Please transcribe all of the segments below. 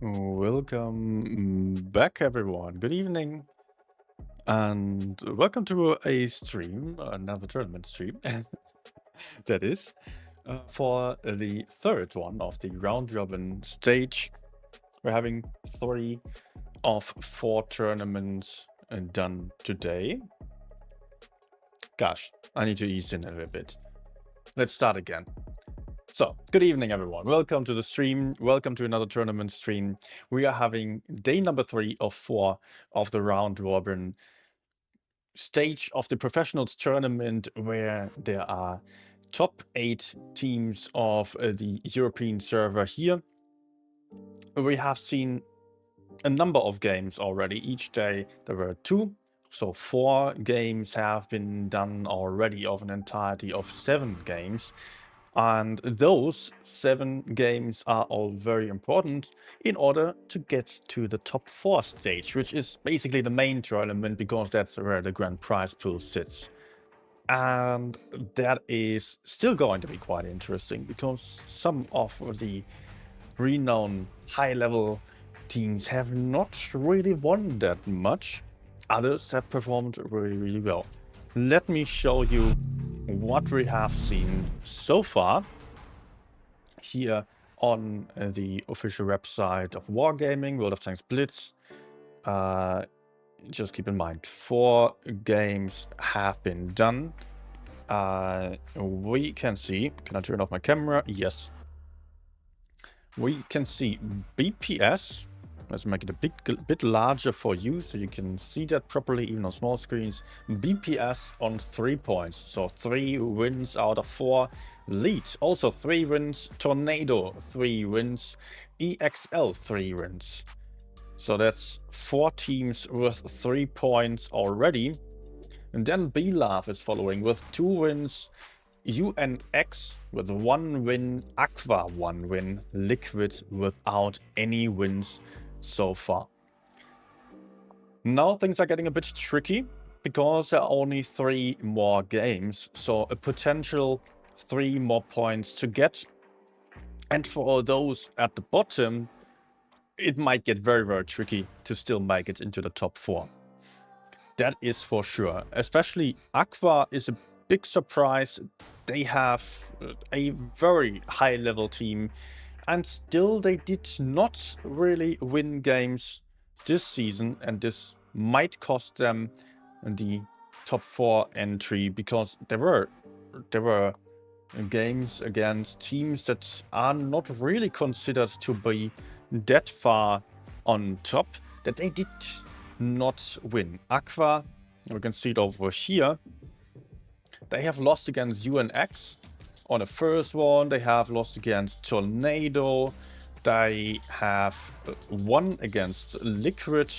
Welcome back, everyone. Good evening, and welcome to a stream, another tournament stream, that is, for the third one of the round robin stage. We're having 3 of 4 tournaments done today. Gosh, I need to ease in a little bit. Let's start again. So, good evening, everyone. Welcome to the stream. Welcome to another tournament stream. We are having day number 3 of 4 of the round robin stage of the professionals tournament, where there are top 8 teams of the European server here. We have seen a number of games already. Each day there were 2. So 4 games have been done already of an entirety of 7 games. And those 7 games are all very important in order to get to the top 4 stage, which is basically the main tournament, because that's where the grand prize pool sits. And that is still going to be quite interesting, because some of the renowned high-level teams have not really won that much. Others have performed really, really well. Let me show you what we have seen so far here on the official website of Wargaming, World of Tanks Blitz. Just keep in mind, 4 games have been done. We can see, can I turn off my camera? Yes. We can see BPS. Let's make it a bit larger for you so you can see that properly, even on small screens. BPS on 3 points, so 3 wins out of 4. Lead, also 3 wins. Tornado, 3 wins. EXL, 3 wins. So that's 4 teams with 3 points already. And then BLAV is following with 2 wins. UNX with 1 win. Aqua 1 win. Liquid without any wins so far. Now things are getting a bit tricky, because there are only 3 more games, so a potential 3 more points to get. And for those at the bottom, it might get very, very tricky to still make it into the top 4. That is for sure. Especially Aqua is a big surprise. They have a very high level team, and still they did not really win games this season, and this might cost them the top 4 entry, because there were games against teams that are not really considered to be that far on top that they did not win. Aqua, we can see it over here. They have lost against UNX on the first one. They have lost against Tornado. They have won against Liquid,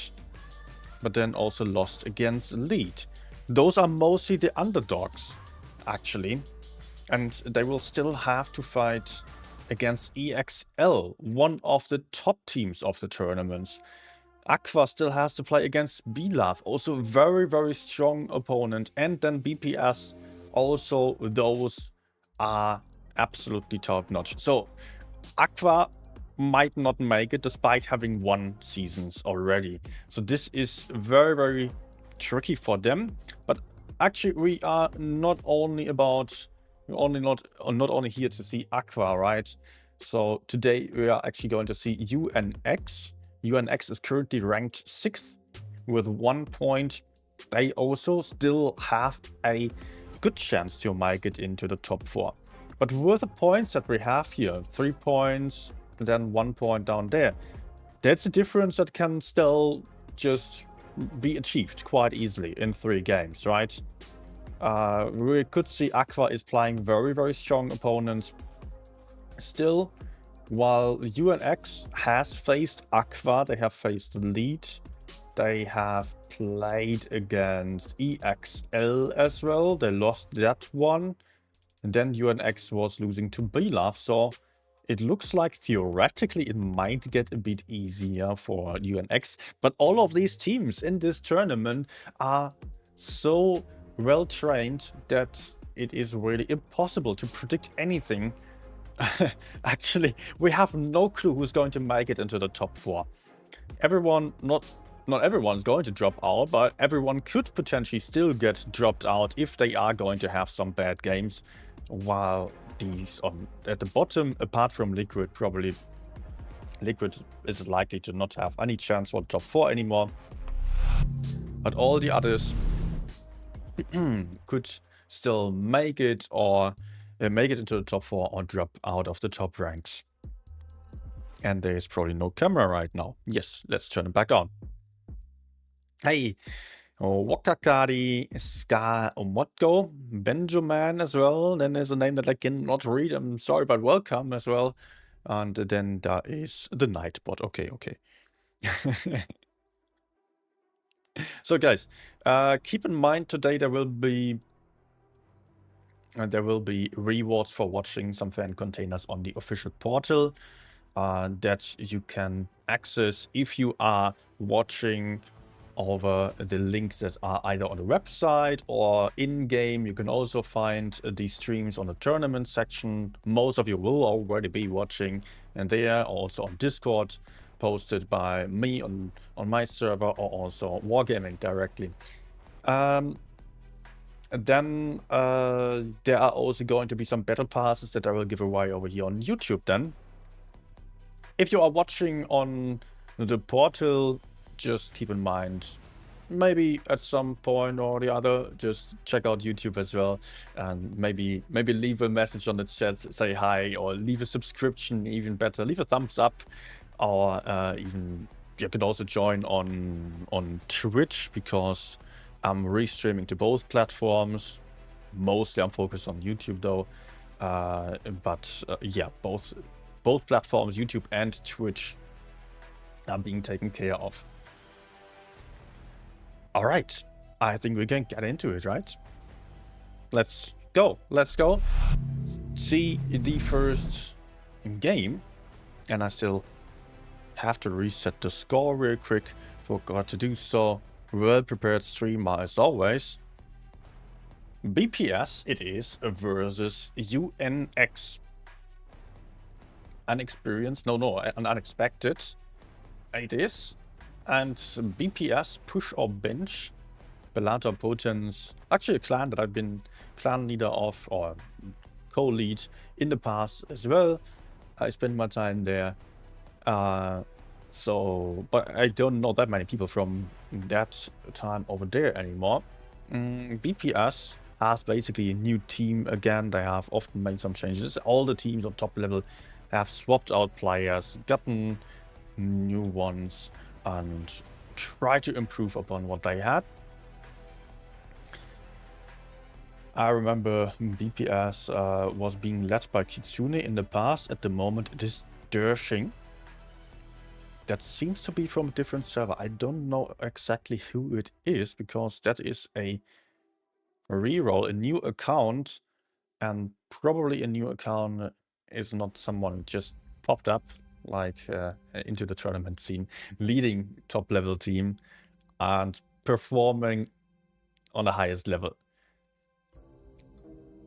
but then also lost against Lead. Those are mostly the underdogs, actually. And they will still have to fight against EXL, one of the top teams of the tournaments. Aqua still has to play against BLAV, also very, very strong opponent. And then BPS, also those are absolutely top-notch. So Aqua might not make it despite having won seasons already. So this is very, very tricky for them. But actually, we are not only here to see Aqua, right? So today we are actually going to see UNX. UNX is currently ranked 6th with 1 point. They also still have a good chance to make it into the top 4. But with the points that we have here, 3 points, and then 1 point down there, that's a difference that can still just be achieved quite easily in 3 games, right? We could see Aqua is playing very, very strong opponents still, while UNX has faced Aqua, they have faced Lead, they have played against EXL as well, they lost that one, and then UNX was losing to BLAV, so it looks like theoretically it might get a bit easier for UNX, but all of these teams in this tournament are so well trained that it is really impossible to predict anything. Actually, we have no clue who's going to make it into the top 4. Everyone, not everyone's going to drop out, but everyone could potentially still get dropped out if they are going to have some bad games. While these at the bottom, apart from Liquid, probably Liquid is likely to not have any chance for top 4 anymore. But all the others could still make it, or make it into the top 4 or drop out of the top ranks. And there's probably no camera right now. Yes, let's turn it back on. Hey, Wakakari, Ska, Omotgo, Benjamin as well. Then there's a name that I cannot read. I'm sorry, but welcome as well. And then there is the Nightbot. Okay. So guys, keep in mind today there will be rewards for watching some fan containers on the official portal that you can access if you are watching over the links that are either on the website or in-game. You can also find these streams on the tournament section. Most of you will already be watching, and they are also on Discord, posted by me on my server, or also Wargaming directly. Then there are also going to be some battle passes that I will give away over here on YouTube then. If you are watching on the portal, just keep in mind, maybe at some point or the other, just check out YouTube as well, and maybe leave a message on the chat, say hi, or leave a subscription, even better, leave a thumbs up, or even you can also join on Twitch, because I'm restreaming to both platforms. Mostly I'm focused on YouTube though, but yeah, both platforms, YouTube and Twitch, are being taken care of. All right, I think we can get into it, right? Let's go. See the first game, and I still have to reset the score real quick. Forgot to do so. Well prepared streamer as always. BPS it is versus UNX. Unexperienced, unexpected it is. And BPS, push or bench. Belata Potence, actually a clan that I've been clan leader of, or co-lead in the past as well. I spent my time there. So, but I don't know that many people from that time over there anymore. BPS has basically a new team again. They have often made some changes. All the teams on top level have swapped out players, gotten new ones, and tried to improve upon what they had. I remember BPS was being led by Kitsune in the past. At the moment, it is Dershing. That seems to be from a different server. I don't know exactly who it is, because that is a reroll, a new account, and probably a new account is not someone who just popped up like into the tournament scene, leading top level team and performing on the highest level.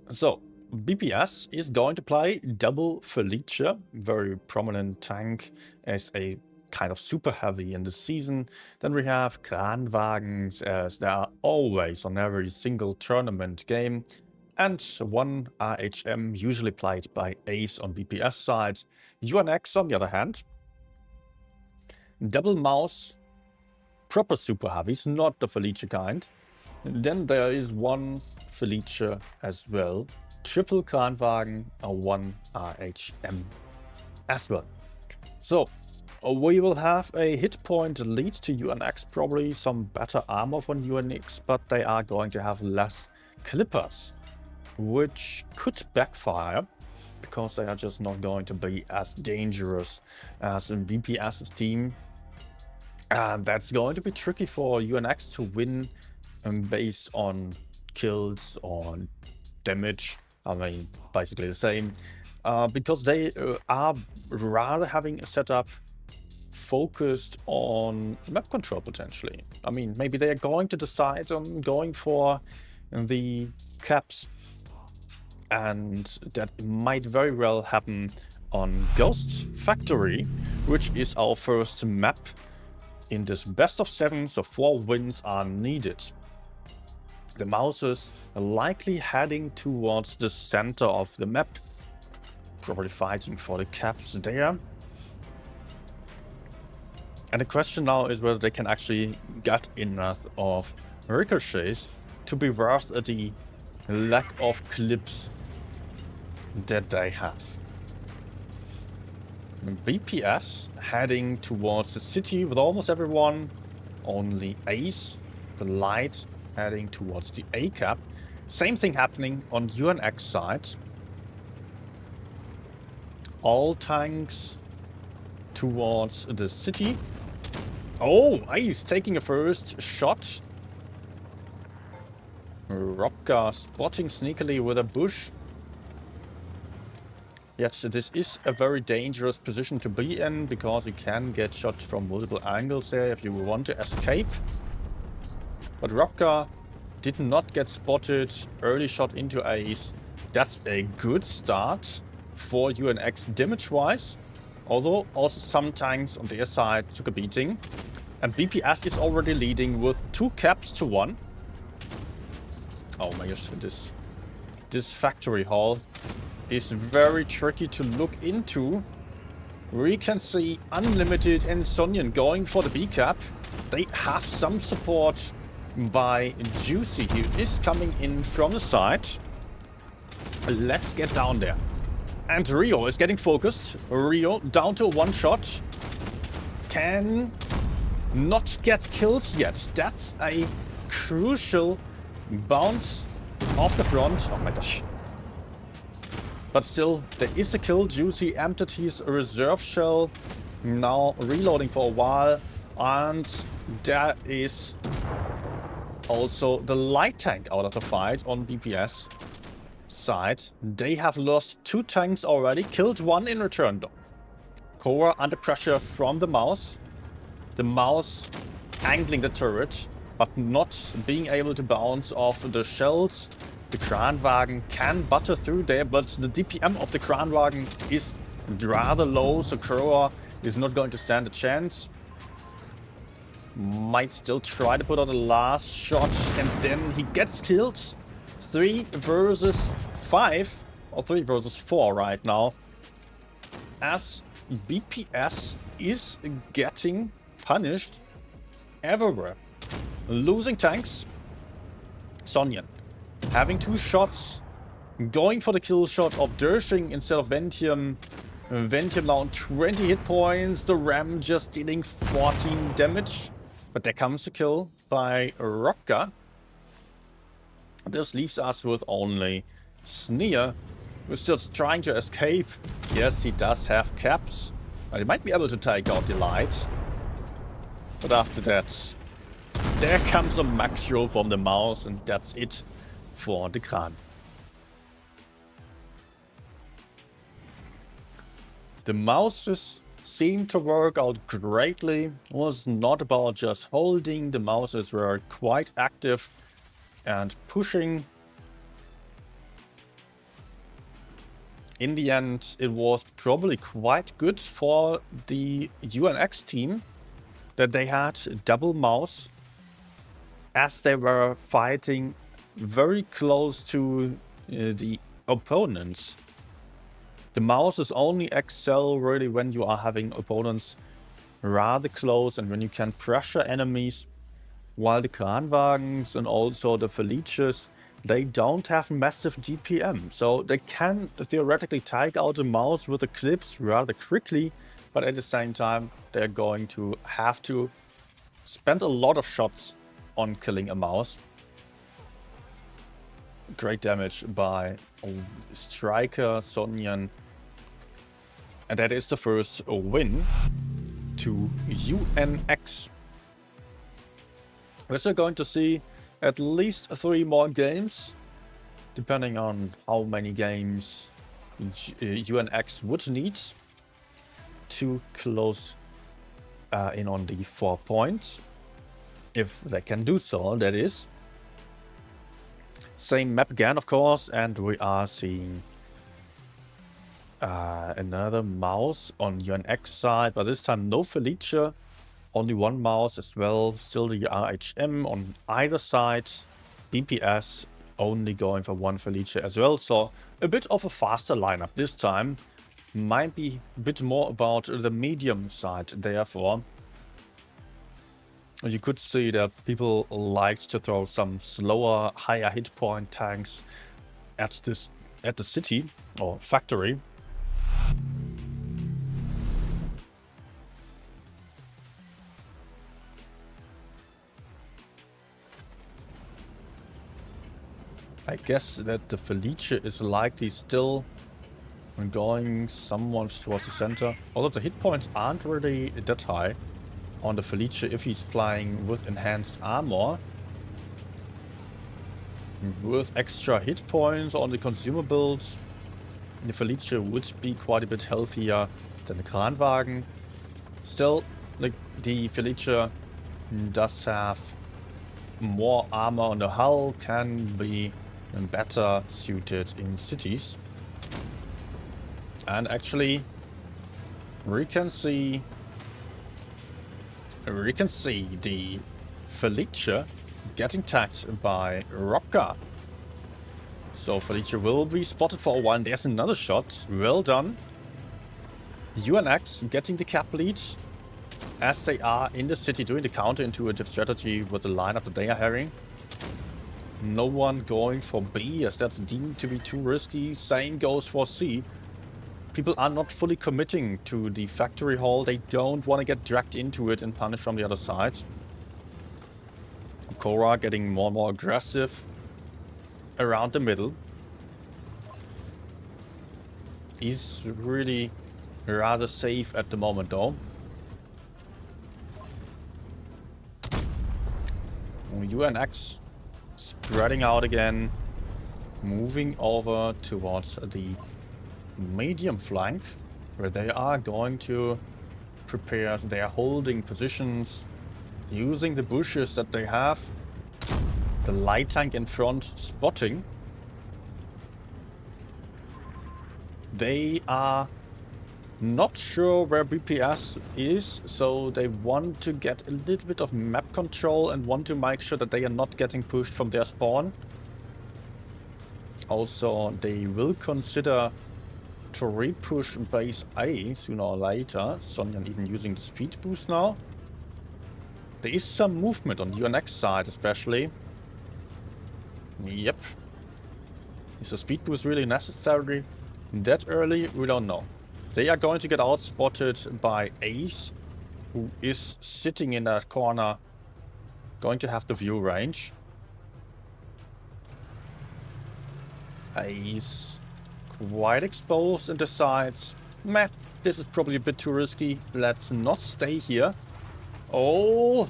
So BPS is going to play double Felicia, very prominent tank as a kind of super heavy in the season. Then we have Kranwagens, as they are always on every single tournament game. And one RHM, usually played by Ace on BPS side. UNX on the other hand. Double Mouse, proper super heavies, not the Felicia kind. Then there is one Felicia as well. Triple Kranwagen, one RHM as well. So we will have a hit point lead to UNX, probably some better armor from UNX, but they are going to have less clippers, which could backfire, because they are just not going to be as dangerous as in BPS's team. And that's going to be tricky for UNX to win based on kills, on damage. I mean, basically the same. Because they are rather having a setup focused on map control potentially. I mean, maybe they are going to decide on going for the caps, and that might very well happen on Ghost Factory, which is our first map in this best of 7, so 4 wins are needed. The Mouses are likely heading towards the center of the map, probably fighting for the caps there. And the question now is whether they can actually get enough of ricochets to be worth the lack of clips that they have. BPS heading towards the city with almost everyone. Only Ace, the light, heading towards the A cap. Same thing happening on UNX side. All tanks towards the city. Oh, Ace taking a first shot. Robka spotting sneakily with a bush. Yes, this is a very dangerous position to be in, because you can get shot from multiple angles there if you want to escape. But Robka did not get spotted. Early shot into Ace. That's a good start for UNX damage-wise. Although also some tanks on their side took a beating. And BPS is already leading with 2 caps to 1. Oh my gosh, this factory hall is very tricky to look into. We can see Unlimited and Sonyan going for the B cap. They have some support by Juicy, who is coming in from the side. Let's get down there. And Rio is getting focused. Rio down to 1 shot. Can not get killed yet. That's a crucial bounce off the front. Oh my gosh. But still, there is a kill. Juicy emptied his reserve shell. Now reloading for a while. And there is also the light tank out of the fight on BPS side. They have lost 2 tanks already. Killed 1 in return though. Cora under pressure from the mouse. The mouse angling the turret, but not being able to bounce off the shells. The Kranwagen can butter through there, but the DPM of the Kranwagen is rather low, so Cora is not going to stand a chance. Might still try to put out the last shot, and then he gets killed. 3 versus 5, or 3 versus 4 right now, as BPS is getting punished everywhere. Losing tanks, Sonyan having 2 shots, going for the kill shot of Dershing instead of Ventium. Ventium now on 20 hit points, the Ram just dealing 14 damage. But there comes the kill by Rotka. This leaves us with only Sneer, who's still trying to escape. Yes, he does have caps. He might be able to take out the light. But after that, there comes a max roll from the mouse, and that's it for the Kran. The mouses seemed to work out greatly. It was not about just holding. The mouses were quite active and pushing. In the end, it was probably quite good for the UNX team that they had double mouse, as they were fighting very close to the opponents. The mouses only excel really when you are having opponents rather close and when you can pressure enemies, while the Kranwagens and also the Felices, they don't have massive DPM, so they can theoretically take out a mouse with the clips rather quickly, but at the same time they're going to have to spend a lot of shots on killing a mouse. Great damage by Striker, Sonyan, and that is the first win to UNX. We're still going to see at least 3 more games, depending on how many games UNX would need to close in on the 4 points. If they can do so, that is. Same map again, of course, and we are seeing another mouse on UNX side, but this time no Felice, only 1 mouse as well. Still the RHM on either side. BPS only going for 1 Felice as well, so a bit of a faster lineup this time. Might be a bit more about the medium side, therefore. You could see that people liked to throw some slower, higher hit point tanks at the city or factory. I guess that the Felice is likely still going somewhat towards the center, although the hit points aren't really that high on the Felice if he's playing with enhanced armor. With extra hit points on the consumables, the Felice would be quite a bit healthier than the Kranwagen. Still, like, the Felice does have more armor on the hull, can be better suited in cities. And actually, we can see the Felice getting tagged by Rotka. So Felice will be spotted for a while. There's another shot. Well done. UNX getting the cap lead as they are in the city doing the counterintuitive strategy with the lineup that they are having. No one going for B as that's deemed to be too risky. Same goes for C. People are not fully committing to the factory hall. They don't want to get dragged into it and punished from the other side. Korra getting more and more aggressive around the middle. He's really rather safe at the moment though. UNX spreading out again, moving over towards the medium flank, where they are going to prepare their holding positions, using the bushes that they have. The light tank in front spotting. They are not sure where BPS is, so they want to get a little bit of map control and want to make sure that they are not getting pushed from their spawn. Also, they will consider to re-push base A sooner or later. Sonyan even using the speed boost now. There is some movement on the UNX side especially. Yep. Is the speed boost really necessary that early? We don't know. They are going to get outspotted by Ace, who is sitting in that corner, going to have the view range. Ace quite exposed and decides, meh, this is probably a bit too risky. Let's not stay here. Oh,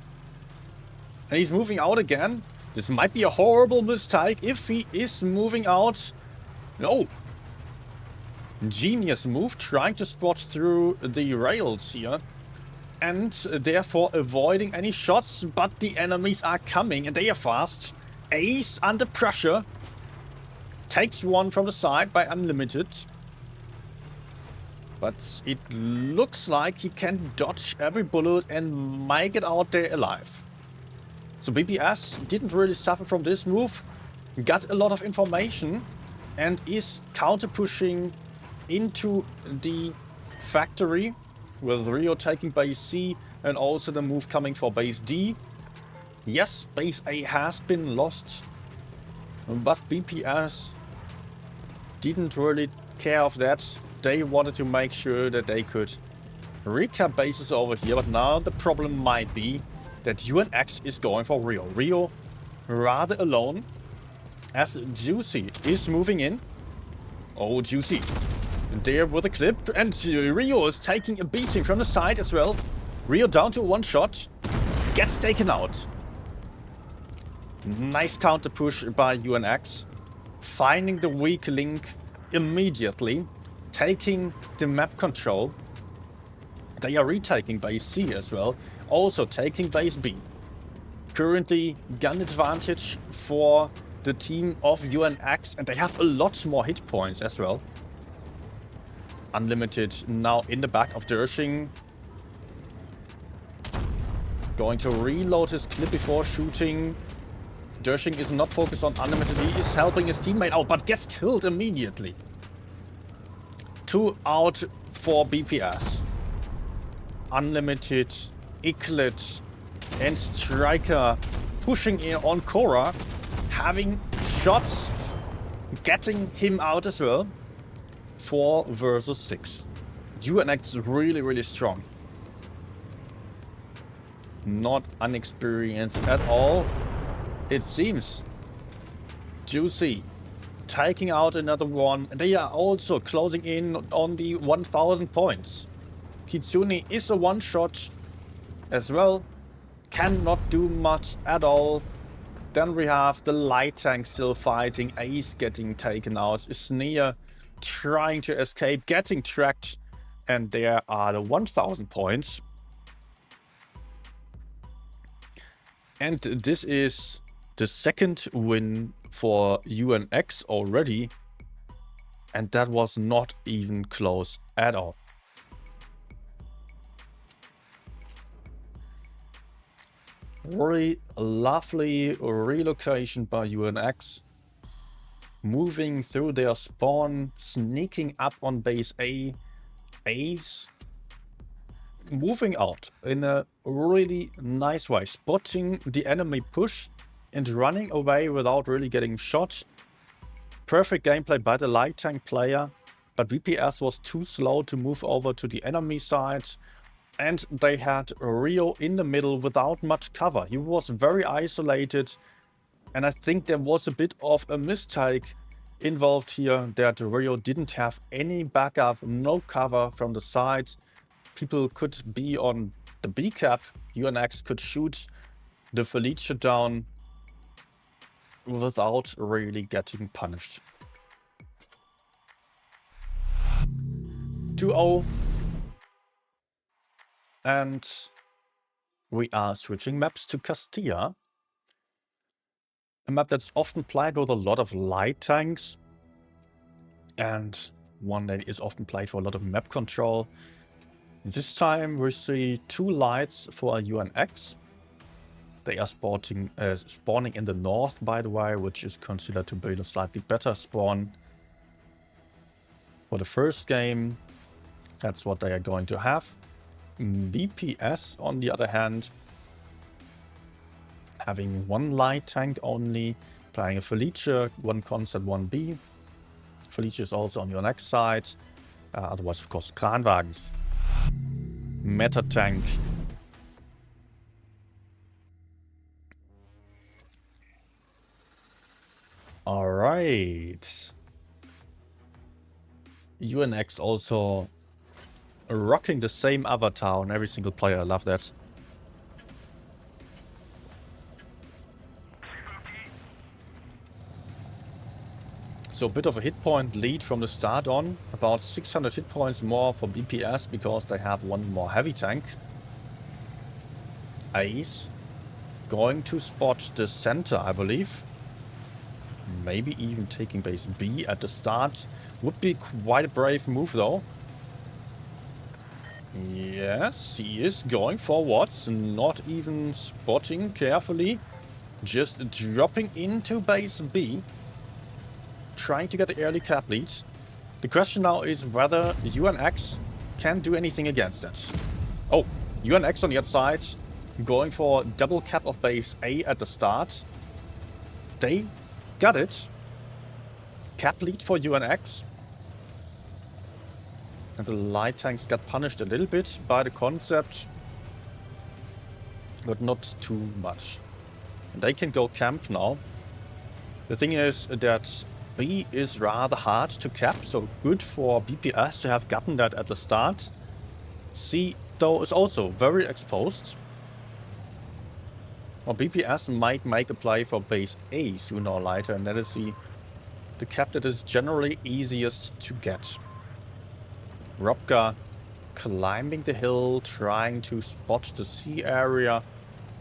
and he's moving out again. This might be a horrible mistake if he is moving out. No. Genius move, trying to spot through the rails here. And therefore avoiding any shots, but the enemies are coming and they are fast. Ace under pressure. Takes one from the side by Unlimited. But it looks like he can dodge every bullet and make it out there alive. So BPS didn't really suffer from this move. Got a lot of information and is counter pushing into the factory, with Rio taking base C and also the move coming for base D. Yes, base A has been lost, but BPS didn't really care of that. They wanted to make sure that they could recap bases over here, but now the problem might be that UNX is going for Rio. Rio rather alone, as Juicy is moving in. Oh, Juicy. There with a clip, and Rio is taking a beating from the side as well. Rio down to one shot, gets taken out. Nice counter push by UNX, finding the weak link immediately, taking the map control. They are retaking base C as well, also taking base B. Currently gun advantage for the team of UNX, and they have a lot more hit points as well. Unlimited now in the back of Dershing. Going to reload his clip before shooting. Dershing is not focused on Unlimited. He is helping his teammate out, but gets killed immediately. 2 out for BPS. Unlimited, Iclet, and Striker pushing in on Korra. Having shots, getting him out as well. 4 versus 6. UNX is really, really strong. Not unexperienced at all, it seems. Juicy taking out another one. They are also closing in on the 1000 points. Kitsune is a one-shot as well. Cannot do much at all. Then we have the light tank still fighting. Ace getting taken out. Snea trying to escape, getting tracked. And there are the 1000 points. And this is the second win for UNX already. And that was not even close at all. Really lovely relocation by UNX. Moving through their spawn, sneaking up on base A. Ace moving out in a really nice way, spotting the enemy push and running away without really getting shot. Perfect gameplay by the light tank player, but BPS was too slow to move over to the enemy side, and they had Rio in the middle without much cover. He was very isolated, and I think there was a bit of a mistake involved here, that Rio didn't have any backup, no cover from the side. People could be on the B cap, UNX could shoot the Felicia down without really getting punished. 2-0. And we are switching maps to Castilla. A map that's often played with a lot of light tanks, and one that is often played for a lot of map control. This time we see 2 lights for UNX. They are spawning in the north, by the way, which is considered to be a slightly better spawn. For the first game, that's what they are going to have. BPS, on the other hand, having 1 light tank only, Playing a Felice, one concept, 1B. Felice is also on your next side. Otherwise, of course, Kranwagens. Meta tank. Alright. UNX also rocking the same avatar on every single player. I love that. So a bit of a hit point lead from the start on. About 600 hit points more for BPS because they have one more heavy tank. Ace going to spot the center, I believe. Maybe even taking base B at the start. Would be quite a brave move though. Yes, he is going forwards, not even spotting carefully. Just dropping into base B. Trying to get the early cap lead. The question now is whether UNX can do anything against it. Oh, UNX on the other side. Going for double cap of base A at the start. They got it. Cap lead for UNX. And the light tanks got punished a little bit by the concept. But not too much. And they can go camp now. The thing is that B is rather hard to cap, so good for BPS to have gotten that at the start. C, though, is also very exposed. Well, BPS might make a play for base A sooner or later, and that is the cap that is generally easiest to get. Robka climbing the hill, trying to spot the C area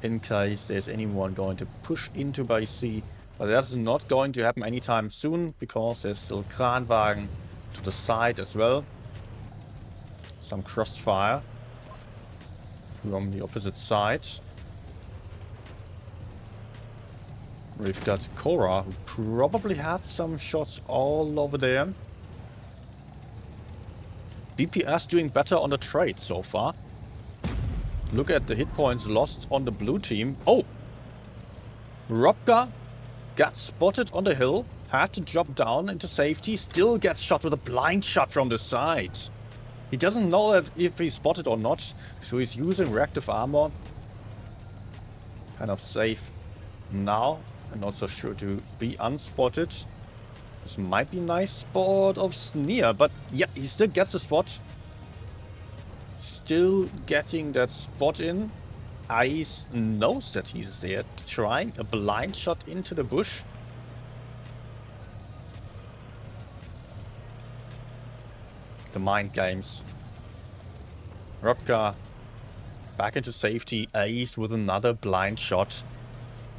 in case there's anyone going to push into base C. But that's not going to happen anytime soon, because there's still Kranwagen to the side as well. Some crossfire from the opposite side. We've got Korra, who probably had some shots all over there. BPS doing better on the trade so far. Look at the hit points lost on the blue team. Oh! Robka got spotted on the hill, had to drop down into safety, still gets shot with a blind shot from the side. He doesn't know that if he's spotted or not, so he's using reactive armor. Kind of safe now, and not so sure to be unspotted. This might be a nice spot of Sneer, but yeah, he still gets a spot. Still getting that spot in. Ice knows that he's there, trying a blind shot into the bush. The mind games. Robka back into safety. Ace with another blind shot.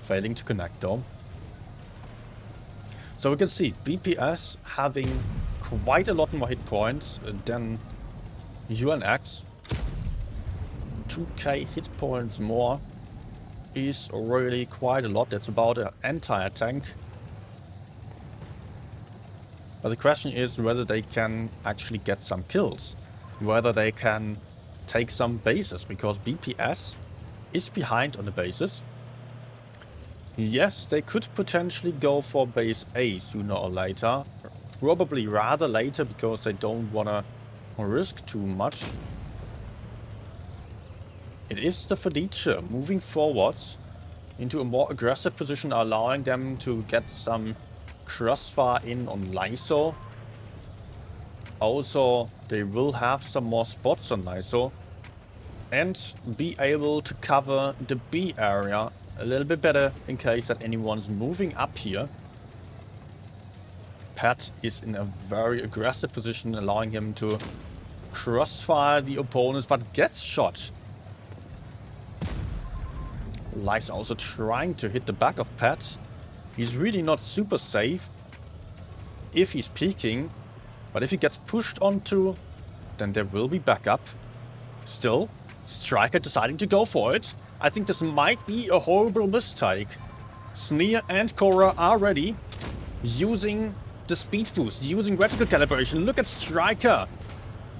Failing to connect though. So we can see BPS having quite a lot more hit points than UNX. 2k hit points more is really quite a lot. That's about an entire tank. But the question is whether they can actually get some kills. Whether they can take some bases, because BPS is behind on the bases. Yes, they could potentially go for base A sooner or later. Probably rather later, because they don't want to risk too much. It is the Felice moving forwards into a more aggressive position, allowing them to get some crossfire in on Lyso. Also, they will have some more spots on Lyso. And be able to cover the B area a little bit better in case that anyone's moving up here. Pat is in a very aggressive position, allowing him to crossfire the opponents, but gets shot. Life's also trying to hit the back of Pat. He's really not super safe if he's peeking, but if he gets pushed onto, then there will be backup. Still, Striker deciding to go for it. I think this might be a horrible mistake. Sneer and Korra are ready, using the speed boost, using reticle calibration. Look at Striker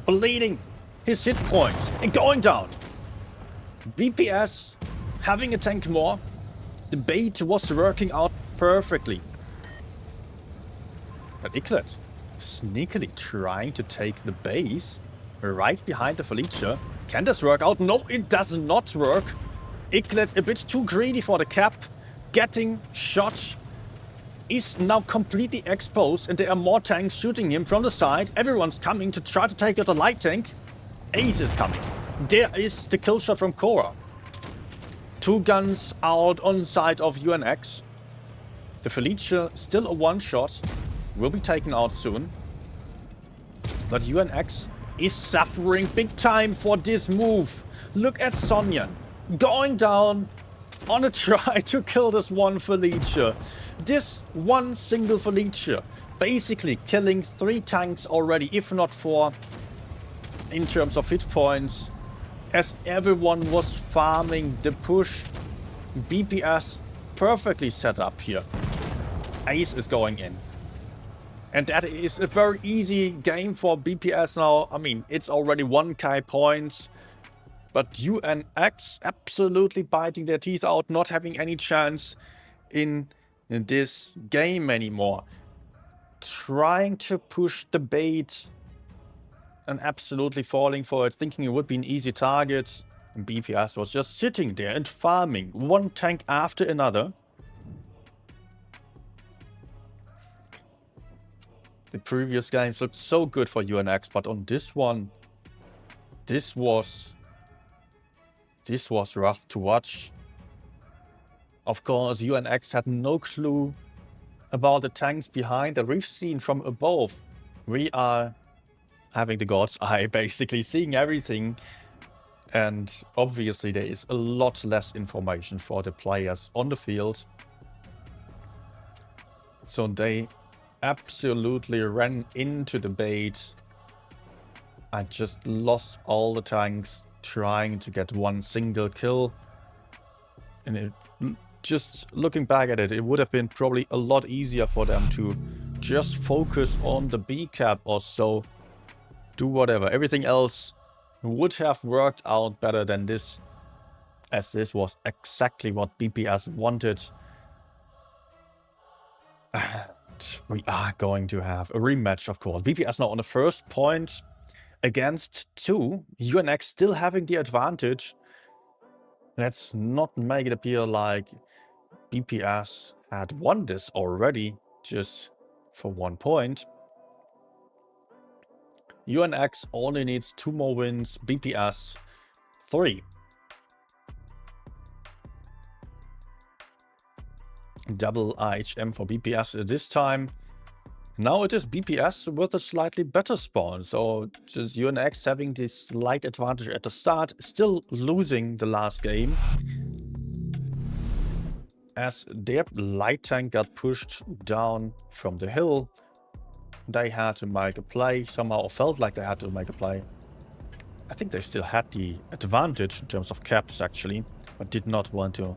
bleeding his hit points and going down. BPS having a tank more, The bait was working out perfectly. But Iklet sneakily trying to take the base right behind the Felicia. Can this work out? No, it does not work. Iklet a bit too greedy for the cap. Getting shot. Is now completely exposed and there are more tanks shooting him from the side. Everyone's coming to try to take out the light tank. Ace is coming. There is the kill shot from Korra. 2 guns out on side of UNX. The Felicia still a one shot. Will be taken out soon. But UNX is suffering big time for this move. Look at Sonya going down on a try to kill this one Felicia. This one single Felicia basically killing 3 tanks already, if not 4, in terms of hit points, as everyone was farming the push. BPS perfectly set up here. Ace is going in. And that is a very easy game for BPS now. I mean, it's already 1k points. But UNX absolutely biting their teeth out, not having any chance in this game anymore. Trying to push the bait and absolutely falling for it, thinking it would be an easy target. And BPS was just sitting there and farming one tank after another. The previous games looked so good for UNX, but on this one, this was rough to watch. Of course, UNX had no clue about the tanks behind that we've seen from above. We are having the God's eye, basically seeing everything. And obviously there is a lot less information for the players on the field. So they absolutely ran into the bait. I just lost all the tanks trying to get one single kill. And just looking back at it, it would have been probably a lot easier for them to just focus on the B cap or so. Do whatever. Everything else would have worked out better than this, as this was exactly what BPS wanted. We are going to have a rematch, of course. BPS now on the first point against 2. UNX still having the advantage. Let's not make it appear like BPS had won this already, just for 1 point. UNX only needs 2 more wins, BPS 3. Double IHM for BPS this time. Now it is BPS with a slightly better spawn, so just UNX having this slight advantage at the start, still losing the last game. As their light tank got pushed down from the hill, they had to make a play somehow, or felt like they had to make a play. I think they still had the advantage in terms of caps actually, but did not want to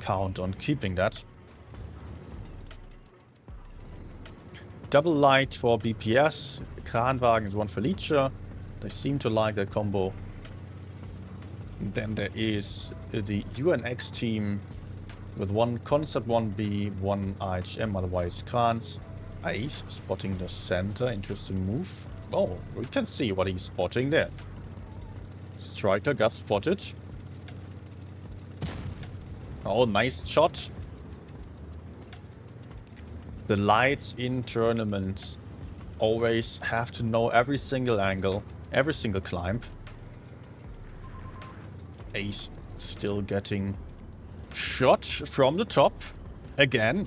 count on keeping that. Double light for BPS, Kranwagen is one Felicia. They seem to like that combo. And then there is the UNX team with one Concept, one B, one IHM, otherwise Krans. Ace spotting the center, interesting move. Oh, we can see what he's spotting there. Striker got spotted. Oh, nice shot. The lights in tournaments always have to know every single angle, every single climb. Ace still getting shot from the top again.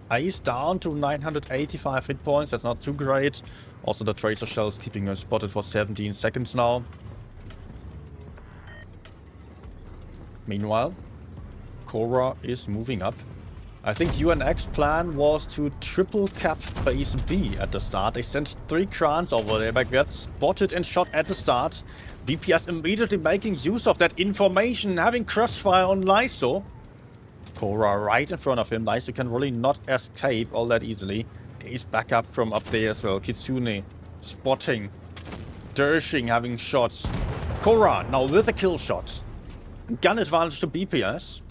Ace down to 985 hit points, that's not too great. Also the tracer shell is keeping her spotted for 17 seconds now. Meanwhile, Korra is moving up. I think UNX plan was to triple cap base B at the start. They sent 3 Krans over there, but got spotted and shot at the start. BPS immediately making use of that information, having crossfire on Lyso. Korra right in front of him. Lyso can really not escape all that easily. He's back up from up there as well. Kitsune spotting. Dershing having shots. Korra now with a kill shot. Gun advantage to BPS.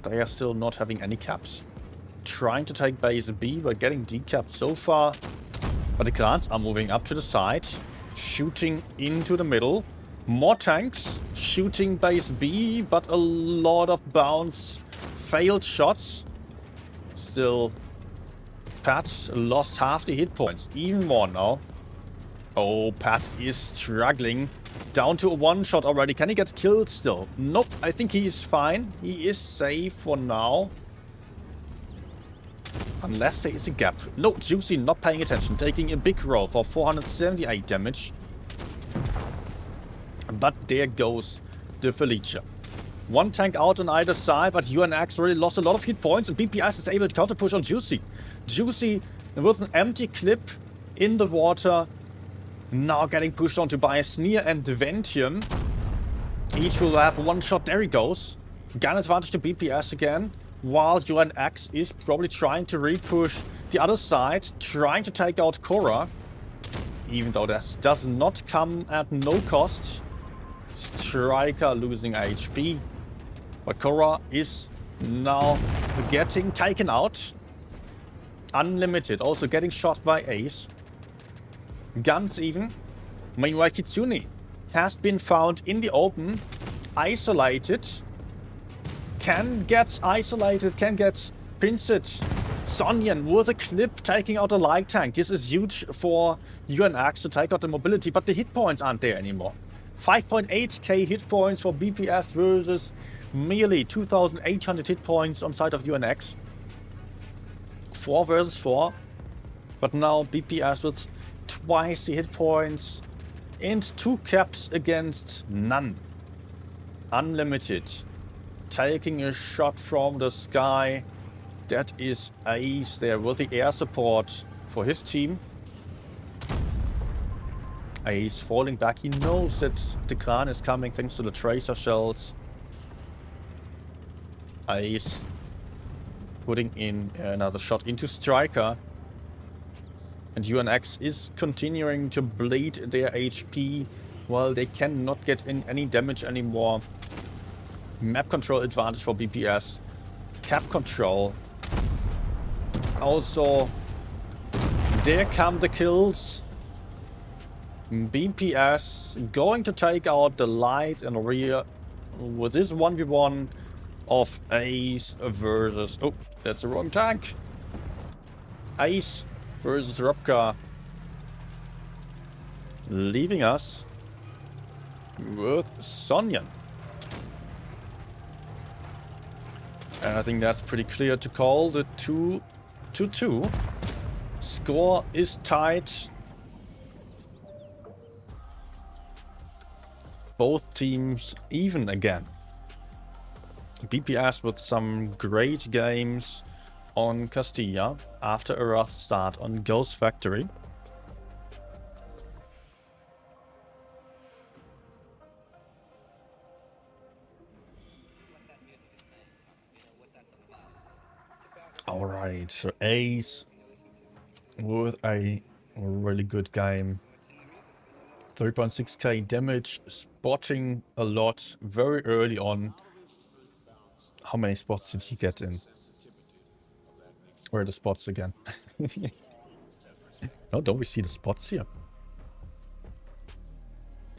They are still not having any caps. Trying to take base B, but getting decapped so far. But the clans are moving up to the side, shooting into the middle. More tanks, shooting base B, but a lot of bounce. Failed shots. Still, Pat lost half the hit points, even more now. Oh, Pat is struggling. Down to a one-shot already. Can he get killed still? Nope, I think he is fine. He is safe for now. Unless there is a gap. No, Juicy not paying attention. Taking a big roll for 478 damage. But there goes the Felicia. One tank out on either side, but UNX really lost a lot of hit points, and BPS is able to counter push on Juicy. Juicy with an empty clip in the water. Now getting pushed onto by Sneer and Ventium. Each will have one shot. There he goes. Gun advantage to BPS again. While UNX is probably trying to repush the other side. Trying to take out Korra. Even though this does not come at no cost. Striker losing HP. But Korra is now getting taken out. Unlimited. Also getting shot by Ace. Guns even. Meanwhile, Kitsune has been found in the open. Isolated. Can get isolated. Can get pinched. Sonyan with a clip taking out a light tank. This is huge for UNX to take out the mobility, but the hit points aren't there anymore. 5.8k hit points for BPS versus merely 2,800 hit points on side of UNX. 4 versus 4. But now BPS with twice the hit points and 2 caps against none. Unlimited. Taking a shot from the sky. That is Ace there with the air support for his team. Ace falling back. He knows that the Kran is coming thanks to the tracer shells. Ace putting in another shot into Striker. And UNX is continuing to bleed their HP while they cannot get in any damage anymore. Map control advantage for BPS. Cap control. Also, there come the kills. BPS going to take out the light and rear with this 1v1 of Ace versus... Oh, that's the wrong tank. Ace versus Robka. Leaving us with Sonyan. And I think that's pretty clear to call. The 2-2. Score is tight. Both teams even again. BPS with some great games on Castilla after a rough start on Ghost Factory. Alright, so Ace with a really good game. 3.6k damage, spotting a lot very early on. How many spots did he get in? Where are the spots again? No, don't we see the spots here?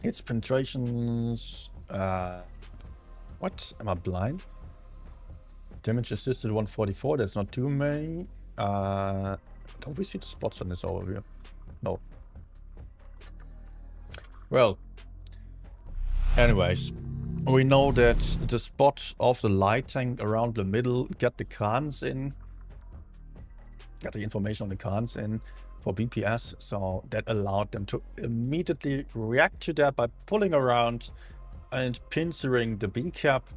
Hits, penetrations... what? Am I blind? Damage assisted 144, that's not too many. Don't we see the spots on this overview? No. Well, anyways, we know that the spot of the light tank around the middle get the Khans in. Get the information on the Khans in for BPS, so that allowed them to immediately react to that by pulling around and pincering the B cap.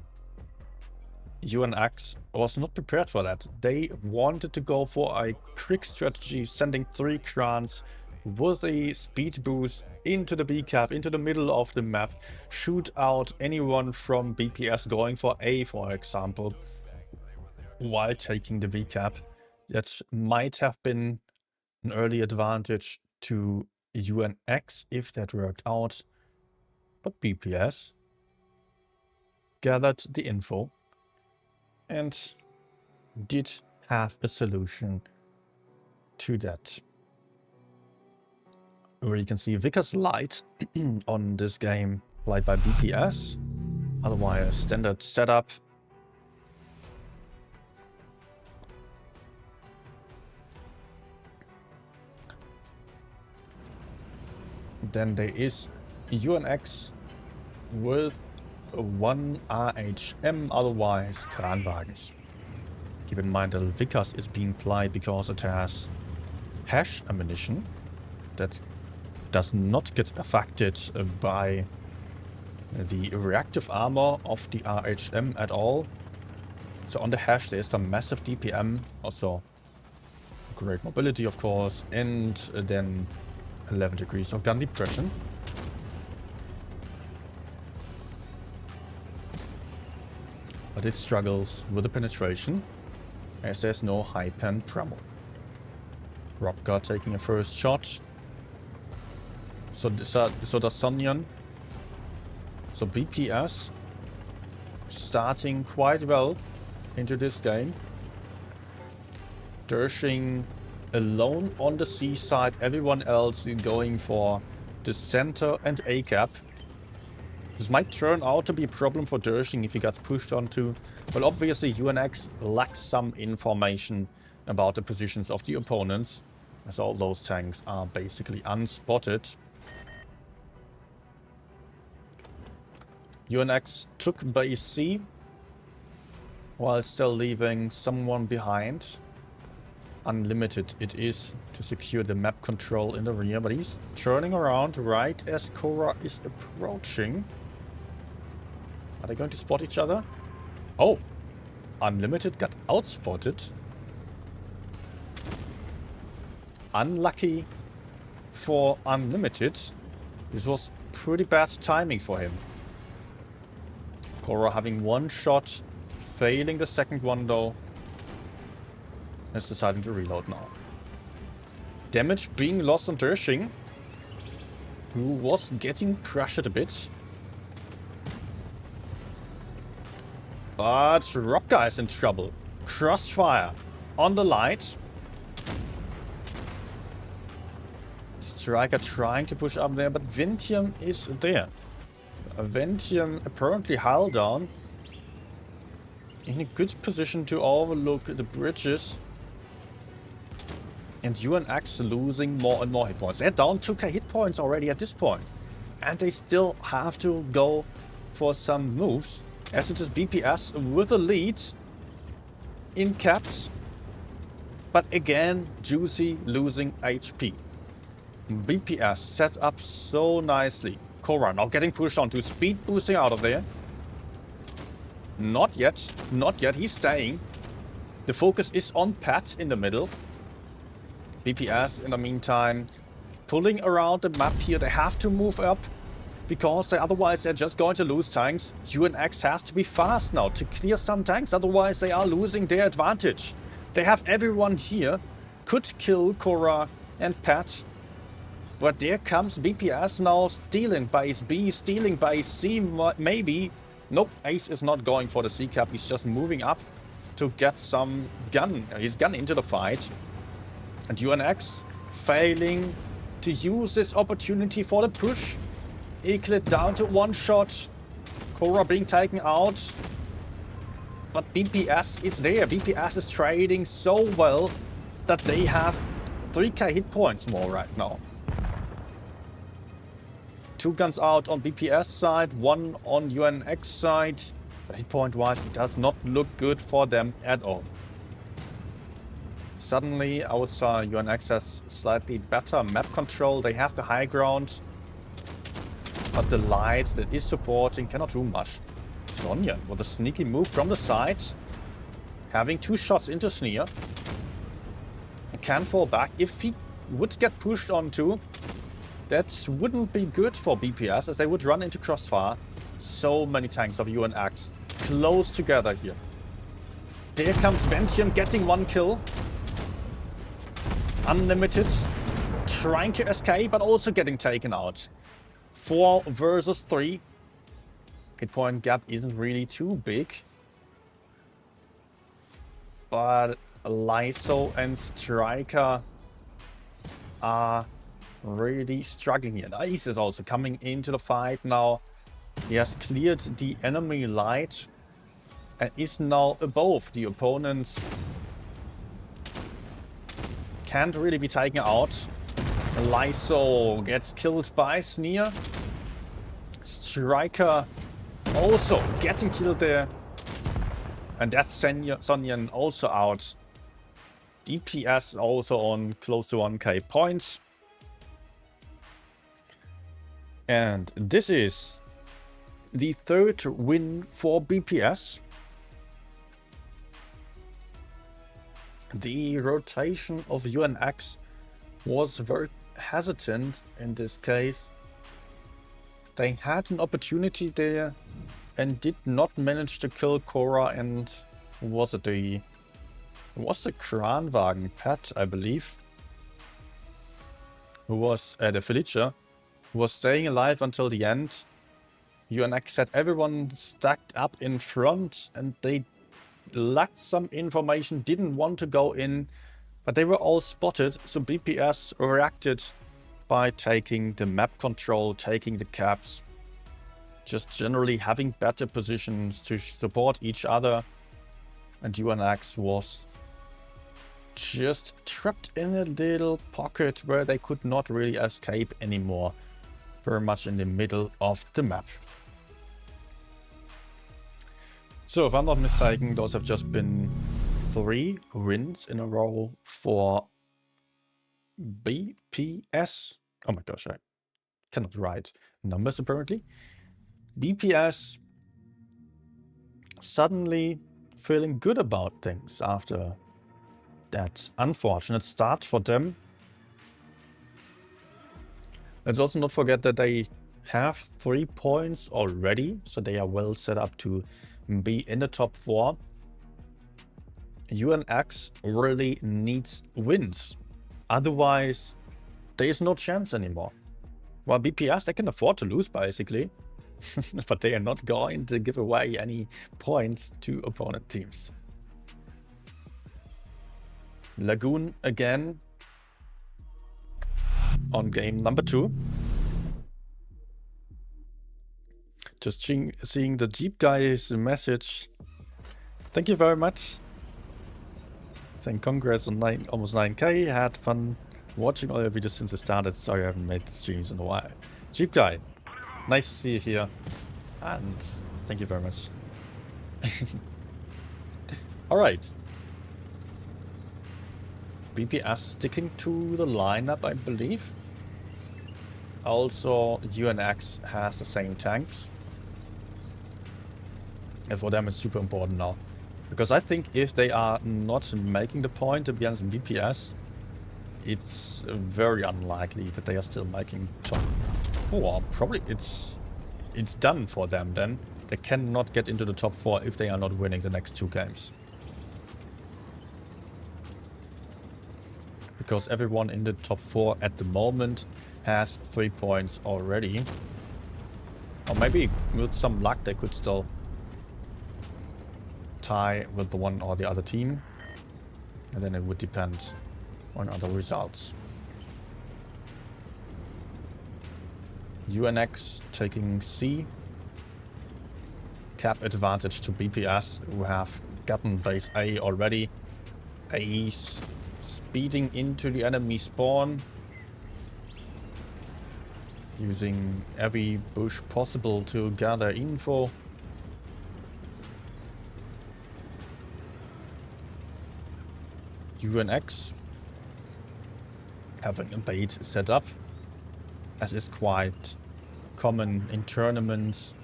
UNX was not prepared for that. They wanted to go for a quick strategy, sending 3 Khans with a speed boost into the B cap, into the middle of the map, shoot out anyone from BPS going for A, for example, while taking the B cap. That might have been an early advantage to UNX if that worked out, but BPS gathered the info and did have a solution to that. Where you can see Vickers Light on this game, played by BPS. Otherwise, standard setup. Then there is UNX with one RHM, otherwise Kranwagens. Keep in mind that Vickers is being played because it has hash ammunition that does not get affected by the reactive armor of the RHM at all. So on the hash there is some massive DPM, also great mobility of course, and then 11 degrees of gun depression. But it struggles with the penetration, as there's no high pen travel. Robgar taking a first shot. So does Sonyan. So BPS starting quite well into this game. Dershing alone on the C side, everyone else going for the center and A cap. This might turn out to be a problem for Dershing if he gets pushed onto. Well, obviously UNX lacks some information about the positions of the opponents, as all those tanks are basically unspotted. UNX took base C while still leaving someone behind. Unlimited it is to secure the map control in the rear, but he's turning around right as Korra is approaching. Are they going to spot each other? Oh! Unlimited got outspotted. Unlucky for Unlimited. This was pretty bad timing for him. Korra having one shot, failing the second one though. Is deciding to reload now. Damage being lost on Dershing, who was getting pressured a bit. But Robgar is in trouble. Crossfire on the light. Striker trying to push up there, but Ventium is there. Ventium apparently hull down. In a good position to overlook the bridges. And UNX losing more and more hit points. They're down 2k hit points already at this point. And they still have to go for some moves. As it is BPS with a lead in caps. But again, Juicy losing HP. BPS sets up so nicely. Korra now getting pushed onto, speed boosting out of there. Not yet. Not yet. He's staying. The focus is on Pat in the middle. BPS in the meantime pulling around the map here. They have to move up because otherwise they're just going to lose tanks. UNX has to be fast now to clear some tanks, otherwise they are losing their advantage. They have everyone here. Could kill Korra and Pat. But there comes BPS now stealing base B, stealing base C maybe. Nope, Ace is not going for the C cap. He's just moving up to get some his gun into the fight. And UNX failing to use this opportunity for the push. Eclid down to one shot. Korra being taken out. But BPS is there. BPS is trading so well that they have 3k hit points more right now. 2 guns out on BPS side, 1 on UNX side. But hit point wise, it does not look good for them at all. Suddenly, I would say UNX has slightly better map control. They have the high ground. But the light that is supporting cannot do much. Sonyan with a sneaky move from the side. Having 2 shots into Sneer. And can fall back. If he would get pushed onto, that wouldn't be good for BPS as they would run into crossfire. So many tanks of UNX close together here. There comes Ventium getting 1 kill. Unlimited trying to escape but also getting taken out. 4 versus 3. Hit point gap isn't really too big. but Lyso and Striker are really struggling here. Ice is also coming into the fight now. He has cleared the enemy light and is now above the opponents. Can't really be taken out. Lyso gets killed by Sneer. Striker also getting killed there. And that's Sonyan also out. DPS also on close to 1k points. And this is the third win for BPS. The rotation of UNX was very hesitant in this case. They had an opportunity there and did not manage to kill Korra and was it the Kranwagen Pet, I believe, who was the Felicia, who was staying alive until the end. UNX had everyone stacked up in front and they lacked some information, didn't want to go in, but they were all spotted, so BPS reacted by taking the map control, taking the caps, just generally having better positions to support each other, and UNX was just trapped in a little pocket where they could not really escape anymore, very much in the middle of the map. So if I'm not mistaken, those have just been 3 wins in a row for BPS. Oh my gosh, I cannot write numbers apparently. BPS suddenly feeling good about things after that unfortunate start for them. Let's also not forget that they have 3 points already, so they are well set up to be in the top 4. UNX really needs wins, otherwise there is no chance anymore. While BPS, they can afford to lose basically, but they are not going to give away any points to opponent teams. Lagoon again on game number 2. Just seeing the Jeep guy's message. Thank you very much. Saying congrats on almost 9k. Had fun watching all your videos since it started. Sorry I haven't made the streams in a while. Jeep guy, nice to see you here. And thank you very much. Alright. BPS sticking to the lineup, I believe. Also, UNX has the same tanks. And for them it's super important now. Because I think if they are not making the point against BPS, it's very unlikely that they are still making top 4. Probably it's done for them then. They cannot get into the top 4 if they are not winning the next 2 games. Because everyone in the top 4 at the moment has 3 points already. Or maybe with some luck they could still tie with the one or the other team, and then it would depend on other results. UNX taking C. Cap advantage to BPS, who have gotten base A already. Ace speeding into the enemy spawn, using every bush possible to gather info. UNX having a bait set up, as is quite common in tournaments,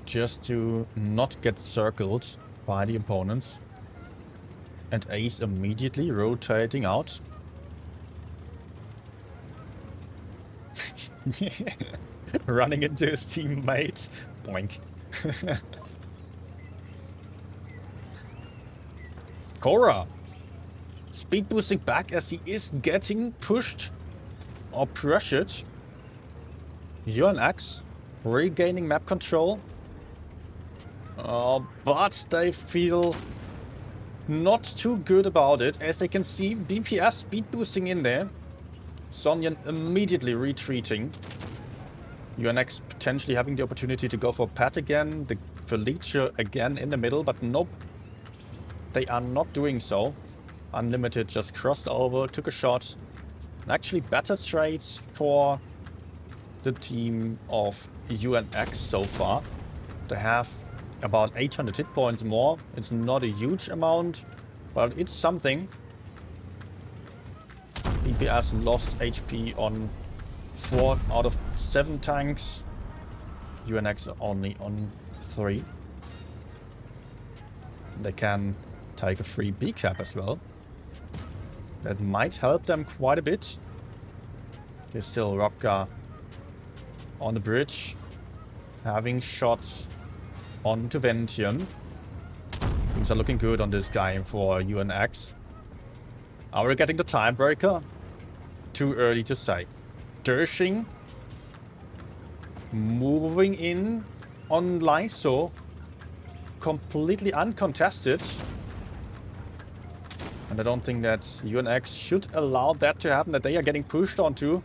just to not get circled by the opponents. And Ace immediately rotating out. Running into his teammate. Boink. Korra speed boosting back as he is getting pushed or pressured. UNX regaining map control. But they feel not too good about it. As they can see, BPS speed boosting in there. Sonyan immediately retreating. UNX potentially having the opportunity to go for Pat again. The Felicia again in the middle, but nope. They are not doing so. Unlimited just crossed over, took a shot. And actually better trades for the team of UNX so far. They have about 800 hit points more. It's not a huge amount, but it's something. BPS lost HP on 4 out of 7 tanks. UNX only on 3. They can take a free B cap as well. That might help them quite a bit. There's still Robka on the bridge, having shots onto Ventium. Things are looking good on this guy for UNX. Are we getting the tiebreaker? Too early to say. Dershing moving in on Lyso, completely uncontested. And I don't think that UNX should allow that to happen, that they are getting pushed onto.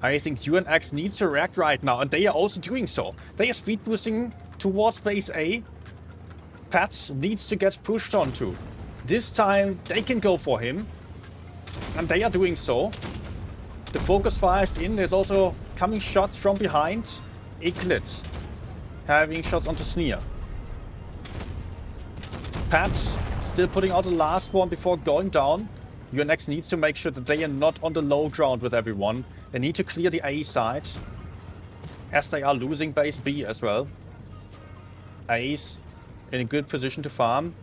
I think UNX needs to react right now, and they are also doing so. They are speed boosting towards base A. Pat needs to get pushed onto. This time they can go for him, and they are doing so. The focus fire is in. There's also coming shots from behind. Eclipse having shots onto Sneer. Pat still putting out the last one before going down. UNX needs to make sure that they are not on the low ground with everyone. They need to clear the A side, as they are losing base B as well. A's in a good position to farm.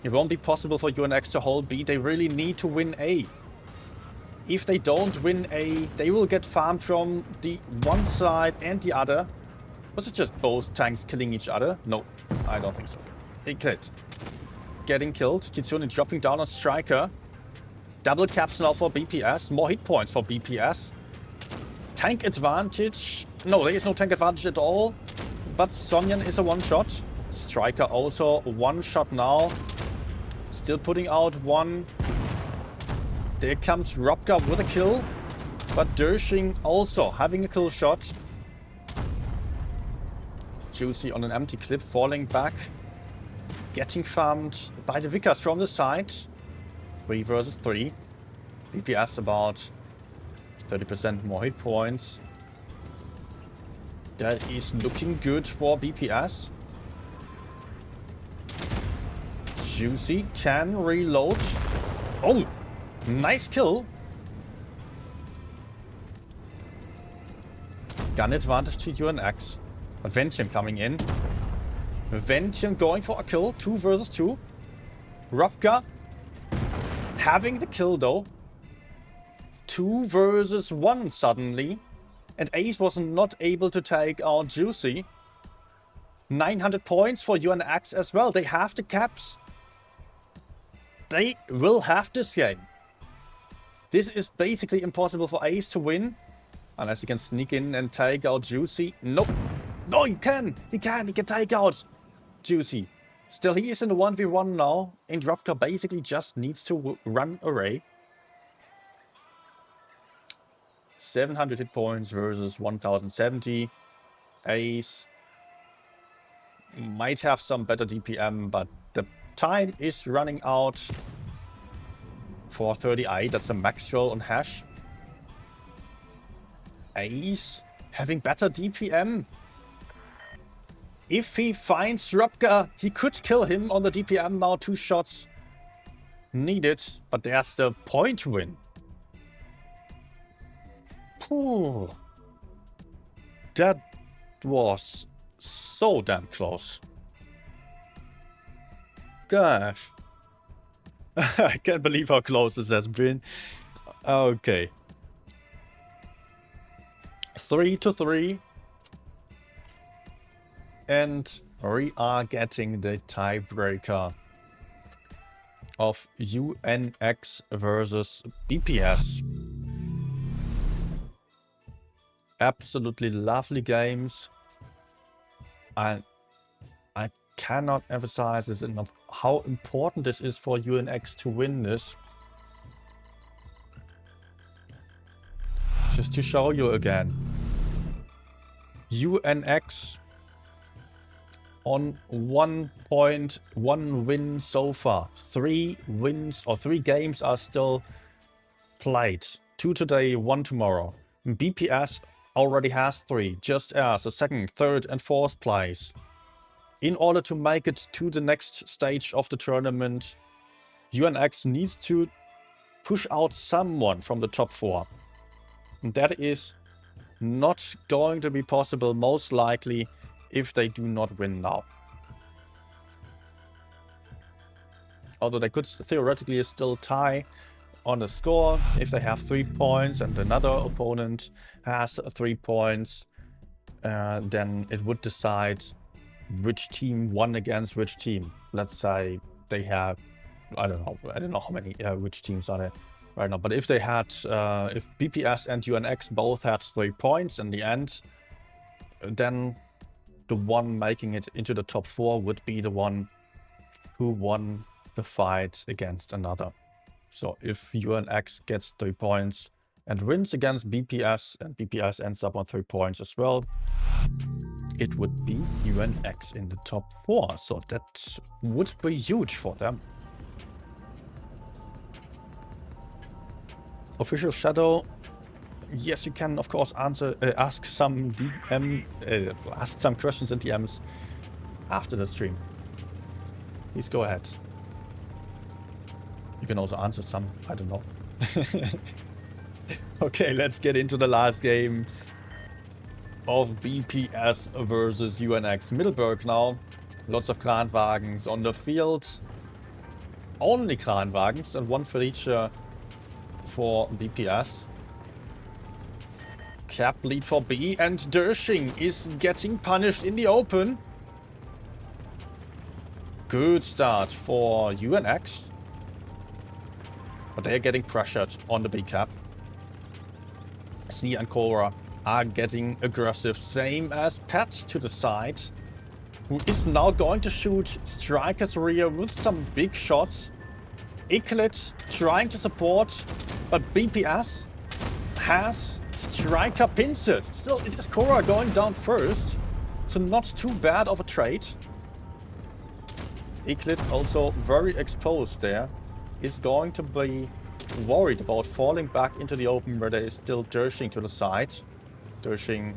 It won't be possible for UNX to hold B. They really need to win A. If they don't win A, they will get farmed from the one side and the other. Was it just both tanks killing each other? No, I don't think so. Eclipse getting killed. Kitsune dropping down on Striker. Double caps now for BPS. More hit points for BPS. Tank advantage. No, there is no tank advantage at all. But Sonyan is a one-shot. Striker also one-shot now. Still putting out one. There comes Robka with a kill. But Dershing also having a kill shot. Juicy on an empty clip, falling back. Getting farmed by the Vickers from the side. 3 versus 3. BPS about 30% more hit points. That is looking good for BPS. Juicy can reload. Oh, nice kill. Gun advantage to UNX. But Ventium coming in. Ventium going for a kill. 2 versus 2. Robka having the kill though. 2 versus 1 suddenly. And Ace was not able to take out Juicy. 900 points for UNX as well. They have the caps. They will have this game. This is basically impossible for Ace to win. Unless he can sneak in and take out Juicy. Nope. No, he can. He can take out Juicy. Still, he is in the 1v1 now. And Robka basically just needs to run away. 700 hit points versus 1070. Ace might have some better DPM, but the time is running out for 30i. That's a max roll on Hash. Ace having better DPM. If he finds Robka, he could kill him on the DPM now. 2 shots needed, but there's the point win. Ooh. That was so damn close. Gosh. I can't believe how close this has been. Okay. 3-3. And we are getting the tiebreaker of UNX versus BPS. Absolutely lovely games. I cannot emphasize this enough, how important this is for UNX to win this. Just to show you again. UNX on 1.1 win so far. 3 wins or 3 games are still played. 2 today, 1 tomorrow. BPS already has 3, just as the 2nd, 3rd and 4th place. In order to make it to the next stage of the tournament, UNX needs to push out someone from the top 4. And that is not going to be possible, most likely, if they do not win now. Although they could theoretically still tie on the score if they have 3 points and another opponent has 3 points, then it would decide which team won against which team. Let's say they have, I don't know how many which teams are there right now, but if they had if BPS and UNX both had 3 points in the end, then the one making it into the top 4 would be the one who won the fight against another. So if UNX gets 3 points and wins against BPS and BPS ends up on 3 points as well, it would be UNX in the top 4. So that would be huge for them. Official Shadow. Yes, you can of course ask some ask some questions in DMs after the stream. Please go ahead. You can also answer some, I don't know. Okay, let's get into the last game of BPS versus UNX. Middleburg now. Lots of Kranwagens on the field. Only Kranwagens and 1 for each for BPS. Cap lead for B, and Dershing is getting punished in the open. Good start for UNX. But they're getting pressured on the B cap. Snee and Cora are getting aggressive. Same as Pat to the side, who is now going to shoot Striker's rear with some big shots. Iclet trying to support, but BPS has Striker pins it. Still, it is Cora going down first, so not too bad of a trade. Iclet also very exposed there. Is going to be worried about falling back into the open where there is still Dershing to the side. Dershing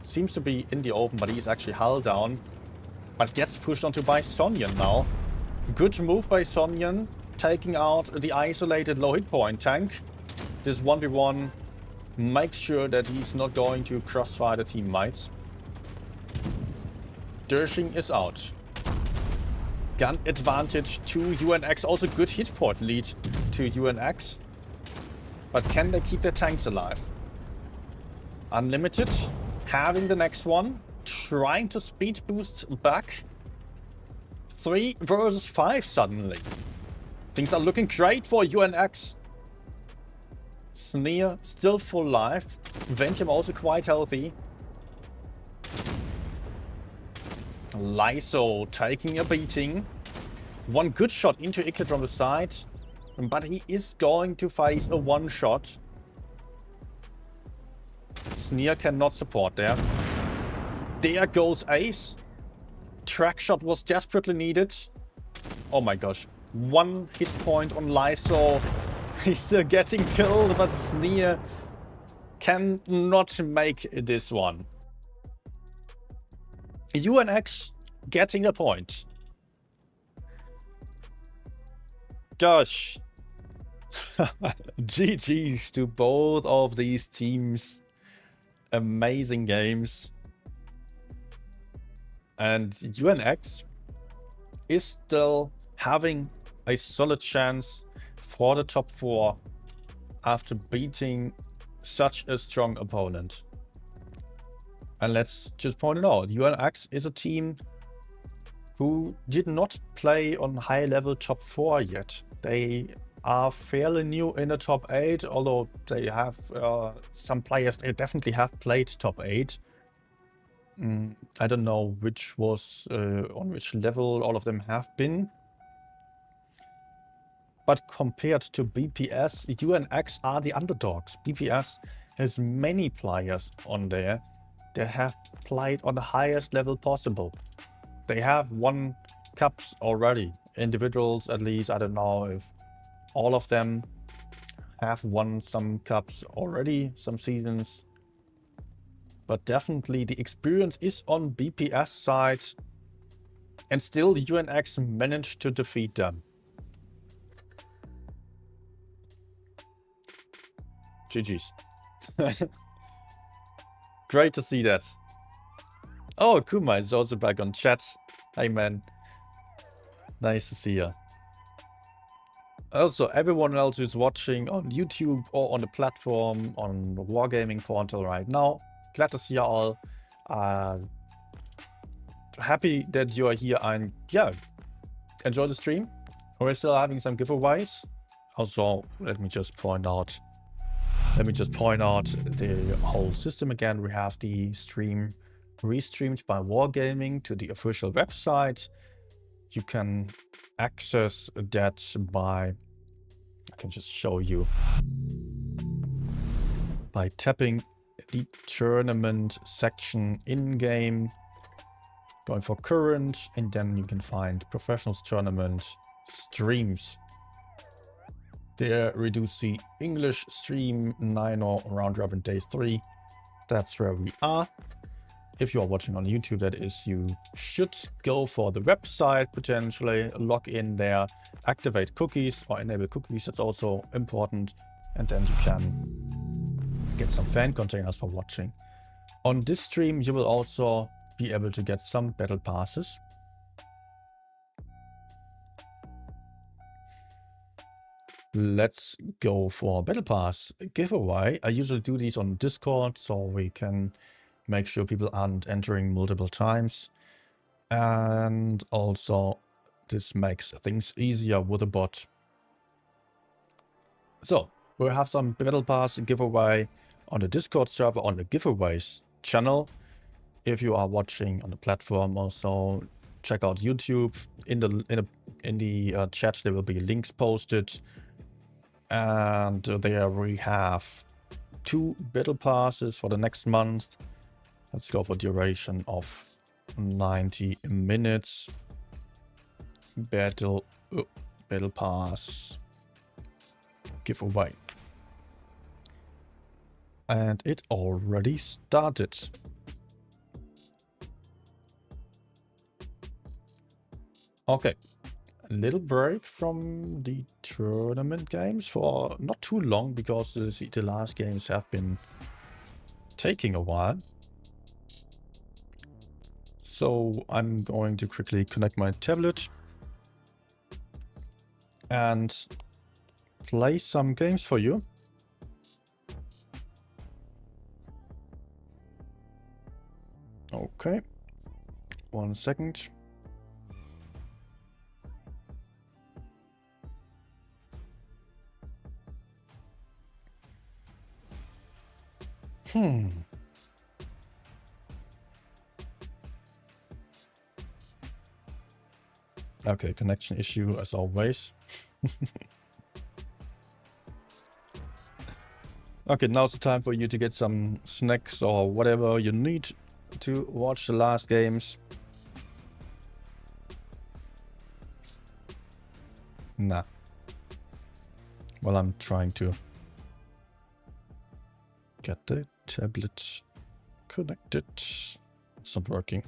seems to be in the open, but he's actually hull down. But gets pushed onto by Sonyan now. Good move by Sonyan, taking out the isolated low hit point tank. This 1v1 makes sure that he's not going to crossfire the teammates. Dershing is out. Gun advantage to UNX. Also good hit point lead to UNX. But can they keep their tanks alive? Unlimited having the next one. Trying to speed boost back. 3 versus 5 suddenly. Things are looking great for UNX. Sneer still full life. Ventium also quite healthy. Lyso taking a beating. 1 good shot into Iclet from the side. But he is going to face a 1-shot. Sneer cannot support there. There goes Ace. Track shot was desperately needed. Oh my gosh. 1 hit point on Lyso. He's still getting killed, but Sneer cannot make this one. UNX getting a point. Gosh. GG's to both of these teams. Amazing games. And UNX is still having a solid chance for the top 4 after beating such a strong opponent. And let's just point it out, UNX is a team who did not play on high level top 4 yet. They are fairly new in the top 8, although they have some players, they definitely have played top 8. I don't know which was on which level all of them have been. But compared to BPS, UNX are the underdogs. BPS has many players on there that have played on the highest level possible. They have won cups already. Individuals, at least. I don't know if all of them have won some cups already, some seasons. But definitely the experience is on BPS side. And still UNX managed to defeat them. GG's. Great to see that. Oh, Kuma is also back on chat. Hey man. Nice to see you. Also, everyone else who's watching on YouTube or on the platform on the Wargaming portal right now, glad to see you all. Happy that you are here and yeah, enjoy the stream. We're still having some giveaways. Also, let me just point out the whole system again. We have the stream restreamed by Wargaming to the official website. You can access that by, I can just show you, by tapping the tournament section in-game, going for current, and then you can find professionals tournament streams. There we do see English stream 9 or round robin day 3. That's where we are. If you are watching on YouTube, that is, you should go for the website, potentially log in there, activate cookies or enable cookies. That's also important. And then you can get some fan containers for watching. On this stream, you will also be able to get some battle passes. Let's go for battle pass giveaway. I usually do these on Discord so we can make sure people aren't entering multiple times. And also this makes things easier with a bot. So we have some battle pass giveaway on the Discord server on the giveaways channel. If you are watching on the platform, also check out YouTube. In the chat there will be links posted. And there we have 2 battle passes for the next month. Let's go for duration of 90 minutes. Battle pass giveaway. And it already started. Okay. A little break from the tournament games for not too long, because the last games have been taking a while. So I'm going to quickly connect my tablet and play some games for you. Okay, 1 second. Okay, connection issue as always. Okay, now's the time for you to get some snacks or whatever you need to watch the last games. Nah. Well, I'm trying to get the tablet connected. It's not working.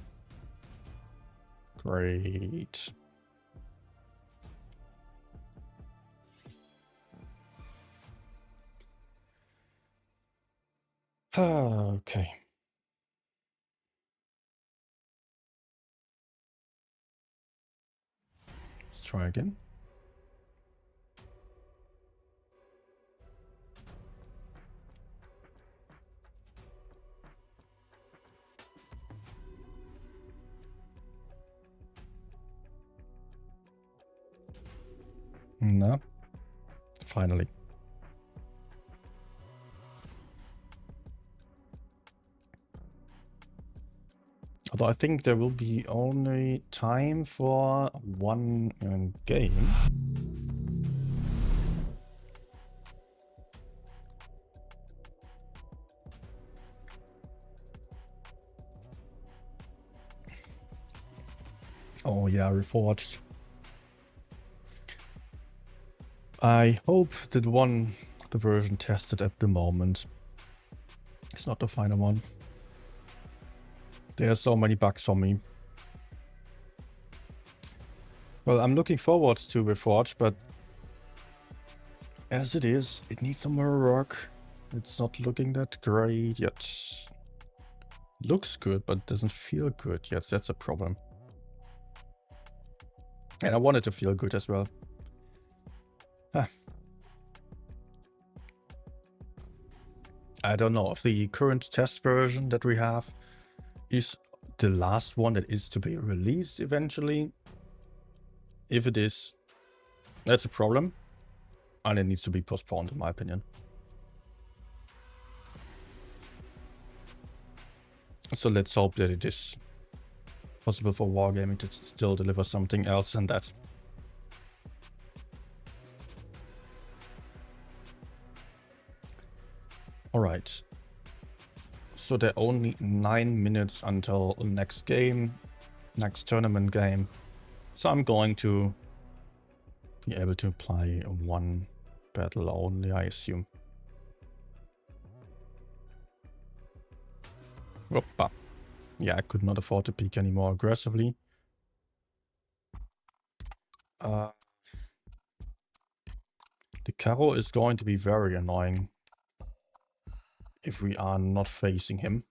Great. Okay. Let's try again. No. Finally. Although I think there will be only time for one game. Oh yeah, Reforged. I hope that the version tested at the moment is not the final one. There are so many bugs for me. Well, I'm looking forward to Reforged, but as it is, it needs some more work. It's not looking that great yet. Looks good, but doesn't feel good yet. That's a problem. And I want it to feel good as well. I don't know if the current test version that we have is the last one that is to be released eventually. If it is, that's a problem. And it needs to be postponed, in my opinion. So let's hope that it is possible for Wargaming to still deliver something else than that. Alright. So there are only 9 minutes until next game, next tournament game. So I'm going to be able to apply one battle only, I assume. Whoopa. Yeah, I could not afford to peek any more aggressively. The Caro is going to be very annoying if we are not facing him.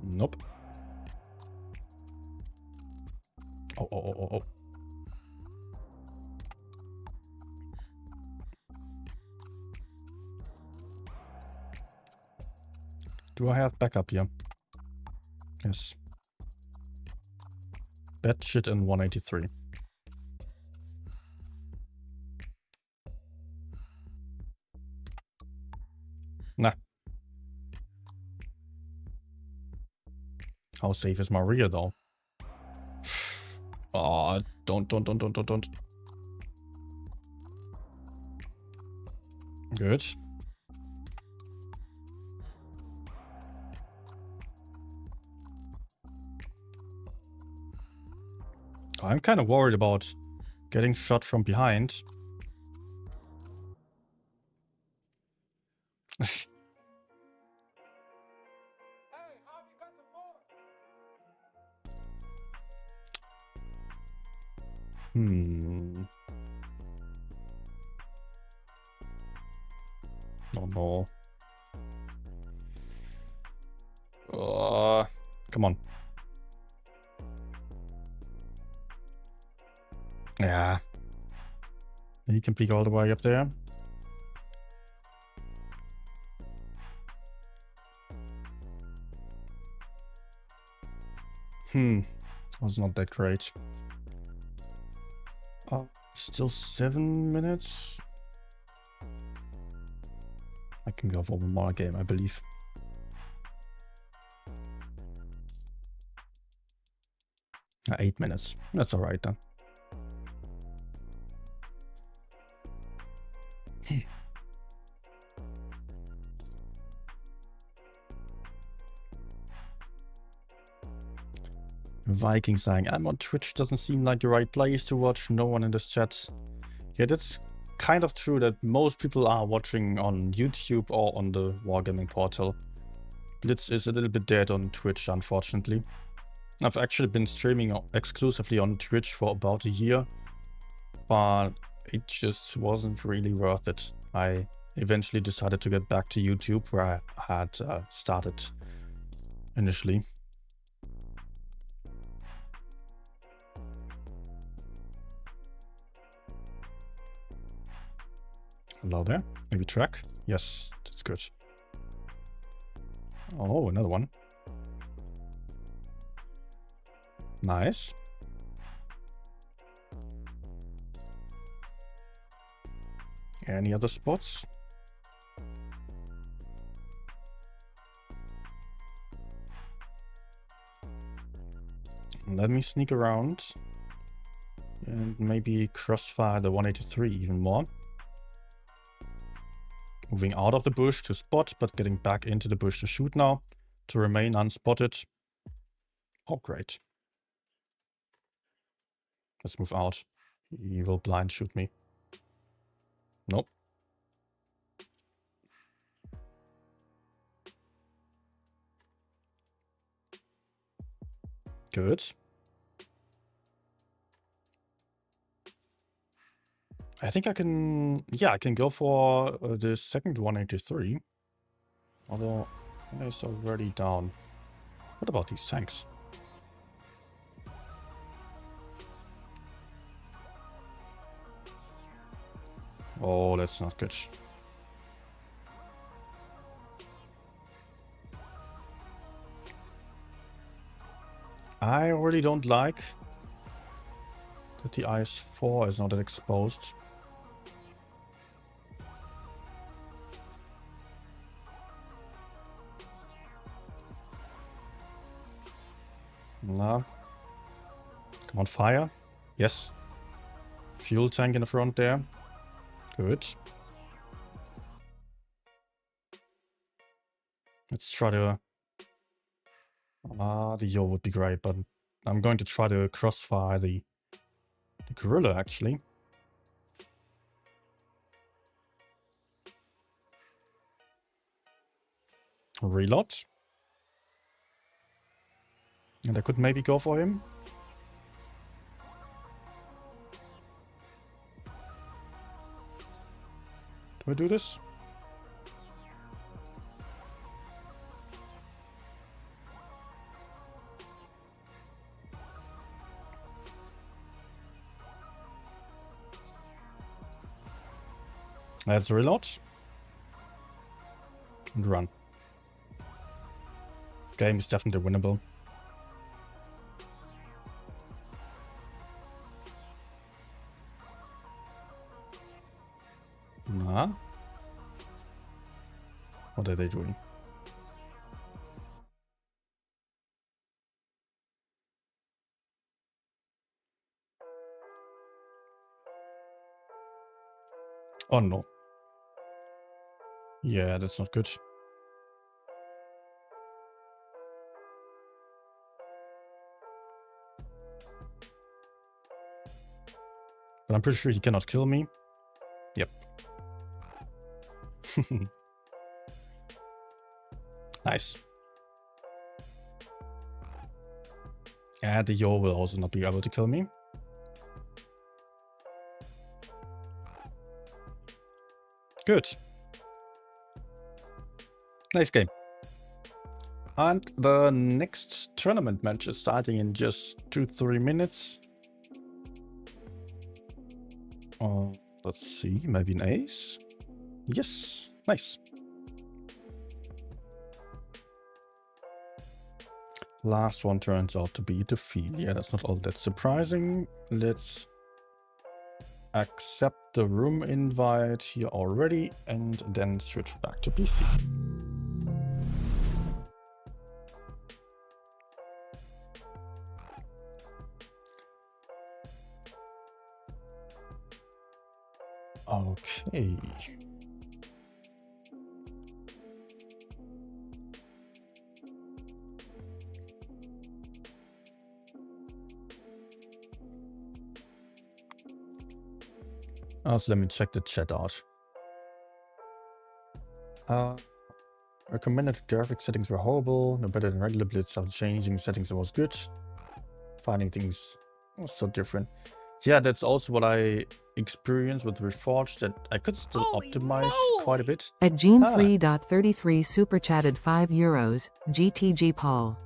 Nope. Oh. Do I have backup here? Yes. Bad shit in 183. Nah. How safe is Maria though? Oh, don't. Good. I'm kind of worried about getting shot from behind. Oh no. Come on. Yeah. You can peek all the way up there. Was not that great. Still 7 minutes. I can go for one more game, I believe. Uh, 8 minutes. That's alright then. Viking saying, I'm on Twitch, doesn't seem like the right place to watch, no one in this chat. Yeah, that's kind of true that most people are watching on YouTube or on the Wargaming portal. Blitz is a little bit dead on Twitch, unfortunately. I've actually been streaming exclusively on Twitch for about a year, but it just wasn't really worth it. I eventually decided to get back to YouTube, where I had started initially. Hello there. Maybe track? Yes, that's good. Oh, another one. Nice. Any other spots? Let me sneak around and maybe crossfire the 183 even more. Moving out of the bush to spot, but getting back into the bush to shoot now to remain unspotted. Oh, great. Let's move out. He will blind shoot me. Nope. Good. I think I can... Yeah, I can go for the second 183. Although, it's already down. What about these tanks? Oh, that's not good. I really don't like that the IS-4 is not that exposed. Nah. Come on, fire. Yes. Fuel tank in the front there. Good. Let's try to... the Yo would be great, but I'm going to try to crossfire the gorilla, actually. Reload. And I could maybe go for him. Do I do this? Let's reload. And run. Game is definitely winnable. Nah. What are they doing? Oh no. Yeah, that's not good. But I'm pretty sure he cannot kill me. Yep. Nice. And the Yo will also not be able to kill me. Good. Nice game. And the next tournament match is starting in just 2-3 minutes. Let's see, maybe an ace? Yes, nice. Last one turns out to be defeat. Yeah, that's not all that surprising. Let's accept the room invite here already and then switch back to PC. Okay. So let me check the chat out. Recommended graphic settings were horrible, no better than regular Blitz. After changing settings, it was good. Finding things was so different. Yeah, that's also what I experienced with Reforged, that I could still optimize quite a bit. At Gene3.33 super chatted €5. GTG Paul.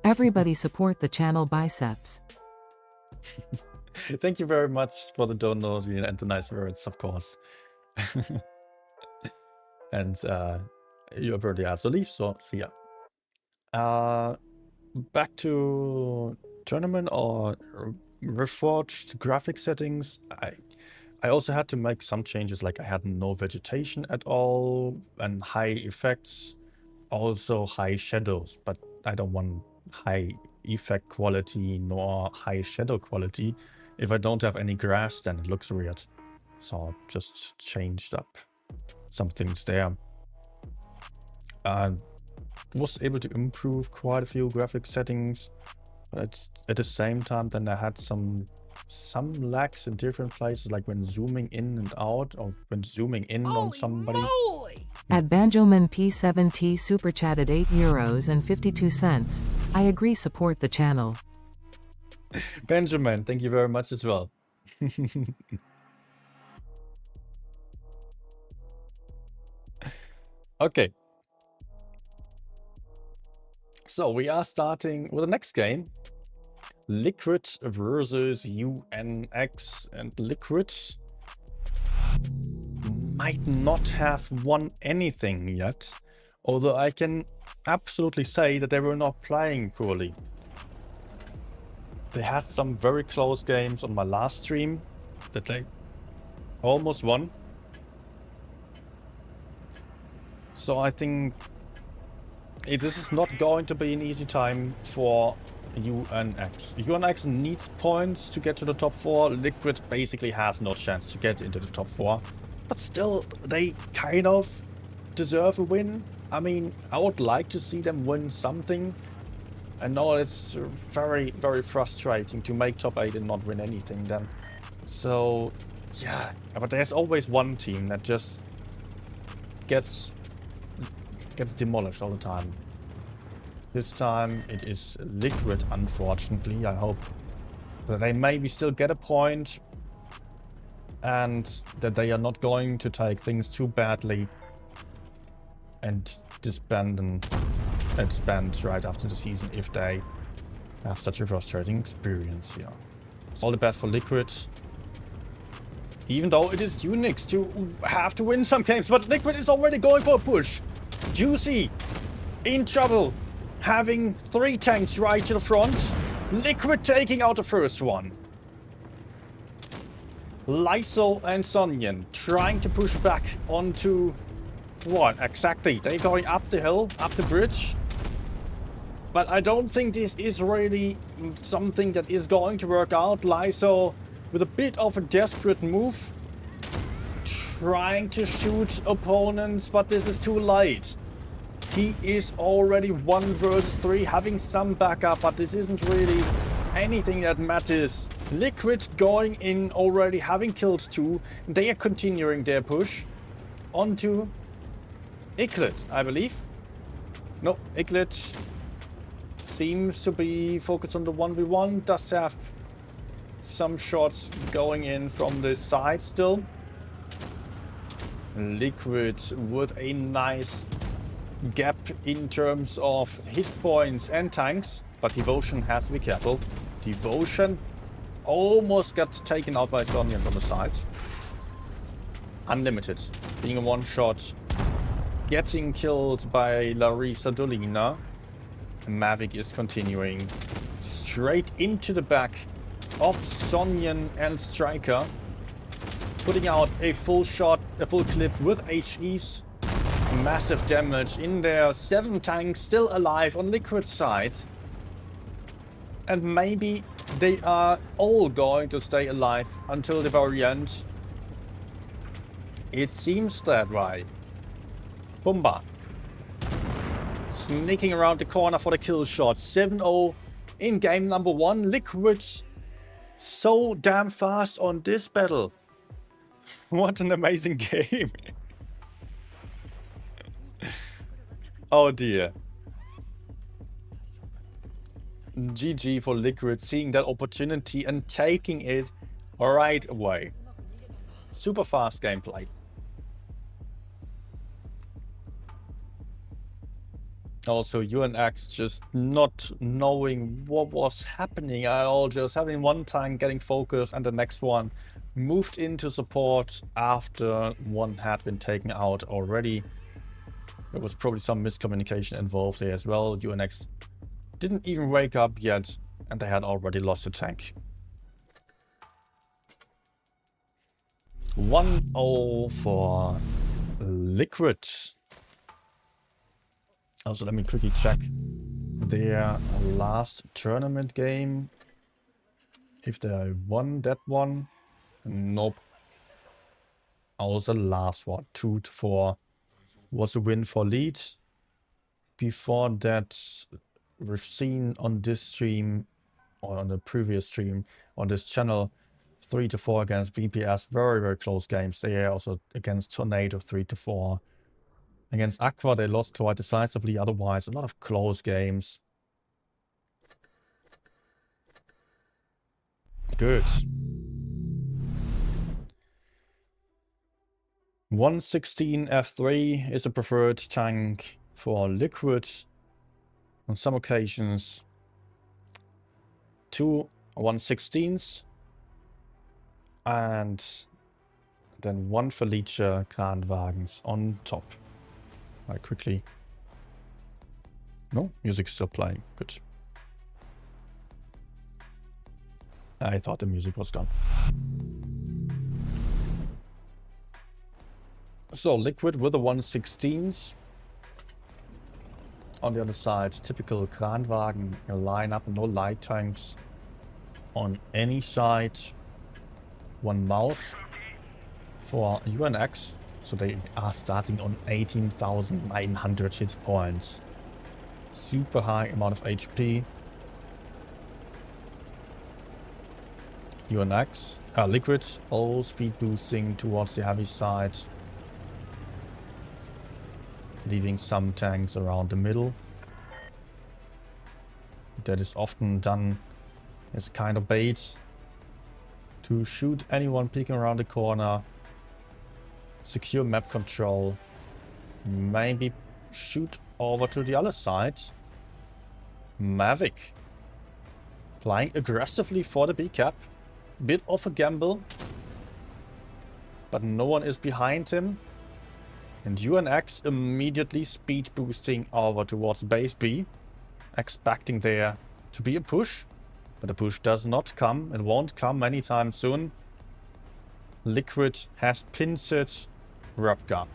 Everybody support the channel biceps. Thank you very much for the download and the nice words, of course. And you apparently have to leave, so see ya. Back to tournament or Reforged graphic settings. I also had to make some changes, like I had no vegetation at all and high effects, also high shadows, but I don't want high effect quality nor high shadow quality. If I don't have any grass, then it looks weird. So just changed up some things there. Was able to improve quite a few graphic settings, but at the same time then I had some lags in different places, like when zooming in and out, or when zooming in on somebody. At Banjoman P7T super chatted €8.52. I agree, support the channel. Benjamin, thank you very much as well. Okay. So we are starting with the next game. Liquid versus UNX, and Liquid might not have won anything yet, although I can absolutely say that they were not playing poorly. They had some very close games on my last stream that they almost won. So I think this is not going to be an easy time for UNX. UNX needs points to get to the top 4. Liquid basically has no chance to get into the top 4. But still, they kind of deserve a win. I mean, I would like to see them win something. I know it's very, very frustrating to make top 8 and not win anything then. So, yeah. But there's always one team that just gets demolished all the time. This time it is Liquid, unfortunately. I hope that they maybe still get a point and that they are not going to take things too badly and disband right after the season if they have such a frustrating experience here. All the best for Liquid. Even though it is Unix to have to win some games, but Liquid is already going for a push. Juicy in trouble, having 3 tanks right to the front. Liquid taking out the first one. Lysol and Sonyan trying to push back onto what exactly? They're going up the hill, up the bridge. But I don't think this is really something that is going to work out. Lysol with a bit of a desperate move, trying to shoot opponents, but this is too late. He is already 1 versus 3, having some backup, but this isn't really anything that matters. Liquid going in already, having killed 2. They are continuing their push onto Iclet, I believe. No, Iclet seems to be focused on the 1v1. Does have some shots going in from the side still. Liquid with a nice gap in terms of hit points and tanks, but Devotion has to be careful. Devotion almost got taken out by Sonyan from the side. Unlimited being a one-shot, getting killed by Larissa Dolina. Mavic is continuing straight into the back of Sonyan and Striker, putting out a full shot, a full clip with HEs. Massive damage in there. 7 tanks still alive on Liquid's side. And maybe they are all going to stay alive until the very end. It seems that way. Bumba. Sneaking around the corner for the kill shot. 7-0 in game number 1. Liquid so damn fast on this battle. What an amazing game. Oh dear. GG for Liquid, seeing that opportunity and taking it right away. Super fast gameplay. Also, UNX just not knowing what was happening at all, just having one tank getting focused and the next one moved into support after one had been taken out already. There was probably some miscommunication involved there as well. UNX didn't even wake up yet and they had already lost a tank. 1-0 for Liquid. Also, let me quickly check their last tournament game. If they won that one. Nope. Also, last one, 2-4, was a win for Lead. Before that, we've seen on this stream, or on the previous stream, on this channel, 3-4 against BPS. Very, very close games. They are also against Tornado, 3-4. Against Aqua, they lost quite decisively. Otherwise, a lot of close games. Good. 116 F3 is a preferred tank for Liquid. On some occasions, 2 116s. And then 1 Felicia Kranwagens on top. Right, quickly. No, music's still playing. Good. I thought the music was gone. So, Liquid with the 116s. On the other side, typical Kranwagen lineup, no light tanks on any side. 1 mouse for UNX. So they are starting on 18,900 hit points. Super high amount of HP. UNX, Liquid, all speed boosting towards the heavy side. Leaving some tanks around the middle. That is often done as kind of bait to shoot anyone peeking around the corner. Secure map control. Maybe shoot over to the other side. Mavic. Playing aggressively for the B cap. Bit of a gamble. But no one is behind him. And UNX immediately speed boosting over towards base B. Expecting there to be a push. But the push does not come. It won't come anytime soon. Liquid has pincered Robka.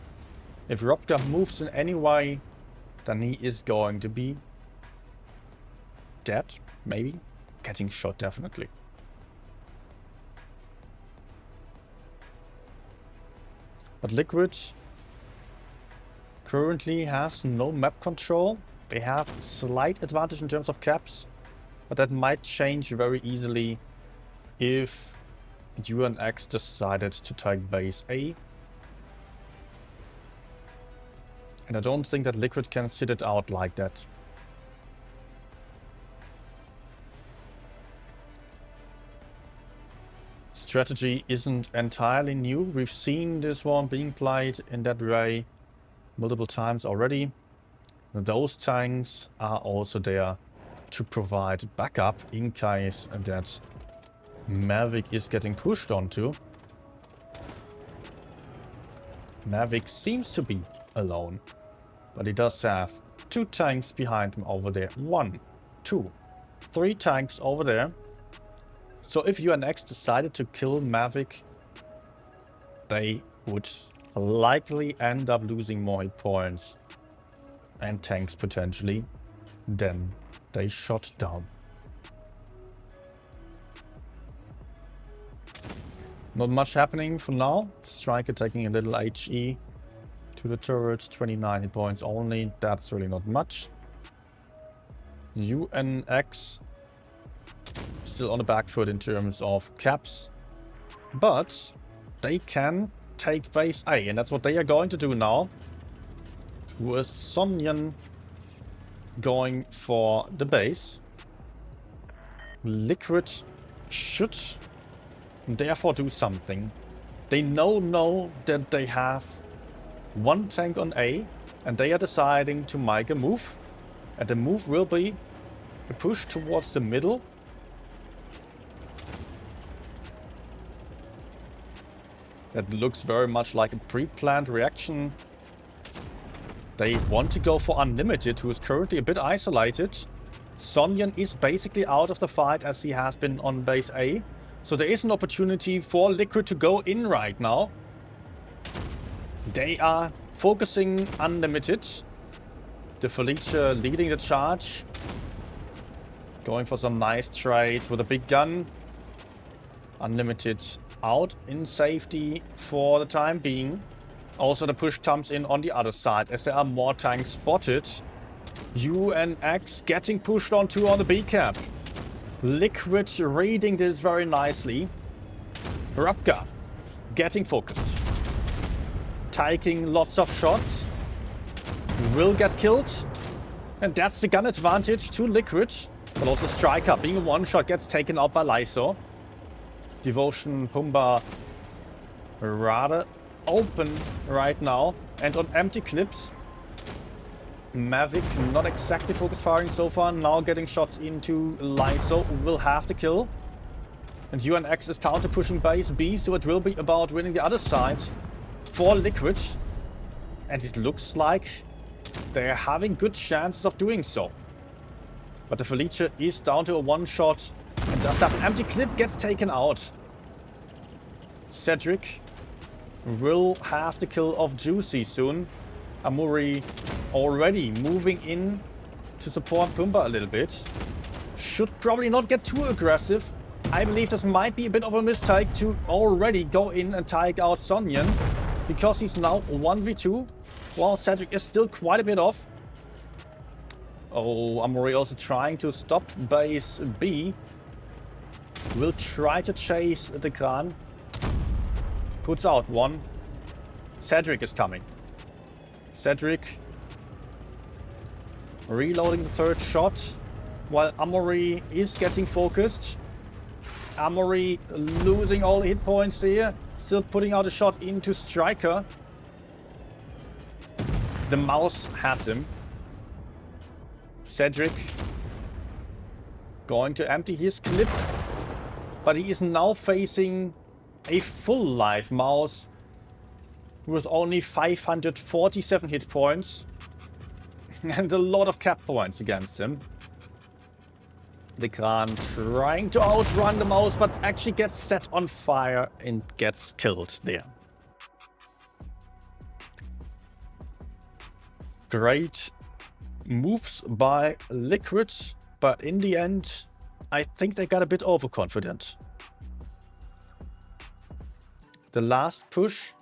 If Robka moves in any way, then he is going to be dead, maybe. Getting shot, definitely. But Liquid currently has no map control. They have slight advantage in terms of caps, but that might change very easily if UNX decided to take base A. And I don't think that Liquid can sit it out like that. Strategy isn't entirely new. We've seen this one being played in that way multiple times already. Those tanks are also there to provide backup in case that Mavic is getting pushed onto. Mavic seems to be alone, but he does have 2 tanks behind him over there. 1, 2, 3 tanks over there. So if UNX decided to kill Mavic, they would likely end up losing more hit points and tanks potentially than they shot down. Not much happening for now. Striker taking a little HE to the turret, 29 hit points only. That's really not much. UNX still on the back foot in terms of caps, but they can take base A, and that's what they are going to do now. With Sonyan going for the base. Liquid should therefore do something. They know that they have 1 tank on A, and they are deciding to make a move. And the move will be a push towards the middle. That looks very much like a pre-planned reaction. They want to go for Unlimited, who is currently a bit isolated. Sonyan is basically out of the fight as he has been on base A. So there is an opportunity for Liquid to go in right now. They are focusing Unlimited. The Felicia leading the charge. Going for some nice trades with a big gun. Unlimited out in safety for the time being. Also the push comes in on the other side as there are more tanks spotted. UNX getting pushed onto on the B cap. Liquid reading this very nicely. Rapka getting focused. Taking lots of shots. Will get killed. And that's the gun advantage to Liquid. But also Striker being a one-shot gets taken out by Lyso. Devotion, Pumba rather open right now. And on empty clips. Mavic not exactly focus firing so far. Now getting shots into Lyso. Will have to kill. And UNX is counter pushing base B. So it will be about winning the other side for Liquid. And it looks like they're having good chances of doing so. But the Felicia is down to a one-shot. And does have an empty clip, gets taken out. Cedric will have the kill of Juicy soon. Amuri already moving in to support Pumba a little bit. Should probably not get too aggressive. I believe this might be a bit of a mistake to already go in and take out Sonyan. Because he's now 1v2. While Cedric is still quite a bit off. Oh, Amori also trying to stop base B. Will try to chase the Khan. Puts out one. Cedric is coming. Cedric reloading the third shot. While Amori is getting focused. Amori losing all the hit points there. Still putting out a shot into Striker. The mouse has him. Cedric going to empty his clip. But he is now facing a full life mouse with only 547 hit points. And a lot of cap points against him. The Khan trying to outrun the mouse, but actually gets set on fire and gets killed there. Great moves by Liquid, but in the end, I think they got a bit overconfident. The last push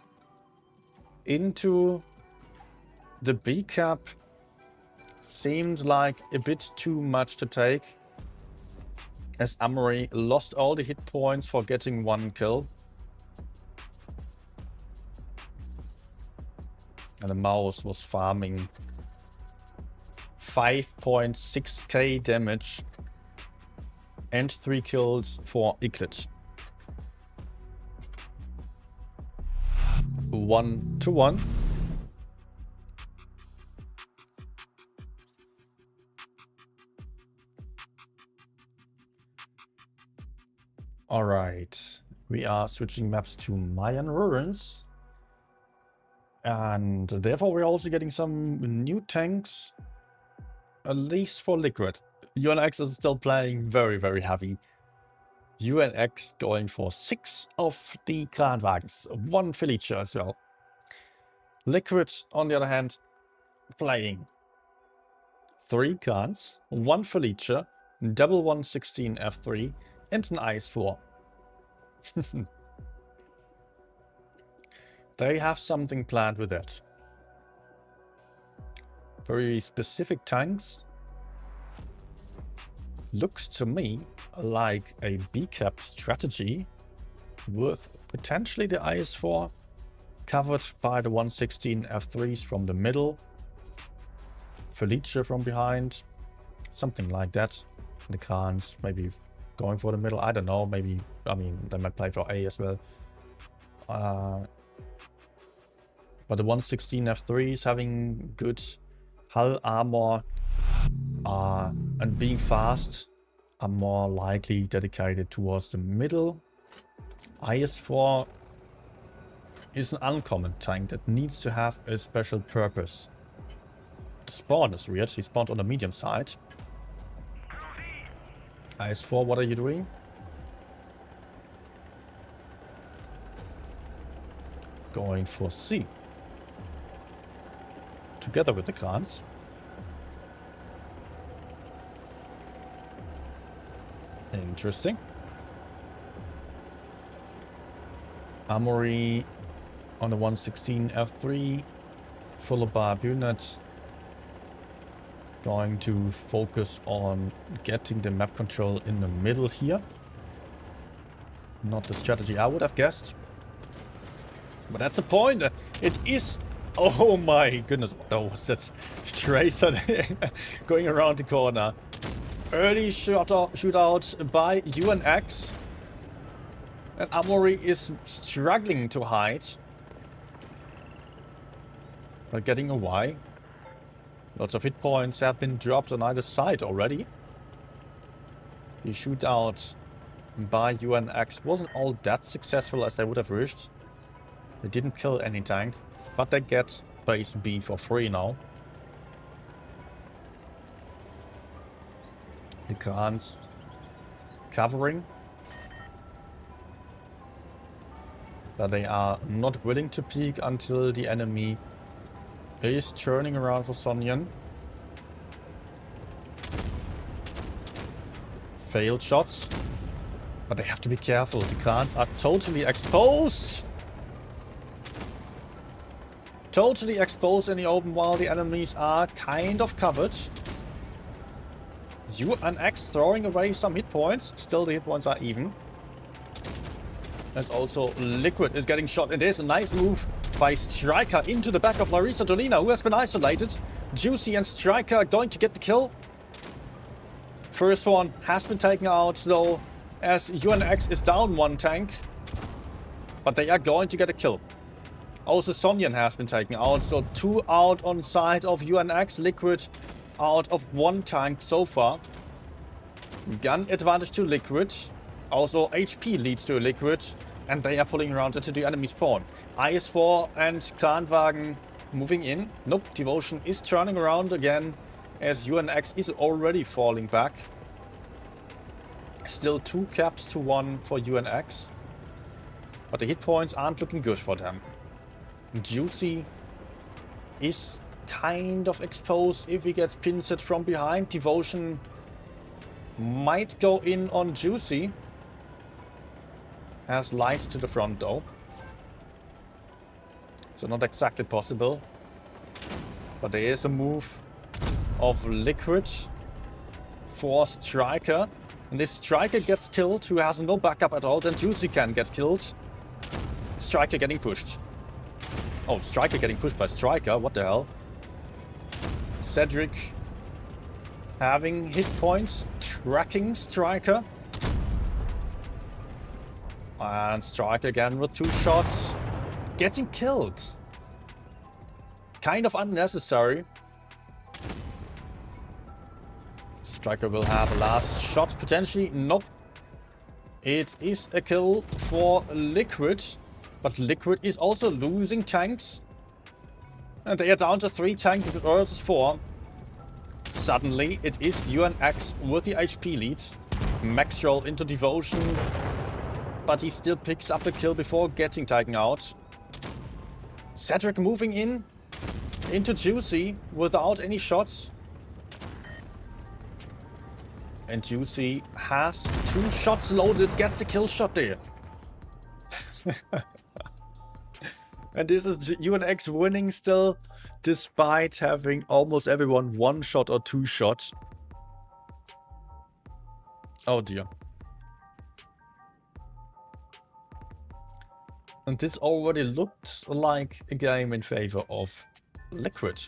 into the B cap seemed like a bit too much to take, as Amory lost all the hit points for getting one kill. And the mouse was farming 5.6k damage and 3 kills for Iclet. 1-1. Alright, we are switching maps to Mayan Ruins. And therefore we're also getting some new tanks, at least for Liquid. UNX is still playing very, very heavy. UNX going for 6 of the Kranwagens, 1 Felicia as well. Liquid, on the other hand, playing 3 Khans, 1 Felicia, double 116 F3, and an IS-4. They have something planned with that. Very specific tanks. Looks to me like a B-cap strategy with potentially the IS-4 covered by the 116 F3s from the middle. Felicia from behind. Something like that. The Khans maybe going for the middle. I don't know. Maybe, I mean, they might play for A as well. But the 116 F3s having good hull armor and being fast are more likely dedicated towards the middle. IS-4 is an uncommon tank that needs to have a special purpose. The spawn is weird. He spawned on the medium side. IS-4, what are you doing? going for C. Together with the Krans. Interesting. Armory on the 116 F3, followed by unit. Going to focus on getting the map control in the middle here. Not the strategy I would have guessed. But that's the point. It is... Oh my goodness. What was that? Tracer going around the corner. Early shootout by UNX. And Armory is struggling to hide. But getting away. Lots of hit points have been dropped on either side already. The shootout by UNX wasn't all that successful as they would have wished. They didn't kill any tank, but they get base B for free now. The Krans covering. But they are not willing to peek until the enemy is turning around for Sonyan. Failed shots. But they have to be careful. The Krans are totally exposed. Totally exposed in the open while the enemies are kind of covered. UNX throwing away some hit points. Still the hit points are even. There's also Liquid is getting shot. And there's a nice move by Striker into the back of Larissa Dolina, who has been isolated. Juicy and Striker are going to get the kill. First one has been taken out though, as UNX is down one tank. But they are going to get a kill. Also Sonyan has been taken out, so 2 out on side of UNX. Liquid out of 1 tank so far. Gun advantage to Liquid. Also HP leads to Liquid. And they are pulling around into the enemy spawn. IS-4 and Kranwagen moving in. Nope, Devotion is turning around again as UNX is already falling back. Still 2 caps to 1 for UNX. But the hit points aren't looking good for them. Juicy is kind of exposed if he gets pincered from behind. Devotion might go in on Juicy. Has lights to the front though. So not exactly possible. But there is a move of Liquid for Striker. And if Striker gets killed, who has no backup at all, then Juicy can get killed. Striker getting pushed. Oh, Striker getting pushed by Striker. What the hell? Cedric having hit points. Tracking Striker. And Striker again with 2 shots. Getting killed. Kind of unnecessary. Striker will have a last shot potentially. Nope. It is a kill for Liquid. But Liquid is also losing tanks. And they are down to 3 tanks versus 4. Suddenly it is UNX with the HP lead. Max roll into Devotion. But he still picks up the kill before getting taken out. Cedric moving in into Juicy without any shots. And Juicy has 2 shots loaded, gets the kill shot there. And this is UNX winning still, despite having almost everyone 1 shot or 2 shots. Oh dear. And this already looked like a game in favor of Liquid.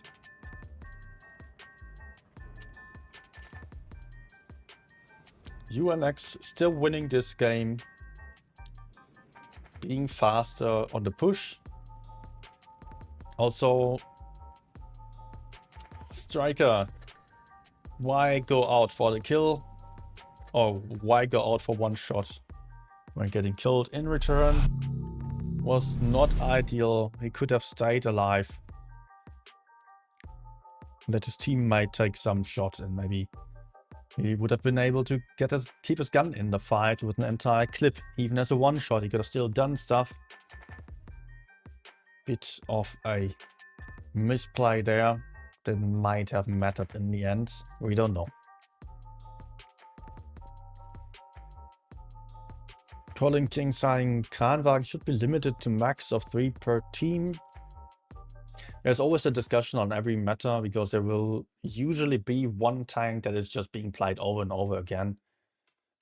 UNX still winning this game. Being faster on the push. Also, Striker, why go out for the kill? Or why go out for 1 shot when getting killed in return? Was not ideal. He could have stayed alive. Let his team might take some shots and maybe he would have been able to keep his gun in the fight with an entire clip. Even as a 1 shot, he could have still done stuff. bit of a misplay there that might have mattered in the end. We don't know. Colin King saying Kranwagen should be limited to max of 3 per team. There's always a discussion on every meta because there will usually be one tank that is just being played over and over again.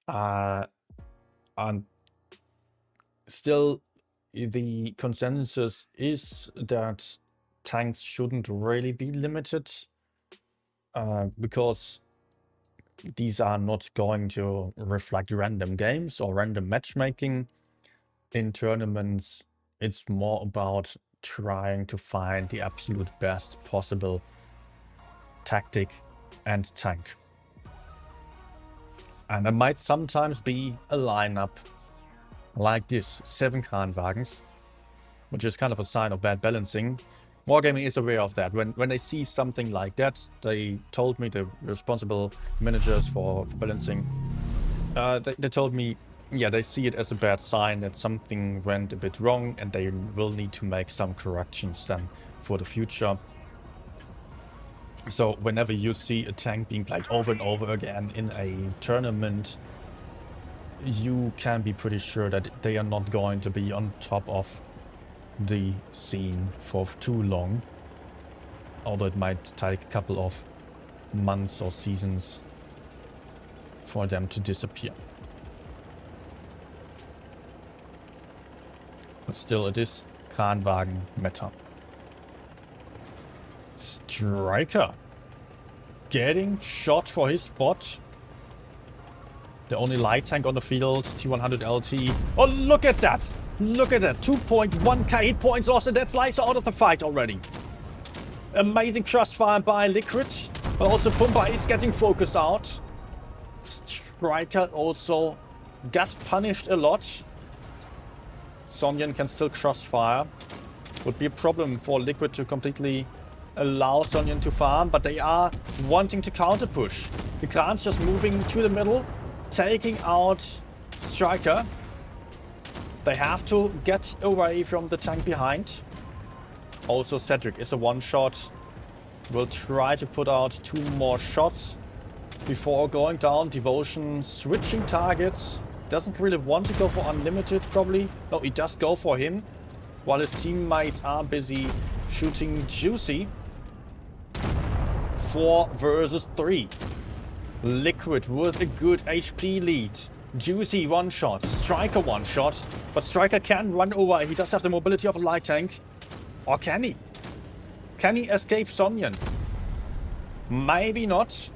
And still, the consensus is that tanks shouldn't really be limited because these are not going to reflect random games or random matchmaking. In tournaments, it's more about trying to find the absolute best possible tactic and tank. And there might sometimes be a lineup like this, 7 Kranwagens, which is kind of a sign of bad balancing. Wargaming is aware of that. When they see something like that, they told me, the responsible managers for balancing, they told me, yeah, they see it as a bad sign that something went a bit wrong and they will need to make some corrections then for the future. So whenever you see a tank being played over and over again in a tournament, you can be pretty sure that they are not going to be on top of the scene for too long. Although it might take a couple of months or seasons for them to disappear. But still, it is Kranwagen meta. Striker getting shot for his spot. The only light tank on the field, T100 LT. Oh, look at that! Look at that! 2.1k hit points lost, and that's Lysa out of the fight already. Amazing crossfire by Liquid, but also Pumba is getting focused out. Striker also gets punished a lot. Sonyan can still crossfire. Would be a problem for Liquid to completely allow Sonyan to farm, but they are wanting to counter push. The Kran's just moving to the middle, taking out Striker. They have to get away from the tank behind. Also, Cedric is a one-shot. Will try to put out 2 more shots before going down. Devotion switching targets. Doesn't really want to go for unlimited, probably. No, he does go for him, while his teammates are busy shooting Juicy. 4 versus 3. Liquid with a good HP lead. Juicy one shot, Striker one shot, but Striker can run over. He does have the mobility of a light tank. Or can he? Can he escape Sonyan? Maybe not,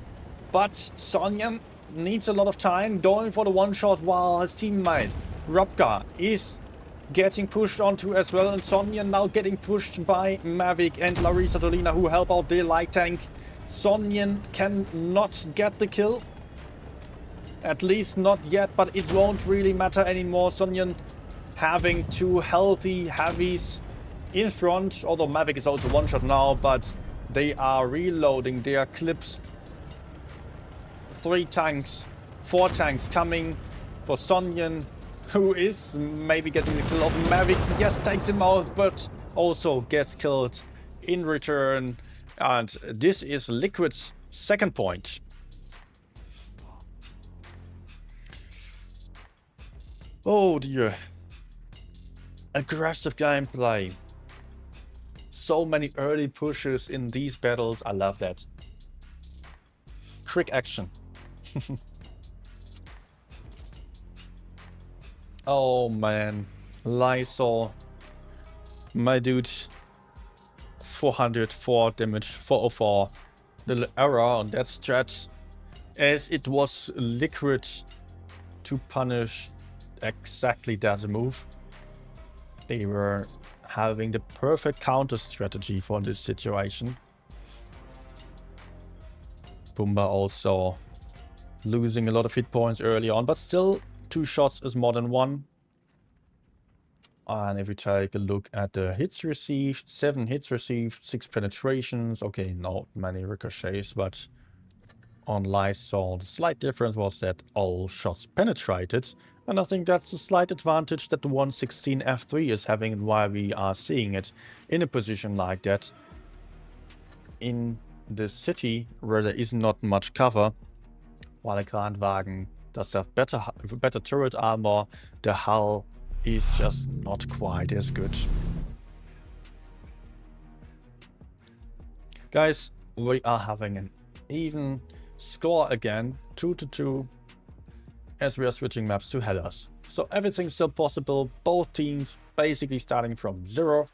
but Sonyan needs a lot of time going for the one shot while his teammate Robka is getting pushed onto as well, and Sonyan now getting pushed by Mavic and Larissa Dolina, who help out the light tank. Sonyan cannot get the kill. At least not yet, but it won't really matter anymore. Sonyan having 2 healthy heavies in front, although Mavic is also one shot now, but they are reloading their clips. 3 tanks, 4 tanks coming for Sonyan, who is maybe getting the kill of Mavic. Yes, takes him out, but also gets killed in return. And this is Liquid's second point. Oh dear. Aggressive gameplay. So many early pushes in these battles. I love that. Quick action. Oh man. Lysol. My dude. 404 damage. 404. Little error on that strat. As it was Liquid to punish exactly that move. They were having the perfect counter strategy for this situation. Pumba also losing a lot of hit points early on, but still 2 shots is more than 1. And if we take a look at the hits received, 7 hits received, 6 penetrations. Okay, not many ricochets, but on Lysol, the slight difference was that all shots penetrated. And I think that's a slight advantage that the 116 F3 is having and why we are seeing it in a position like that in the city where there is not much cover, while the Kranwagen does have better turret armor. The hull is just not quite as good. Guys, we are having an even score again, 2-2, as we are switching maps to Hellas. So everything's still possible, both teams basically starting from 0,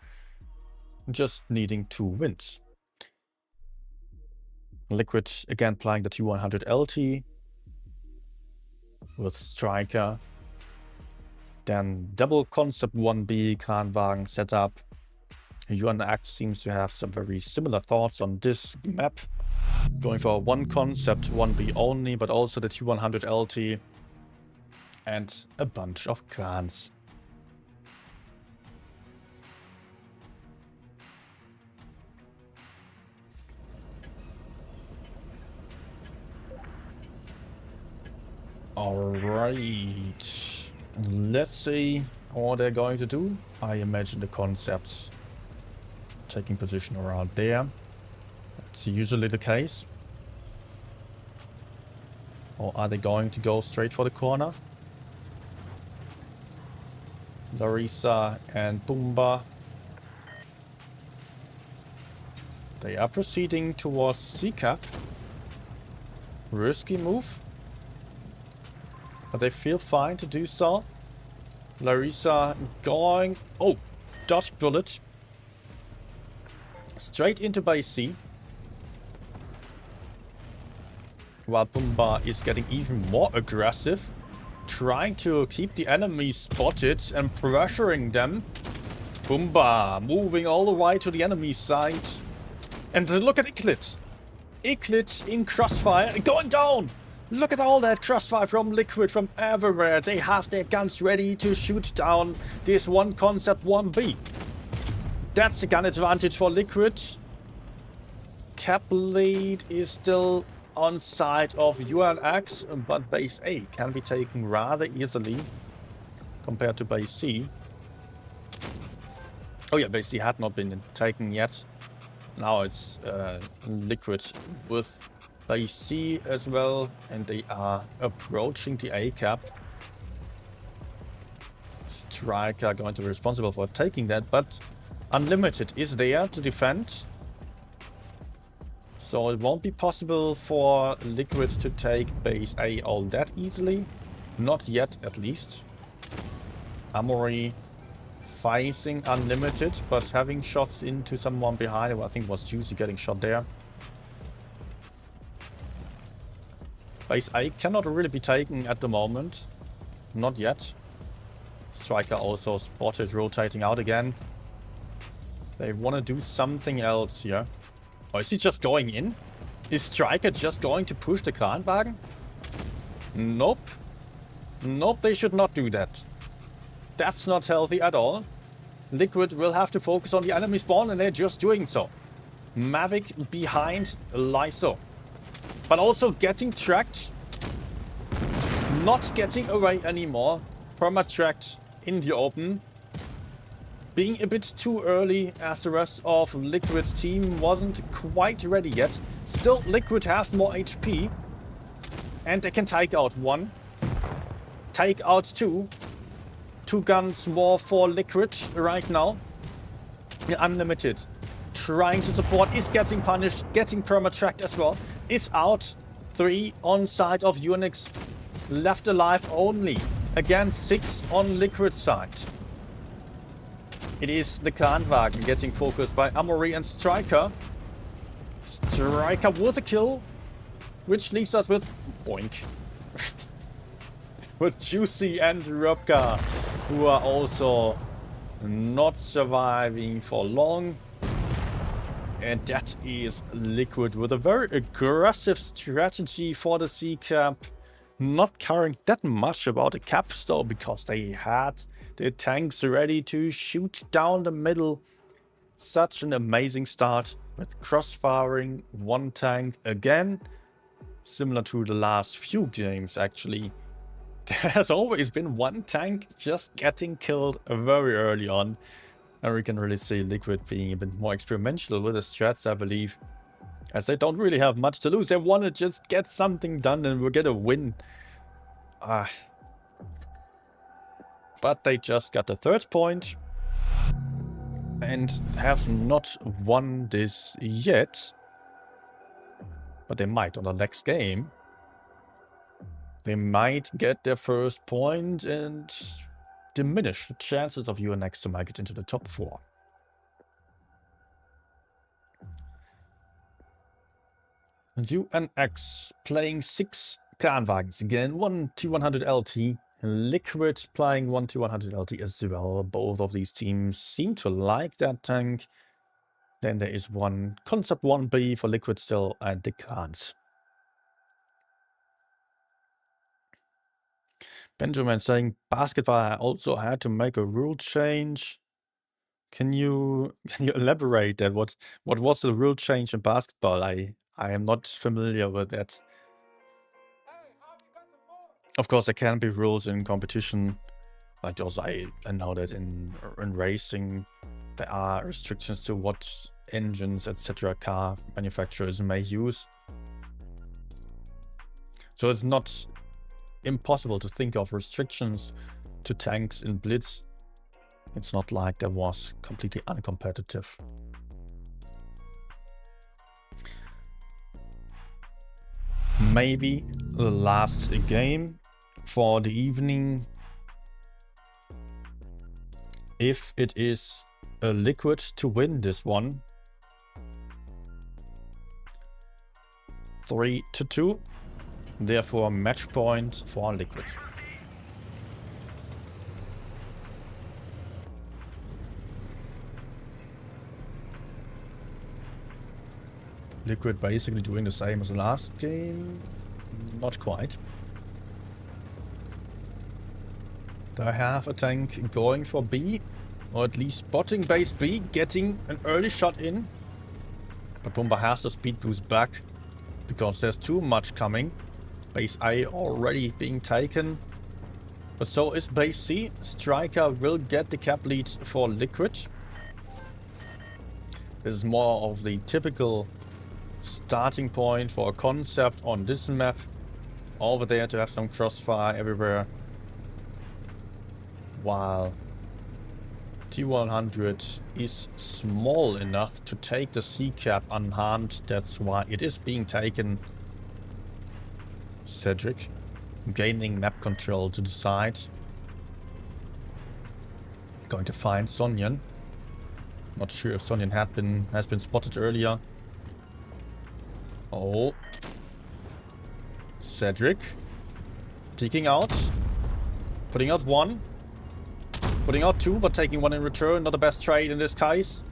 just needing 2 wins. Liquid again playing the T100 LT with Striker. Then double concept 1B Kranwagen setup. UNX seems to have some very similar thoughts on this map. Going for one concept 1B only, but also the T100 LT and a bunch of clans. Alright, let's see what they're going to do. I imagine the concepts taking position around there. That's usually the case. Or are they going to go straight for the corner? Larissa and Pumba. They are proceeding towards C-Cap. Risky move. But they feel fine to do so. Larissa going... Oh! Dodged bullet. Straight into base C. While Pumba is getting even more aggressive. Trying to keep the enemy spotted and pressuring them. Pumba moving all the way to the enemy side. And look at Iclit. Iclit in crossfire. Going down! Look at all that crossfire from Liquid from everywhere. They have their guns ready to shoot down this one concept 1B. That's the gun advantage for Liquid. Cap lead is still on side of UNX, but base A can be taken rather easily compared to base C. Oh yeah, base C had not been taken yet. Now it's Liquid with base C as well, and they are approaching the A cap. Striker going to be responsible for taking that, but Unlimited is there to defend. So it won't be possible for Liquid to take base A all that easily. Not yet, at least. Amory facing Unlimited, but having shots into someone behind. Well, I think it was Juicy getting shot there. Base A cannot really be taken at the moment. Not yet. Striker also spotted rotating out again. They want to do something else here. Oh, is he just going in? Is Striker just going to push the Kranwagen? Nope. Nope, they should not do that. That's not healthy at all. Liquid will have to focus on the enemy spawn, and they're just doing so. Mavic behind Lyso. But also getting tracked. Not getting away anymore. Perma-tracked in the open. Being a bit too early as the rest of Liquid's team wasn't quite ready yet. Still, Liquid has more HP. And they can take out one. Take out two. 2 guns more for Liquid right now. The Unlimited trying to support is getting punished. Getting perma-tracked as well. Is out. 3 on side of Unix. Left alive only. Again, 6 on Liquid side. It is the Kranwagen getting focused by Amory and Striker. Striker with a kill. Which leaves us with Boink. With Juicy and Rubka, who are also not surviving for long. And that is Liquid with a very aggressive strategy for the C-Cap. Not caring that much about the caps though, because they had the tanks ready to shoot down the middle. Such an amazing start with cross-firing one tank again. Similar to the last few games actually. There has always been one tank just getting killed very early on. And we can really see Liquid being a bit more experimental with the strats, I believe. As they don't really have much to lose. They want to just get something done and we'll get a win. But they just got the 3rd point. And have not won this yet. But they might on the next game. They might get their 1st point and diminish the chances of UNX to make it into the top 4. And UNX playing 6 Kranwagens again, 1 T100 LT. Liquid playing 1 T100 LT as well. Both of these teams seem to like that tank. Then there is one Concept 1B for Liquid still and the Khans. Benjamin saying basketball also had to make a rule change. Can you elaborate that? What was the rule change in basketball? I am not familiar with that. Of course, there can be rules in competition. Like also, I know that in racing, there are restrictions to what engines, etc. car manufacturers may use. So it's not impossible to think of restrictions to tanks in Blitz. It's not like there was completely uncompetitive. Maybe the last game for the evening. If it is a Liquid to win this one. 3-2. Therefore, match point for Liquid. Liquid basically doing the same as the last game. Not quite. They have a tank going for B, or at least spotting base B, getting an early shot in. But Pumba has the speed boost back because there's too much coming. Base A already being taken, but so is base C. Striker will get the cap lead for Liquid. This is more of the typical starting point for a concept on this map. Over there to have some crossfire everywhere. While T100 is small enough to take the C cap unharmed. That's why it is being taken. Cedric gaining map control to the side. Going to find Sonyan. Not sure if Sonyan has been spotted earlier. Oh. Cedric. Peeking out. Putting out 1. Putting out 2, but taking 1 in return. Not the best trade in this case.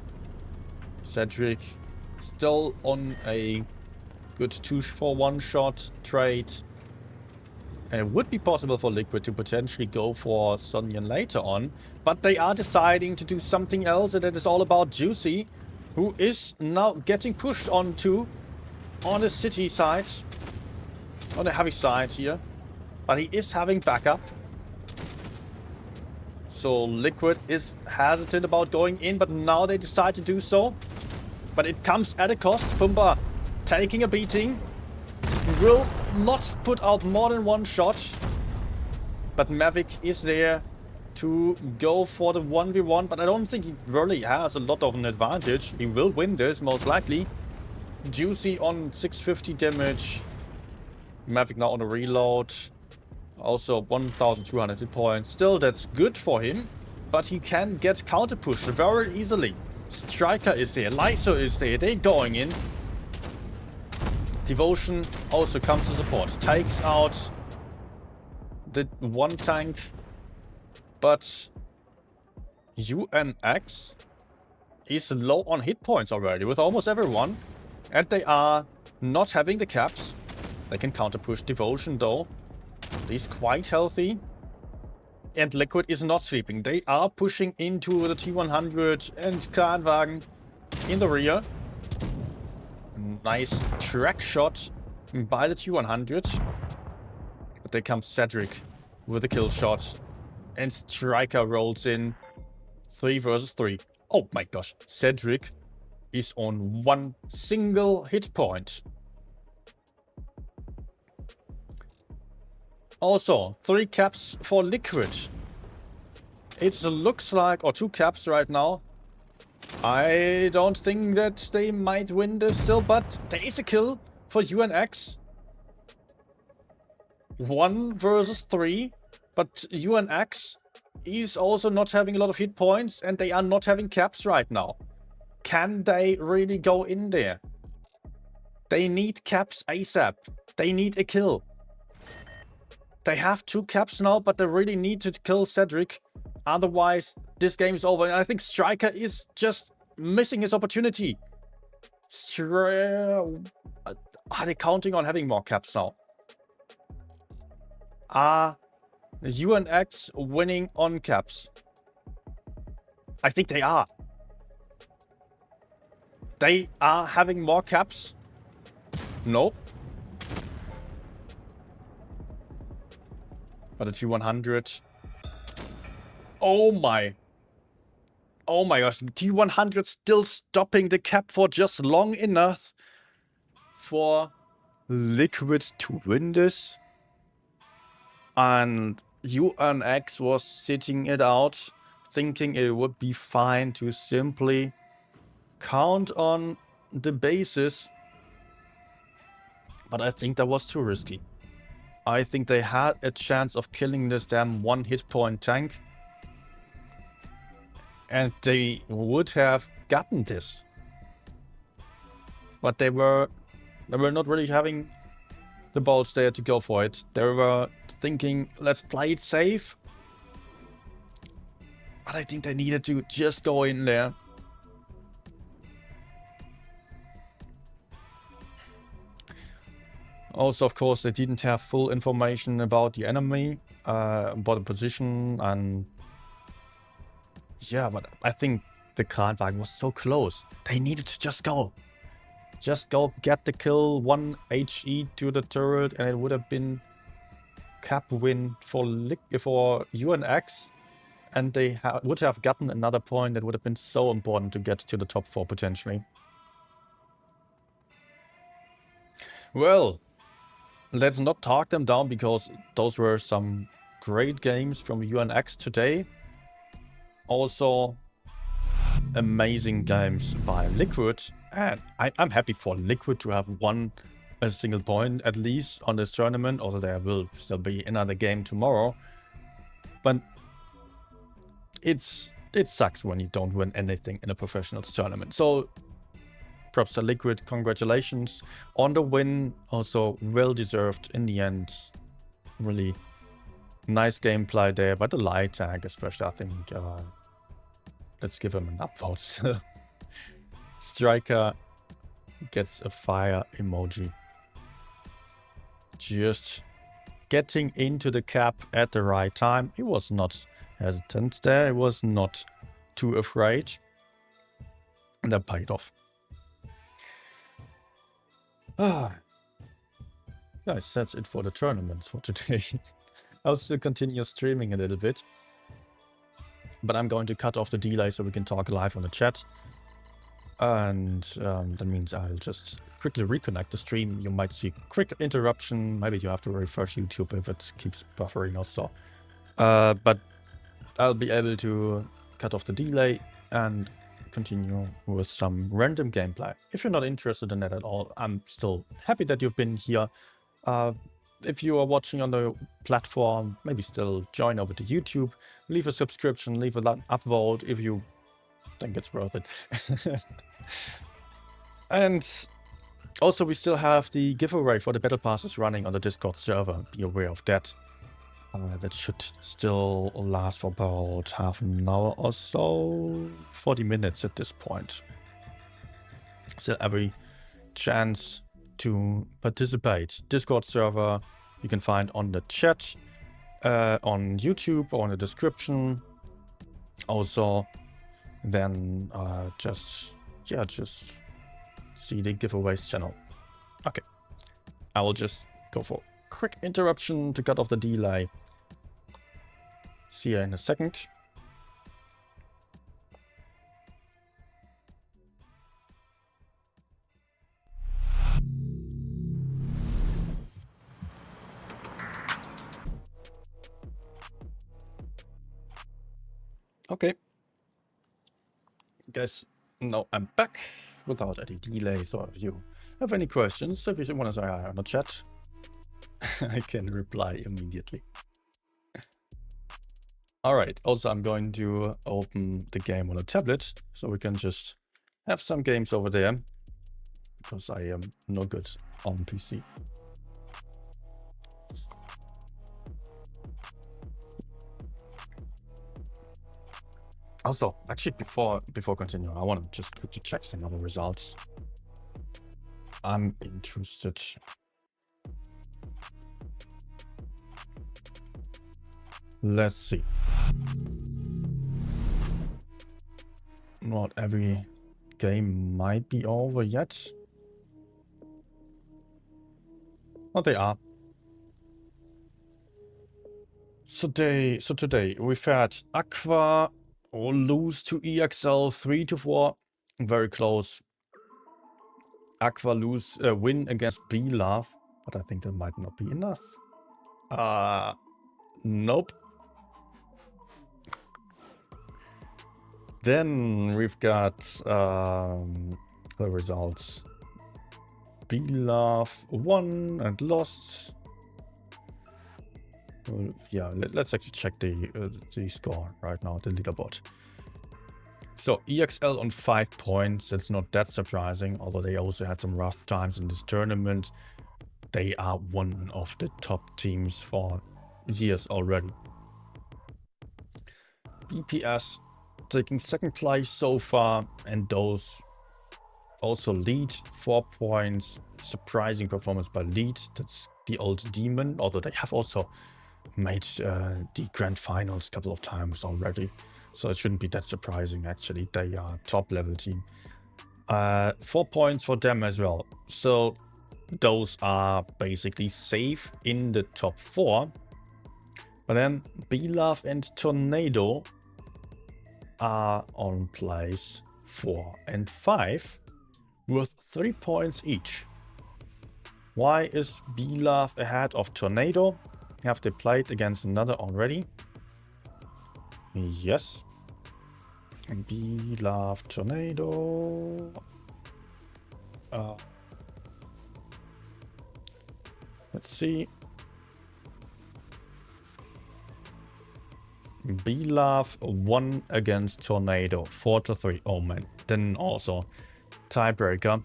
Cedric still on a good 2-for-1 shot trade. And it would be possible for Liquid to potentially go for Sonyan later on. But they are deciding to do something else, and that is all about Juicy, who is now getting pushed onto on the city side. On the heavy side here. But he is having backup. So Liquid is hesitant about going in, but now they decide to do so. But it comes at a cost. Pumba taking a beating. Will not put out more than 1 shot. But Mavic is there to go for the 1v1. But I don't think he really has a lot of an advantage. He will win this, most likely. Juicy on 650 damage. Mavic now on a reload. Also 1,200 hit points. Still, that's good for him. But he can get counter pushed very easily. Striker is there. Lyso is there. They're going in. Devotion also comes to support. Takes out the 1 tank. But UNX is low on hit points already with almost everyone. And they are not having the caps. They can counter push Devotion though. He's quite healthy. And Liquid is not sleeping. They are pushing into the T100 and Kranwagen in the rear. Nice track shot by the T100. But there comes Cedric with a kill shot. And Striker rolls in 3 versus 3. Oh my gosh, Cedric is on 1 single hit point. Also, 3 caps for Liquid. It looks like, or 2 caps right now. I don't think that they might win this still, but there is a kill for UNX. 1 versus 3, but UNX is also not having a lot of hit points, and they are not having caps right now. Can they really go in there? They need caps ASAP. They need a kill. They have 2 caps now, but they really need to kill Cedric. Otherwise, this game is over. And I think Striker is just missing his opportunity. Are they counting on having more caps now? Are UNX winning on caps? I think they are. They are having more caps? No. But the T100. Oh my. Oh my gosh. The T100 still stopping the cap for just long enough for Liquid to win this. And UNX was sitting it out, thinking it would be fine to simply count on the bases. But I think that was too risky. I think they had a chance of killing this damn 1 hit point tank. And they would have gotten this. But they were not really having the balls there to go for it. They were thinking, let's play it safe. But I think they needed to just go in there. Also, of course, they didn't have full information about the enemy, about the position, and yeah, but I think the Kranwagen was so close. They needed to just go. Just go get the kill, 1 HE to the turret, and it would have been cap win for UNX. And they would have gotten another point that would have been so important to get to the top 4 potentially. Well, let's not talk them down, because those were some great games from UNX today. Also, amazing games by Liquid. And I'm happy for Liquid to have won a single point at least on this tournament. Although there will still be another game tomorrow. But it sucks when you don't win anything in a professionals tournament. So props to Liquid, congratulations on the win. Also well deserved in the end. Really nice gameplay there by the light tag, especially. I think let's give him an upvote. Striker gets a fire emoji. Just getting into the cap at the right time. He was not hesitant there. He was not too afraid. And that paid off. Nice, that's it for the tournaments for today. I'll still continue streaming a little bit. But I'm going to cut off the delay so we can talk live on the chat. And that means I'll just quickly reconnect the stream. You might see a quick interruption. Maybe you have to refresh YouTube if it keeps buffering or so. But I'll be able to cut off the delay and continue with some random gameplay. If you're not interested in that at all, I'm still happy that you've been here. If you are watching on the platform, maybe still join over to YouTube. Leave a subscription, leave an upvote if you think it's worth it. And also we still have the giveaway for the battle passes running on the Discord server. Be aware of that. That should still last for about half an hour or so. 40 minutes at this point. Still every chance to participate. Discord server you can find on the chat, on YouTube or in the description. Also, then just see the giveaways channel. Okay, I will just go for a quick interruption to cut off the delay See you in a second. Okay. Guys, now I'm back without any delay. So if you have any questions, if you want to say hi on the chat, I can reply immediately. All right. Also, I'm going to open the game on a tablet so we can just have some games over there because I am no good on PC. Also, actually, before continuing, I want to just quickly check some other results. I'm interested. Let's see. Not every game might be over yet. Oh, they are. So today we've had Aqua lose to EXL 3-4, very close. Aqua win against B-Love, but I think that might not be enough. Nope. Then we've got the results. B-Love won and lost. Well, yeah, let's actually check the score right now, the leaderboard. So EXL on 5 points. It's not that surprising, although they also had some rough times in this tournament. They are one of the top teams for years already. BPS taking second place so far, and those also Lead 4 points. Surprising performance by Lead. That's the old demon, although they have also made the grand finals a couple of times already. So it shouldn't be that surprising, actually. They are a top level team. 4 points for them as well. So those are basically safe in the top 4. But then B-Love and Tornado are on place 4 and 5 with 3 points each. Why is B-Love ahead of Tornado? Have they played against another already? Yes. And B-Love Tornado. Let's see. B-Love won against Tornado 4-3. Oh man. Then also tiebreaker.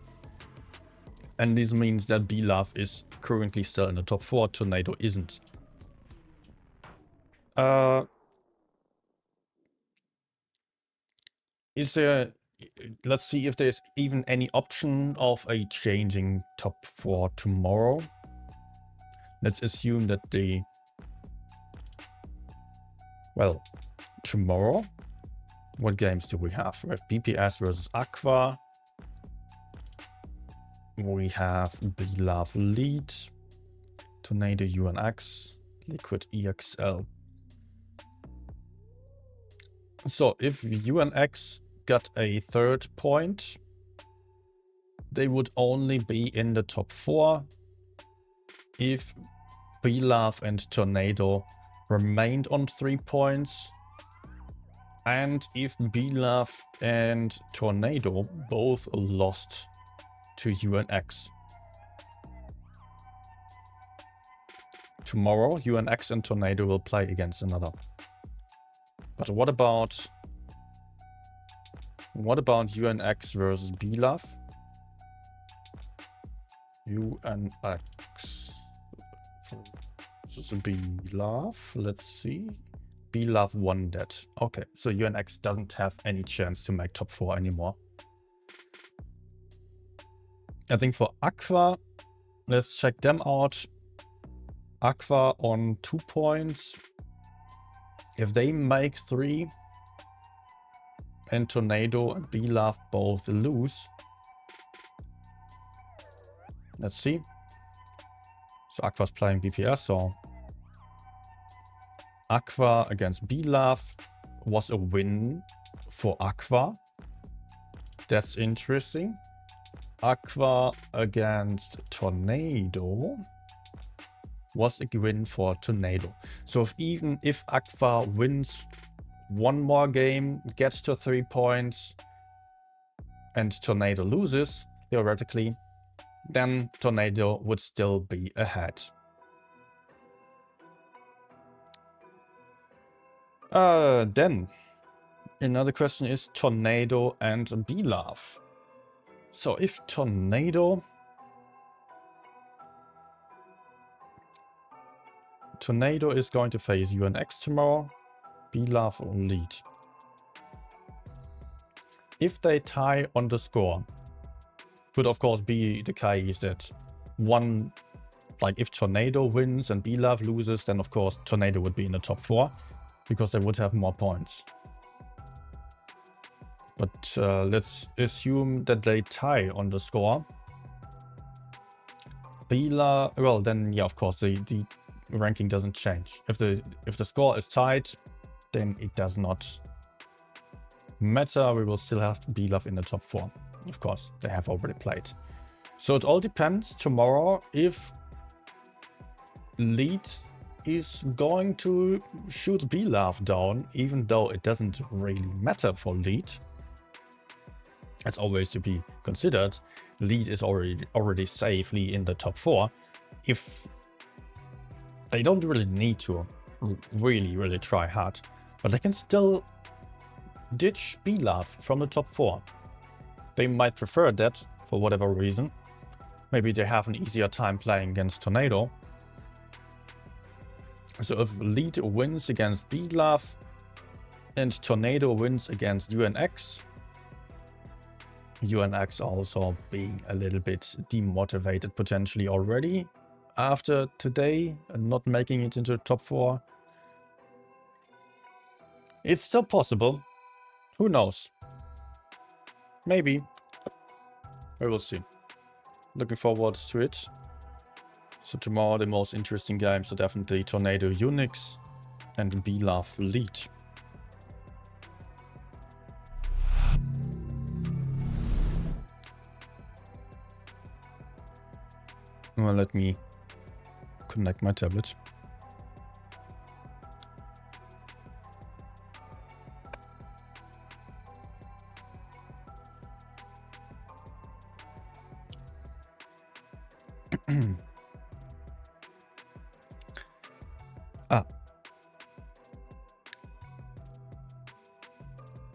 And this means that B-Love is currently still in the top 4. Tornado isn't. Is there... Let's see if there's even any option of a changing top 4 tomorrow. Let's assume that the... Well, tomorrow? What games do we have? We have BPS versus Aqua. We have B-Love Lead. Tornado UNX. Liquid EXL. So if UNX got a 3rd point, they would only be in the top 4 if B-Love and Tornado remained on 3 points, and if B-Love and Tornado both lost to UNX. Tomorrow, UNX and Tornado will play against another. But what about UNX versus B-Love? UNX versus B-Love. Let's see. B-Love won that. Okay, so UNX doesn't have any chance to make top 4 anymore. I think for Aqua, let's check them out. Aqua on 2 points. If they make 3 and Tornado and B-Love both lose. Let's see. So Aqua's playing BPS, so Aqua against Bilaf was a win for Aqua. That's interesting. Aqua against Tornado was a win for Tornado. So even if Aqua wins one more game, gets to 3 points, and Tornado loses, theoretically, then Tornado would still be ahead. Then another question is Tornado and Bilaf. So if Tornado is going to face UNX tomorrow, Bilaf will lead. If they tie on the score, could of course be the case that one, like if Tornado wins and Bilaf loses, then of course Tornado would be in the top 4 because they would have more points. But let's assume that they tie on the score. Bilaf, well then yeah, of course the ranking doesn't change. If the score is tied, then it does not matter. We will still have Bilaf in the top 4. Of course, they have already played. So it all depends tomorrow if Lead is going to shoot Bilaf down, even though it doesn't really matter for Lead. It's always to be considered. Lead is already safely in the top 4. If they don't really need to really try hard, but they can still ditch Bilaf from the top 4. They might prefer that for whatever reason. Maybe they have an easier time playing against Tornado. So if Lead wins against Bilaf and Tornado wins against UNX, UNX also being a little bit demotivated potentially already after today and not making it into the top 4. It's still possible. Who knows? Maybe. We will see. Looking forward to it. So tomorrow the most interesting games are definitely Tornado Unix and Bilaf Lead. Well, let me connect my tablet.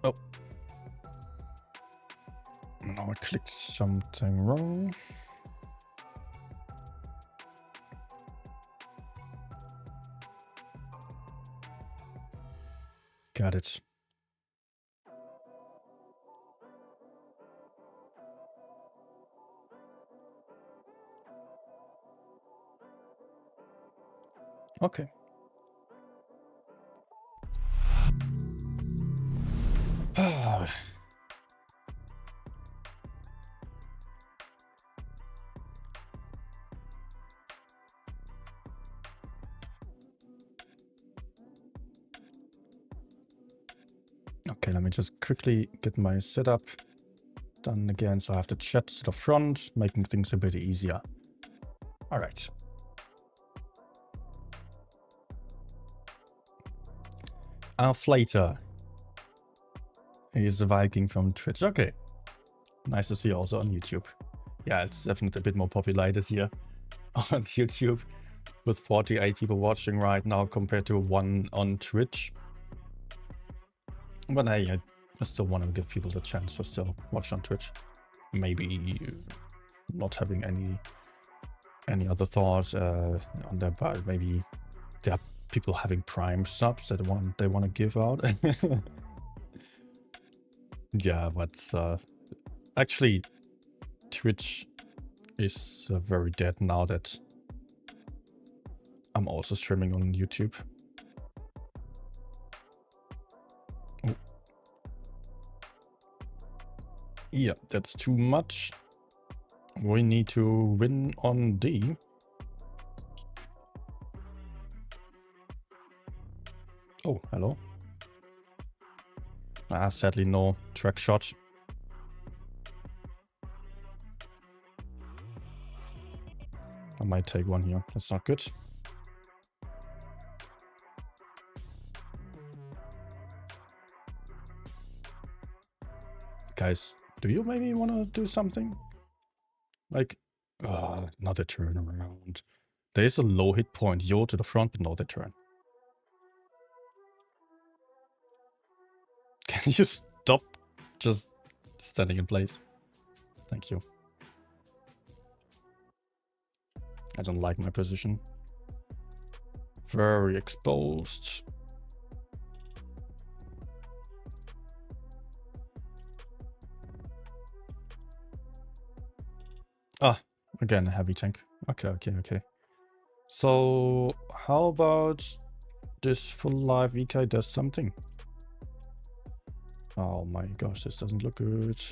Oh. Now I clicked something wrong. Got it. Okay. Okay, let me just quickly get my setup done again. So I have the chat to the front, making things a bit easier. All right. Flater. He's the Viking from Twitch. Okay. Nice to see you also on YouTube. Yeah, it's definitely a bit more populated here on YouTube with 48 people watching right now compared to 1 on Twitch. But hey, I still want to give people the chance to still watch on Twitch. Maybe not having any other thoughts on that, but maybe there are people having Prime subs that they want to give out. Yeah, but actually Twitch is very dead now that I'm also streaming on YouTube. Oh. Yeah, that's too much. We need to win on D. Oh, hello. Ah, sadly no track shot. I might take one here. That's not good. Guys, do you maybe want to do something? Like, not a turnaround. There is a low hit point. Yo to the front, but not a turn. Can you stop just standing in place? Thank you. I don't like my position. Very exposed. Ah, again, a heavy tank. Okay. So, how about this full life VK does something? Oh my gosh, this doesn't look good.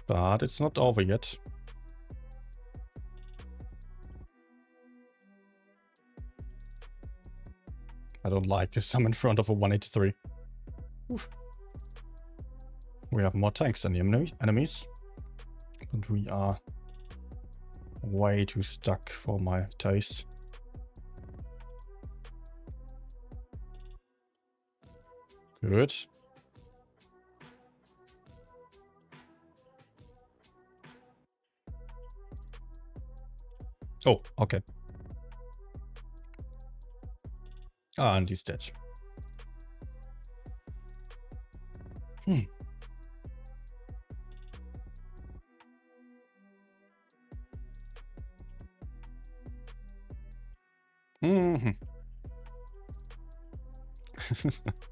But it's not over yet. I don't like this. I'm in front of a 183. Oof. We have more tanks than the enemies. But we are way too stuck for my taste. Good. Oh, okay. Ah, and he's dead.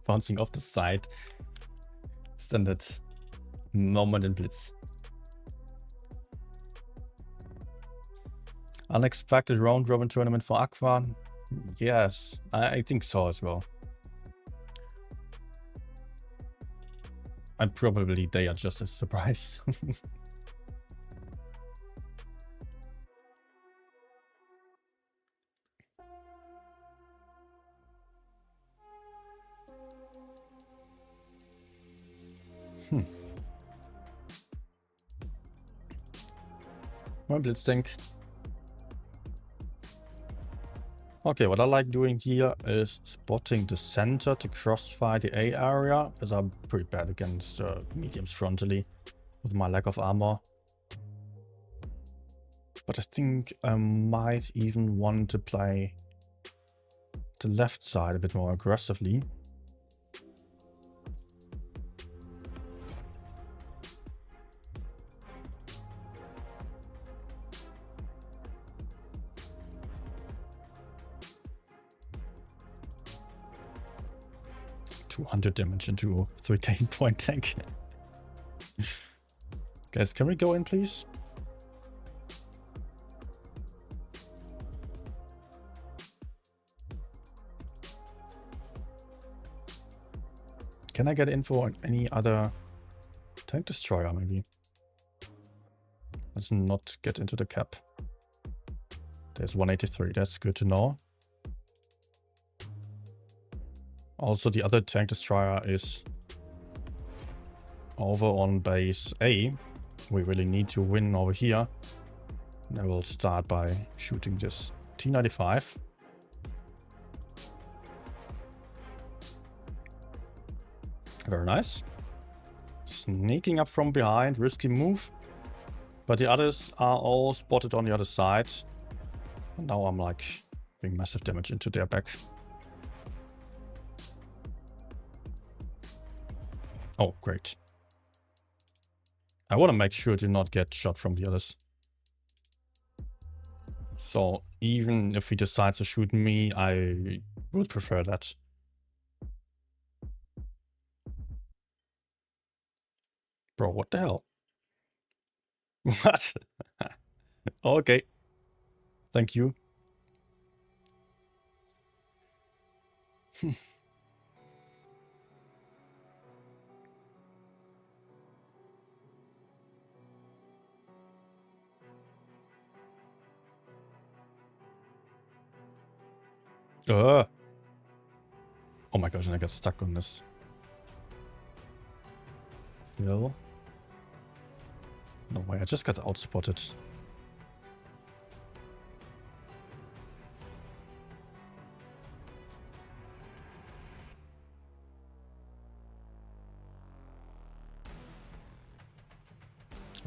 Bouncing off the side. Standard moment in Blitz. Unexpected round robin tournament for Aqua. Yes, I think so as well. And probably they are just a surprise. One Blitz tank. Okay, what I like doing here is spotting the center to crossfire the A area, as I'm pretty bad against mediums frontally with my lack of armor. But I think I might even want to play the left side a bit more aggressively. .200 damage into a 3k point tank. Guys, can we go in, please? Can I get info on any other tank destroyer, maybe? Let's not get into the cap. There's 183, that's good to know. Also, the other tank destroyer is over on base A. We really need to win over here. And I will start by shooting this T-95. Very nice. Sneaking up from behind, risky move. But the others are all spotted on the other side. And now I'm like doing massive damage into their back. Oh, great. I want to make sure to not get shot from the others. So even if he decides to shoot me, I would prefer that. Bro, what the hell? What? Okay. Thank you. Oh my gosh, and I got stuck on this hill. No way, I just got outspotted.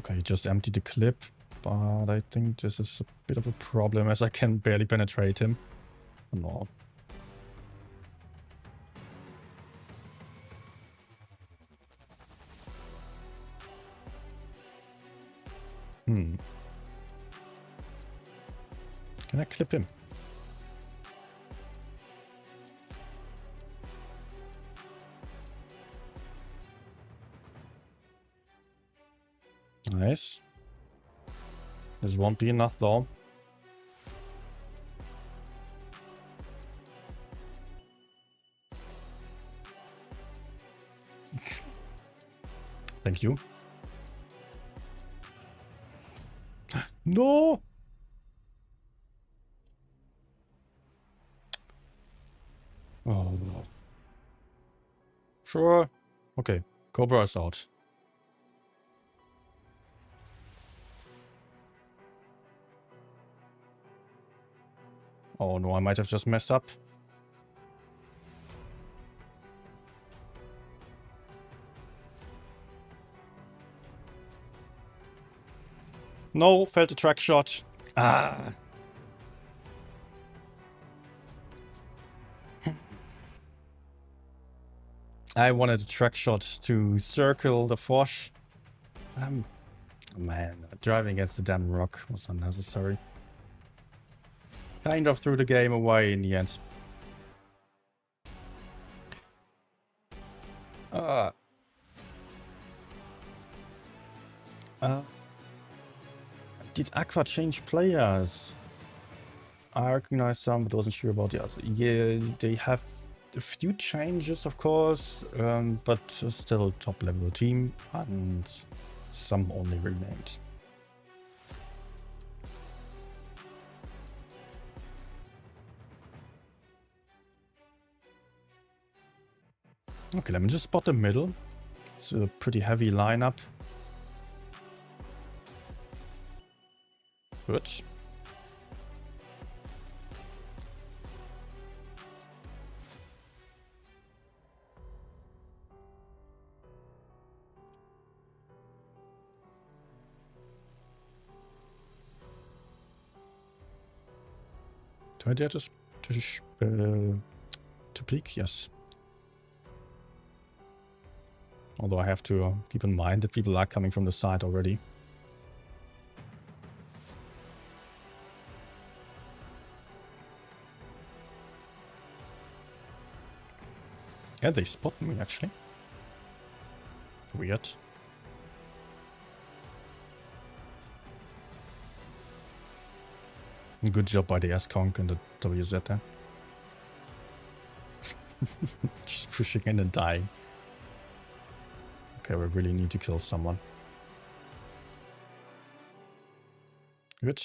Okay, he just emptied the clip, but I think this is a bit of a problem as I can barely penetrate him. No. Can I clip him? Nice. This won't be enough though. Thank you. No! Oh no. Sure. Okay. Cobra is out. Oh no, I might have just messed up. No, failed the track shot. Ah. I wanted a track shot to circle the Foch. Man, driving against the damn rock was unnecessary. Kind of threw the game away in the end. Did Aqua change players? I recognize some, but wasn't sure about the other. Yeah, they have a few changes, of course, but still top level team, and some only renamed. Okay, let me just spot the middle. It's a pretty heavy lineup. Good. Do I dare to peek? Yes. Although I have to keep in mind that people are coming from the side already. Yeah, they spot me actually. Weird. Good job by the S-Conk and the WZ there. Just pushing in and dying. Okay, we really need to kill someone. Good.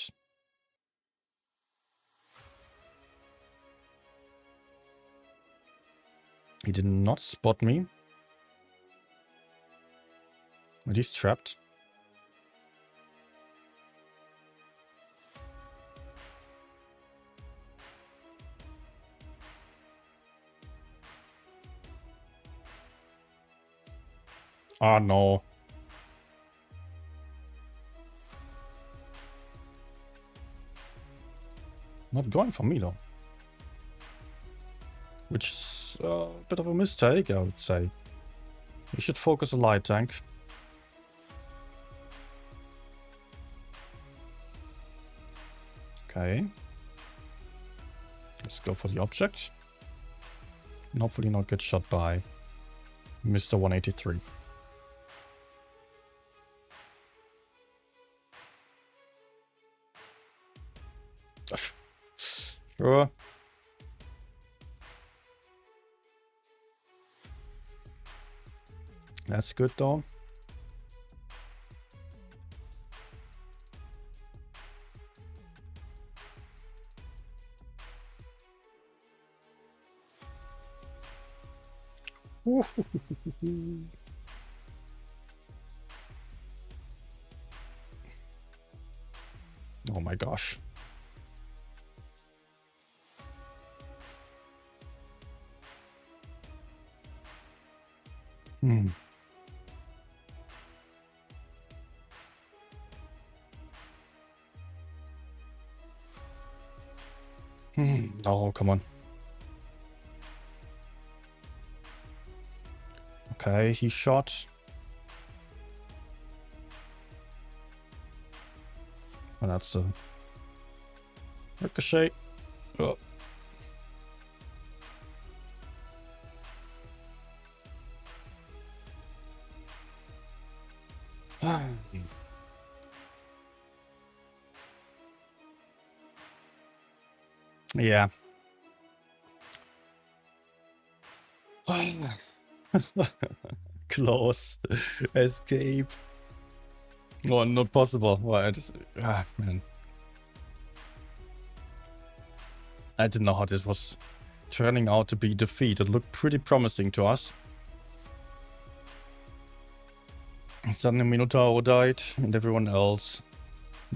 He did not spot me. But he's trapped. Ah, no. Not going for me, though. Which is a bit of a mistake, I would say. We should focus on light tank. Okay. Let's go for the object. And hopefully not get shot by Mr. 183. Sure. That's good though. Oh my gosh. Hmm. Oh, come on. Okay, he shot. And that's a ricochet. Oh. Yeah. Close. Escape. Oh, not possible. Well, I just... man. I didn't know how this was turning out to be defeat. It looked pretty promising to us. Suddenly Minotaur died and everyone else.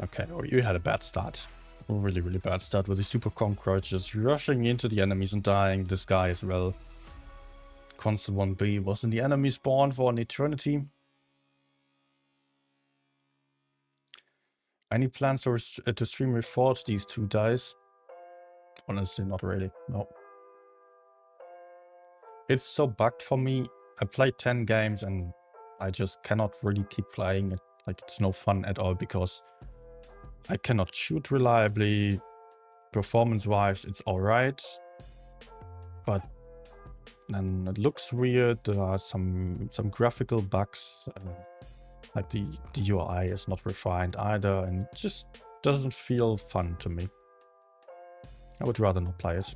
Okay, oh, you had a bad start. A really, really bad start with the super cockroaches rushing into the enemies and dying. This guy as well. Console 1B was in the enemy spawn for an eternity. Any plans to stream reforge these two dice? Honestly, not really. No. It's so bugged for me. I played 10 games and I just cannot really keep playing it. Like, it's no fun at all because I cannot shoot reliably. Performance-wise, it's alright. But then it looks weird. There are some graphical bugs. Like the UI is not refined either. And it just doesn't feel fun to me. I would rather not play it.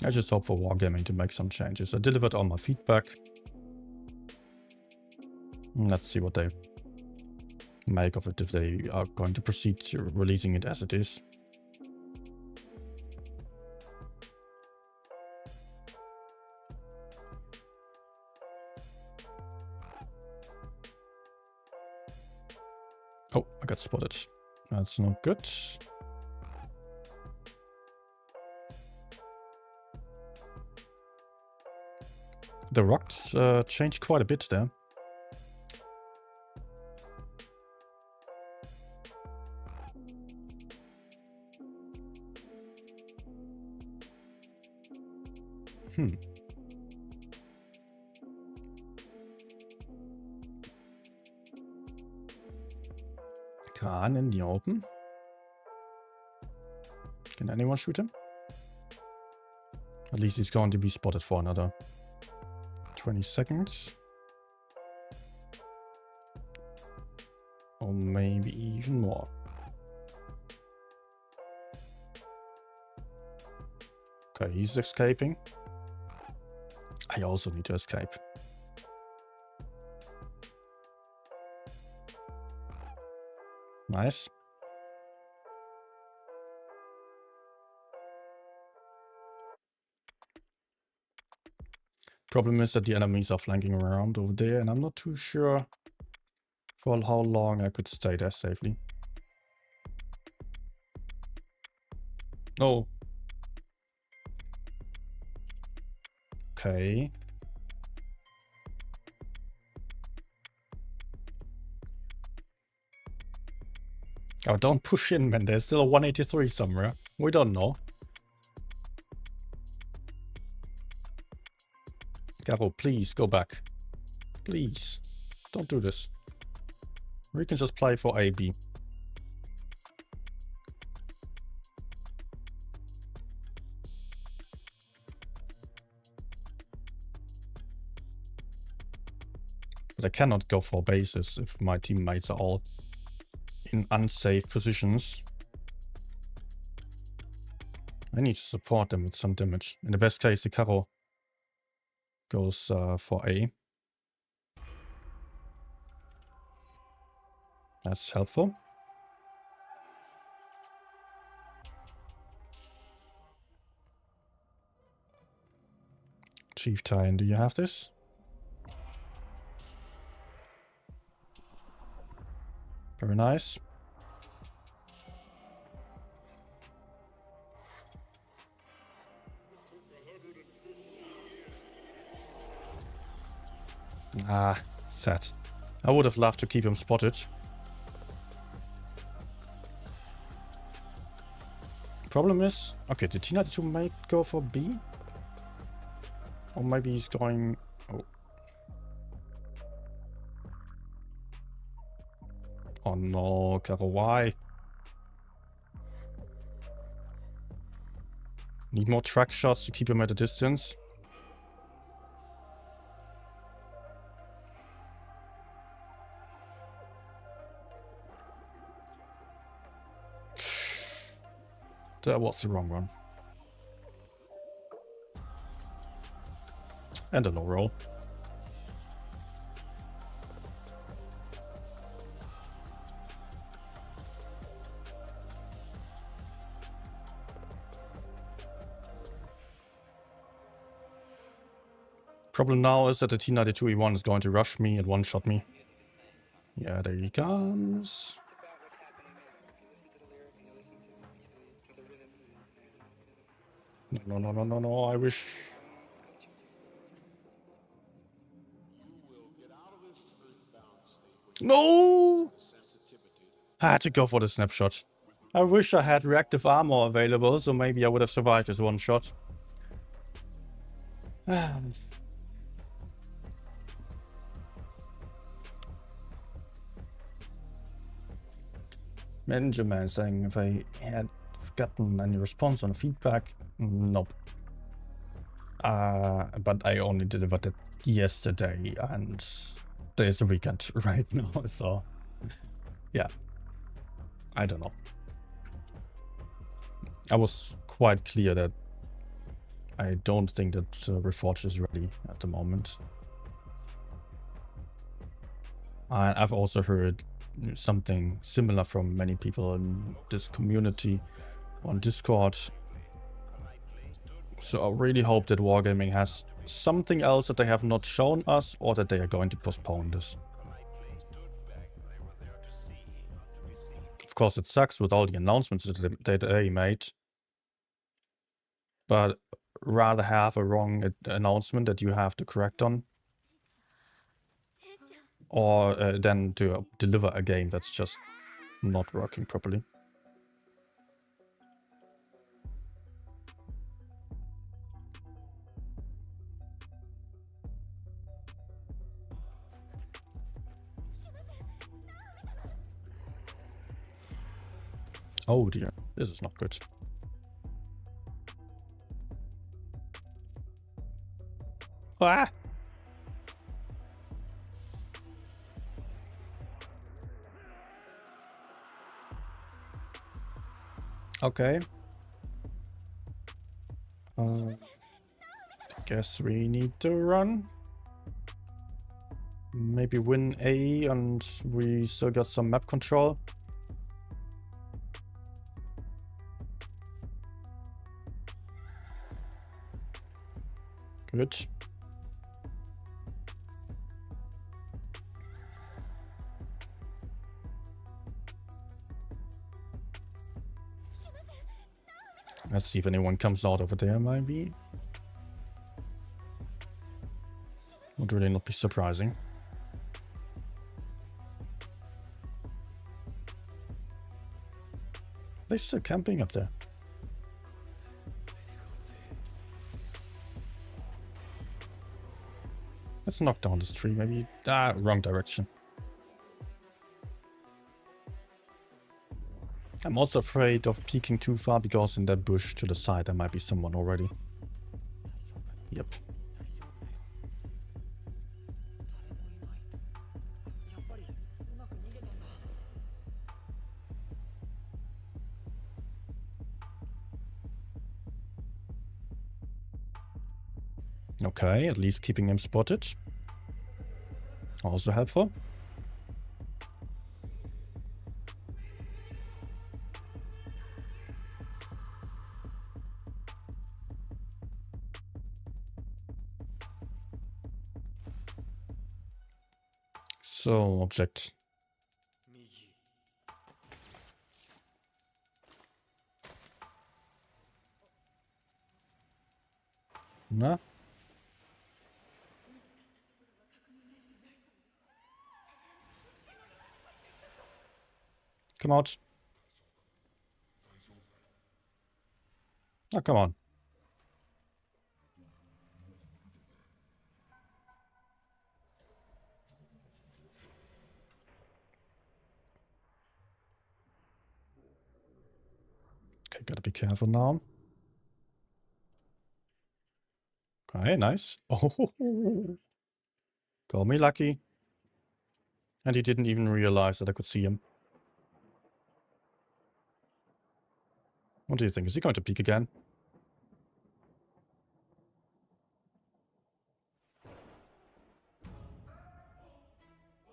I just hope for Wargaming to make some changes. I delivered all my feedback. Let's see what they make of it, if they are going to proceed to releasing it as it is. Oh, I got spotted. That's not good. The rocks changed quite a bit there. Khan in the open. Can anyone shoot him? At least he's going to be spotted for another 20 seconds. Or maybe even more. Okay, he's escaping. I also need to escape. Nice. Problem is that the enemies are flanking around over there, and I'm not too sure for how long I could stay there safely. Oh. Okay. Oh, don't push in, man. There's still a 183 somewhere. We don't know. Garo, please go back. Please. Don't do this. We can just play for AB. But I cannot go for bases if my teammates are all in unsafe positions. I need to support them with some damage. In the best case, the Karo goes for A. That's helpful. Chief Titan, do you have this? Very nice. Ah, sad. I would have loved to keep him spotted. Problem is... Okay, did T92 might go for B? Or maybe he's going... Oh. Oh no, Carol, why? Need more track shots to keep him at a distance. That was the wrong one. And a low roll. Problem now is that the T92E1 is going to rush me and one-shot me. Yeah, there he comes. No, no, no, no, no, I wish... No! I had to go for the snapshot. I wish I had reactive armor available, so maybe I would have survived this one shot. Benjamin saying if I had gotten any response on feedback. Nope. But I only delivered it yesterday and there's a weekend right now, so yeah. I don't know. I was quite clear that I don't think that Reforged is ready at the moment. I've also heard something similar from many people in this community on Discord. So I really hope that Wargaming has something else that they have not shown us, or that they are going to postpone this. Of course, it sucks with all the announcements that they made, but rather have a wrong announcement that you have to correct on, or than to deliver a game that's just not working properly. Oh dear, this is not good. Ah! Okay. Guess we need to run. Maybe win A and we still got some map control. Good. Let's see if anyone comes out over there, maybe. Would really not be surprising. They're still camping up there. Let's knock down this tree, maybe. Ah, wrong direction. I'm also afraid of peeking too far because in that bush to the side there might be someone already. Yep. Okay, at least keeping him spotted. Also helpful. So, object. Na? Come out. Oh, come on. Okay, gotta be careful now. Okay, nice. Oh, call me lucky. And he didn't even realize that I could see him. What do you think? Is he going to peek again?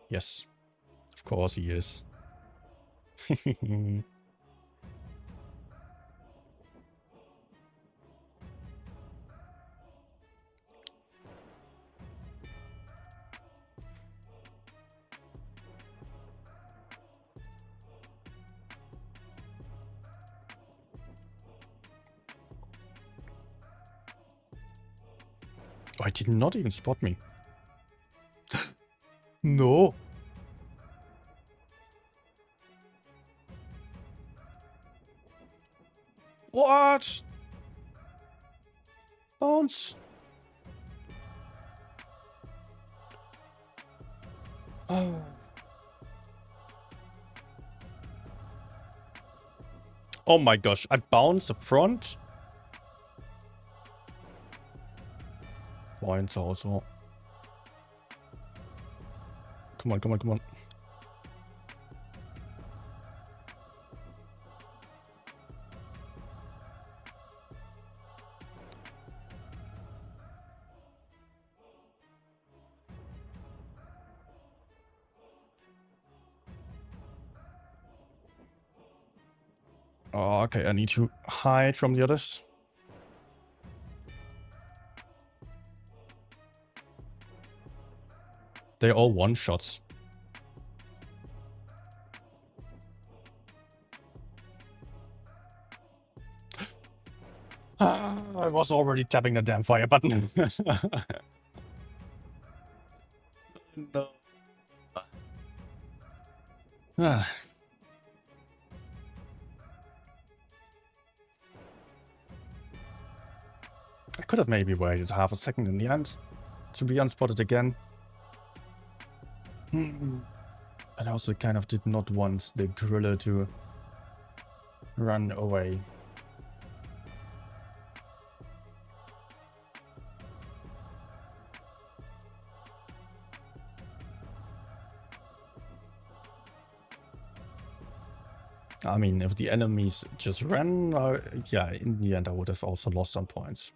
Yes. Of course he is. Oh, he did not even spot me. No. What? Bounce. Oh. Oh my gosh, I bounced the front. Points also. Come on, come on, come on. Oh, okay, I need to hide from the others. They're all one-shots. I was already tapping the damn fire button. No. Ah. I could have maybe waited half a second in the end to be unspotted again. But I also kind of did not want the driller to run away. I mean, if the enemies just ran, yeah, in the end I would have also lost some points.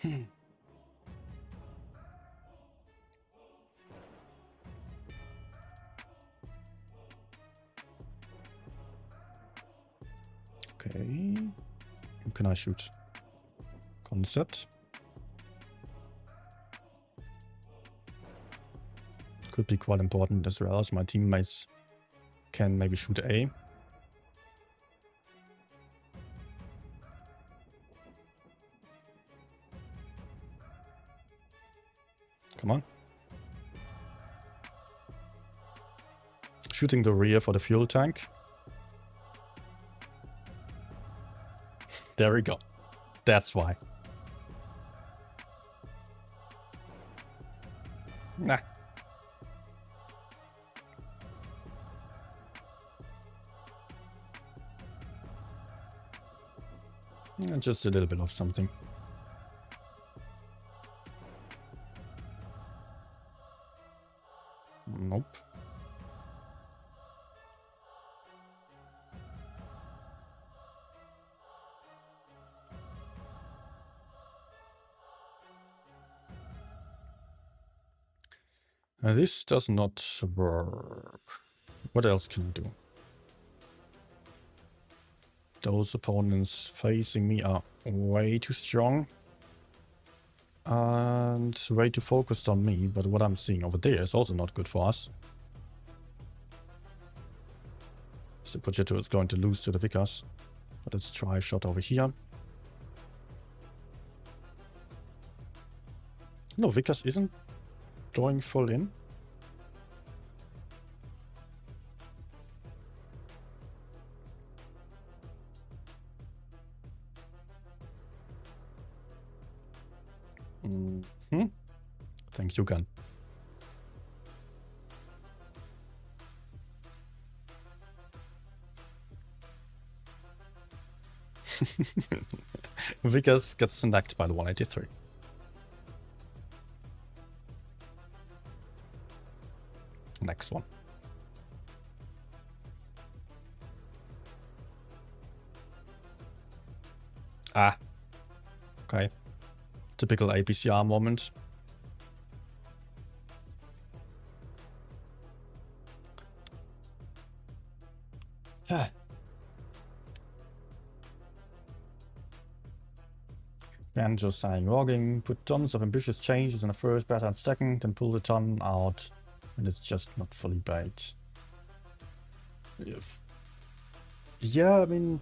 Okay. Who can I shoot? Concept. Could be quite important as well, as my teammates can maybe shoot A. Come on. Shooting the rear for the fuel tank. There we go. That's why. Nah. Just a little bit of something. Nope. This does not work. What else can I do? Those opponents facing me are way too strong. And way too focused on me, but what I'm seeing over there is also not good for us. So Progetto is going to lose to the Vickers. But let's try a shot over here. No, Vickers isn't going full in. Thank you, Gun. Vickers gets snagged by the 183. Next one. Ah. Okay. Typical APCR moment. Banjo saying logging, put tons of ambitious changes in the first, better and second, and pull the ton out, and it's just not fully baked. Yeah, I mean,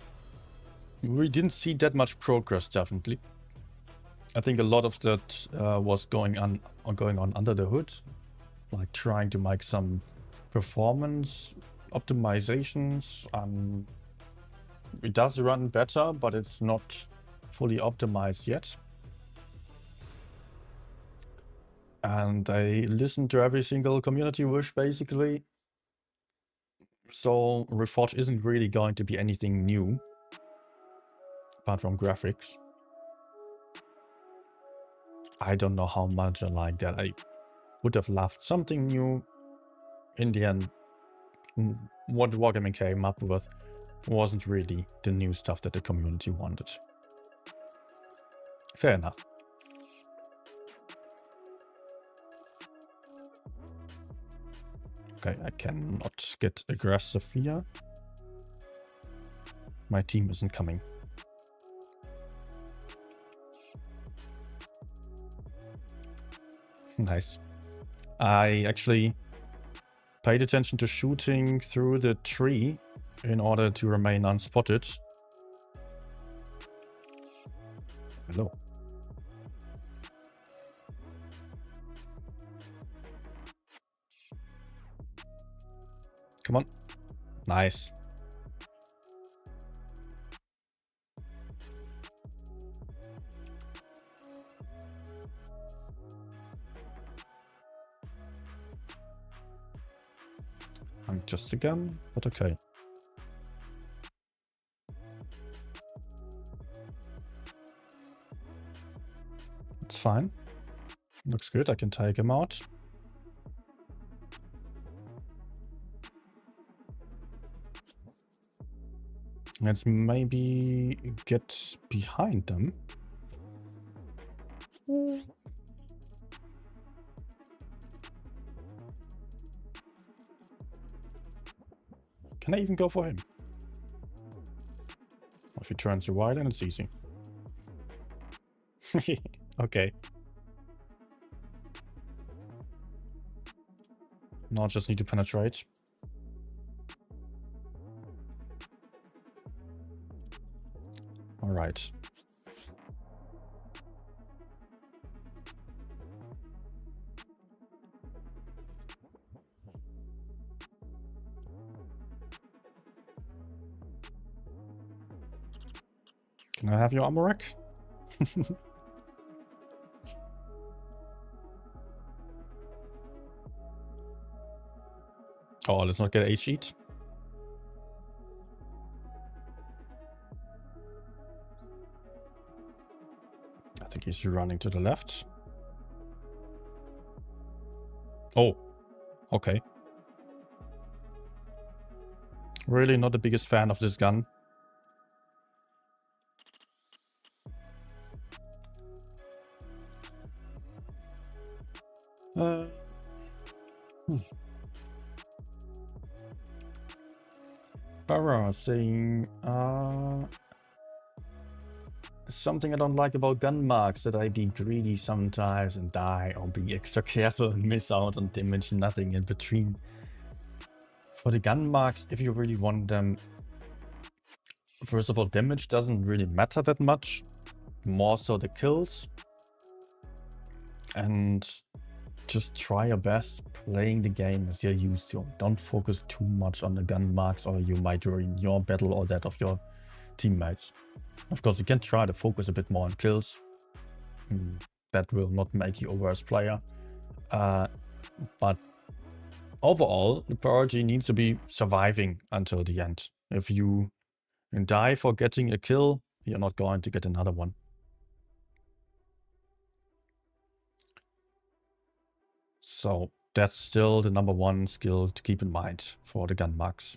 we didn't see that much progress, definitely. I think a lot of that was going on under the hood, like trying to make some performance optimizations. It does run better, but it's not fully optimized yet. And they listen to every single community wish, basically. So Reforge isn't really going to be anything new, apart from graphics. I don't know how much I like that. I would have loved something new. In the end, what Wargaming came up with wasn't really the new stuff that the community wanted. Fair enough. Okay, I cannot get aggressive here. My team isn't coming. Nice. I actually paid attention to shooting through the tree in order to remain unspotted. Hello. Come on. Nice. I'm just a gun, but okay. It's fine. Looks good. I can take him out. Let's maybe get behind them. Can I even go for him? If he turns wide, then it's easy. Okay. Now I just need to penetrate. All right. Can I have your armor rack? Oh, let's not get a H-sheet. I think he's running to the left. Oh, okay. Really not the biggest fan of this gun. Barra saying, something I don't like about gun marks, that I be greedy sometimes and die, or be extra careful and miss out on damage, nothing in between. For the gun marks, if you really want them, first of all, damage doesn't really matter that much, more so the kills. And just try your best playing the game as you're used to. Don't focus too much on the gun marks, or you might ruin your battle or that of your teammates. Of course, you can try to focus a bit more on kills. That will not make you a worse player. But overall, the priority needs to be surviving until the end. If you die for getting a kill, you're not going to get another one. So that's still the #1 skill to keep in mind for the gun marks.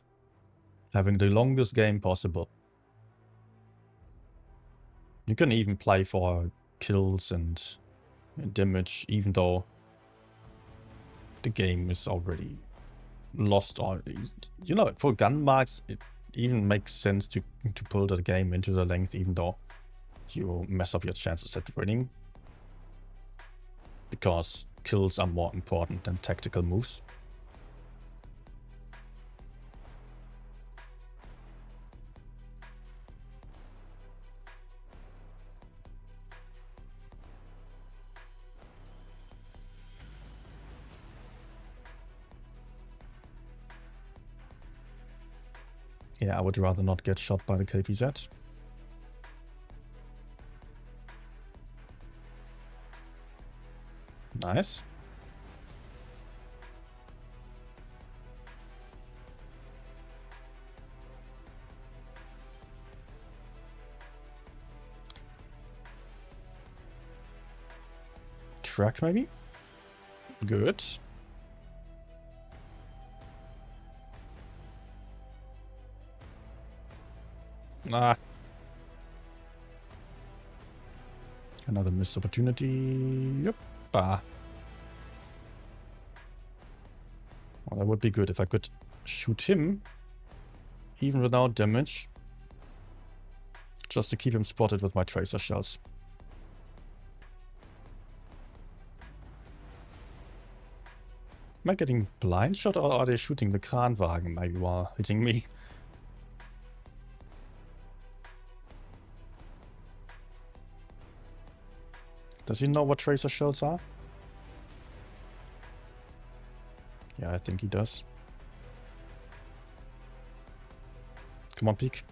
Having the longest game possible. You can even play for kills and damage, even though the game is already lost. Or, you know, for gun marks, it even makes sense to pull the game into the length, even though you mess up your chances at winning. Because kills are more important than tactical moves. Yeah, I would rather not get shot by the KPZ. Nice. Track maybe? Good. Ah. Another missed opportunity. Yep. Ah. Well, that would be good if I could shoot him, even without damage, just to keep him spotted with my tracer shells. Am I getting blind shot, or are they shooting the Kranwagen maybe while hitting me? Does he know what tracer shells are? Yeah, I think he does. Come on, peek.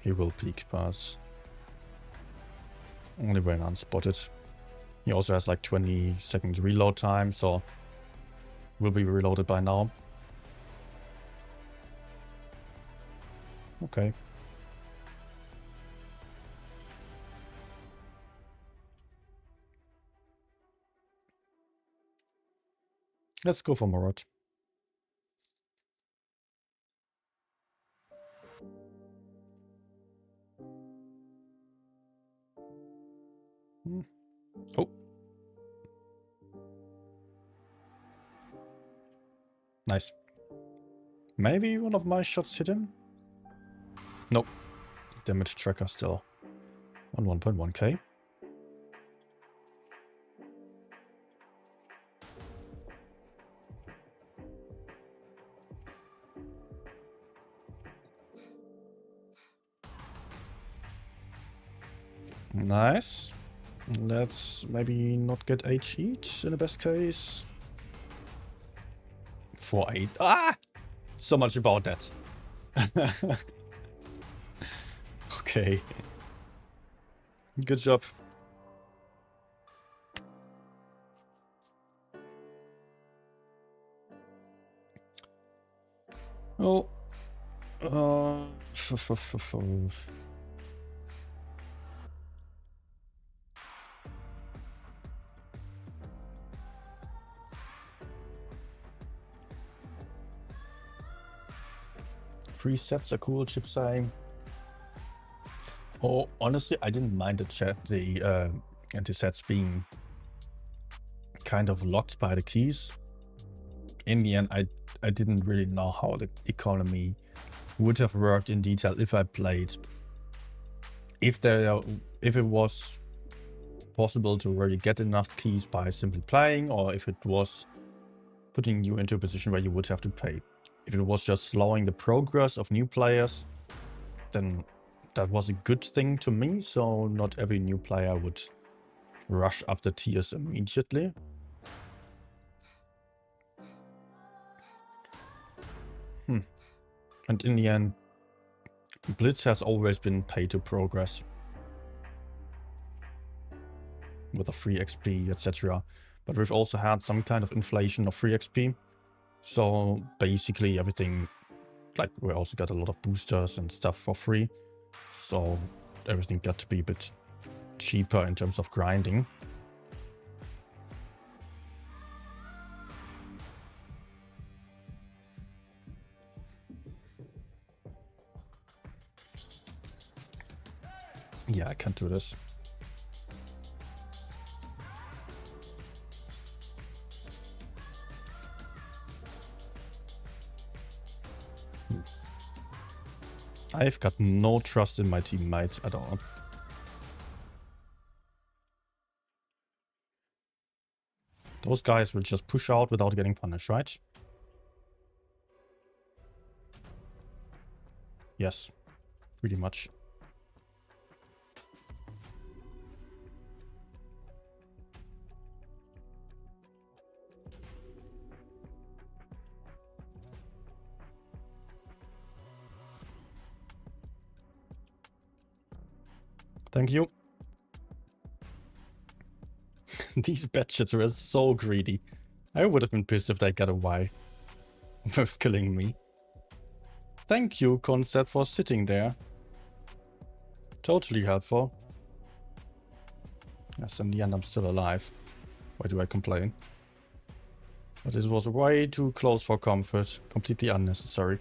He will peek, but only when unspotted. He also has like 20 seconds reload time, so will be reloaded by now. Okay. Let's go for Morot. Oh. Nice. Maybe one of my shots hit him? Nope. Damage tracker still on 1.1k. Nice. Let's maybe not get HE'd in the best case. 4-8. Ah! So much about that. Okay. Good job. Oh. 3 sets are cool, chip saying. Oh, honestly, I didn't mind the anti-sets being kind of locked by the keys. In the end, I didn't really know how the economy would have worked in detail if I played. If it was possible to really get enough keys by simply playing, or if it was putting you into a position where you would have to pay. If it was just slowing the progress of new players, then that was a good thing to me, so not every new player would rush up the tiers immediately. And in the end, Blitz has always been pay to progress. With a free XP, etc. But we've also had some kind of inflation of free XP. So basically everything, like we also got a lot of boosters and stuff for free. So everything got to be a bit cheaper in terms of grinding. Yeah, I can't do this. I've got no trust in my teammates at all. Those guys will just push out without getting punished, right? Yes, pretty much. Thank you. These batches were so greedy. I would have been pissed if they got away with killing me. Thank you, Concept, for sitting there. Totally helpful. Yes, in the end I'm still alive. Why do I complain? But this was way too close for comfort. Completely unnecessary.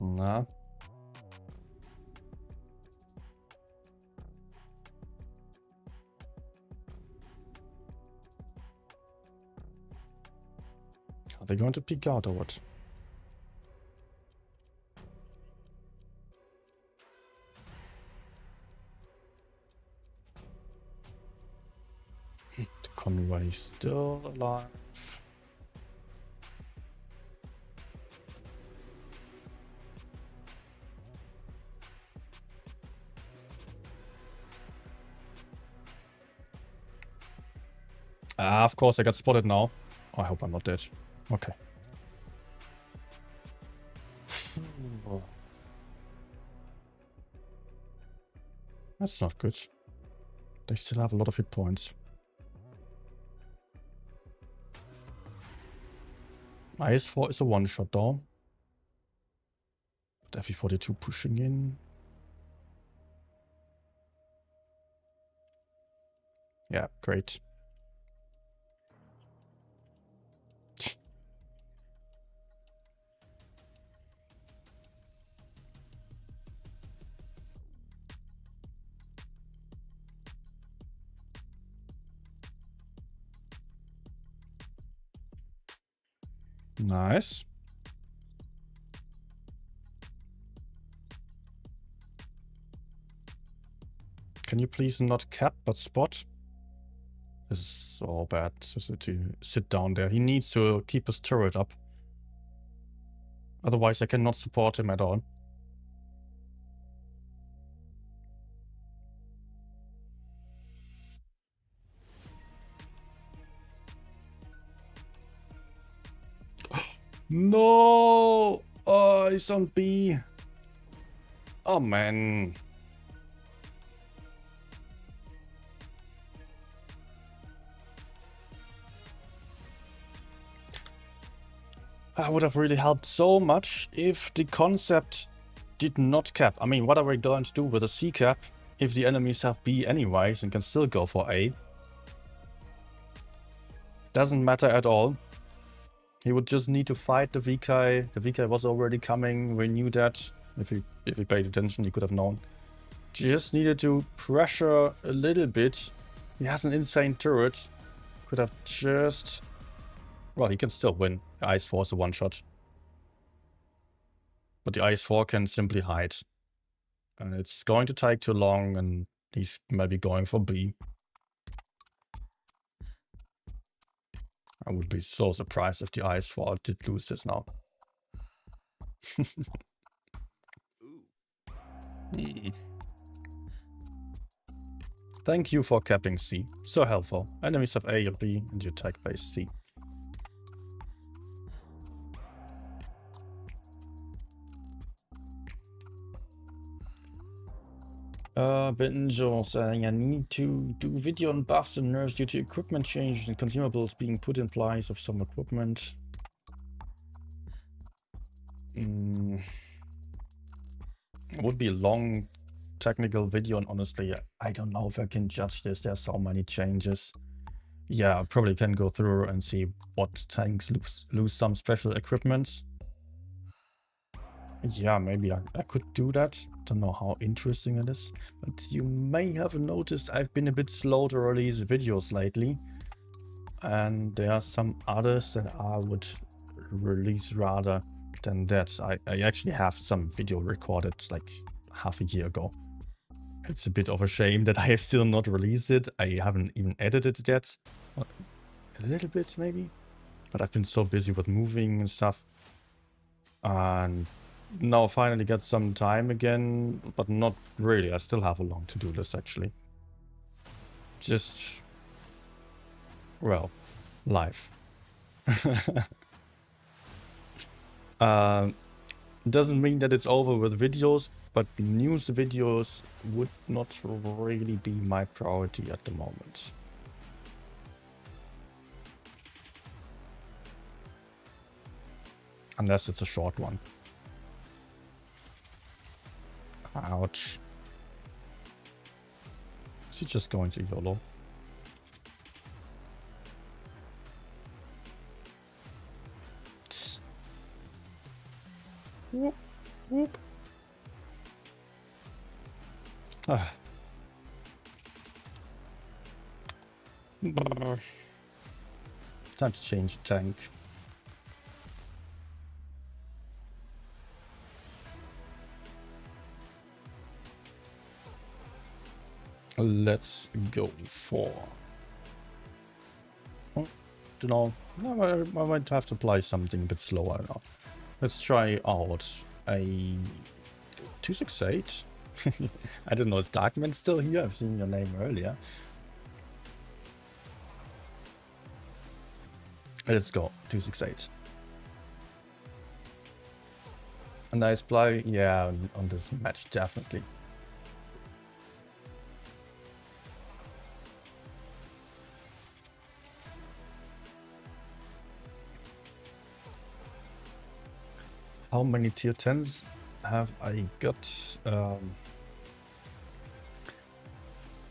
Nah. Are they going to peek out or what? The Conway is still alive. Ah, of course I got spotted now. Oh, I hope I'm not dead. Okay. That's not good. They still have a lot of hit points. IS-4 is a one-shot though. But FE-42 pushing in. Yeah, great. Nice. Can you please not cap but spot? This is so bad to sit down there. He needs to keep his turret up. Otherwise I cannot support him at all. No! Oh, he's on B. Oh, man. That would have really helped so much if the concept did not cap. I mean, what are we going to do with a C cap if the enemies have B anyways and can still go for A? Doesn't matter at all. He would just need to fight the Vikai. The Vikai was already coming. We knew that. If he paid attention, he could have known. Just needed to pressure a little bit. He has an insane turret. Could have just... Well, he can still win. The Ice 4 is a one-shot. But the Ice 4 can simply hide. And it's going to take too long, and he's maybe going for B. I would be so surprised if the Ice 4 did lose this now. Thank you for capping C. So helpful. Enemies have A or B, and you attack base C. Benjo saying, I need to do video on buffs and nerfs due to equipment changes and consumables being put in place of some equipment. It would be a long technical video, and honestly, I don't know if I can judge this. There's so many changes. Yeah, I probably can go through and see what tanks lose some special equipment. Yeah, maybe I could do that. Don't know how interesting it is. But you may have noticed I've been a bit slow to release videos lately. And there are some others that I would release rather than that. I actually have some video recorded like half a year ago. It's a bit of a shame that I have still not released it. I haven't even edited it yet. A little bit maybe. But I've been so busy with moving and stuff. And now finally got some time again, but not really. I still have a long to-do list actually. Just, well, life. Doesn't mean that it's over with videos, but news videos would not really be my priority at the moment. Unless it's a short one. Ouch. Is he just going to YOLO? Whoop, whoop. Ah. Time to change the tank. Let's go for... Oh, don't know. No, I might have to play something a bit slower now. Let's try out a 268. I don't know, is Darkman still here? I've seen your name earlier. Let's go, 268. A nice play, yeah, on this match, definitely. How many tier 10s have I got?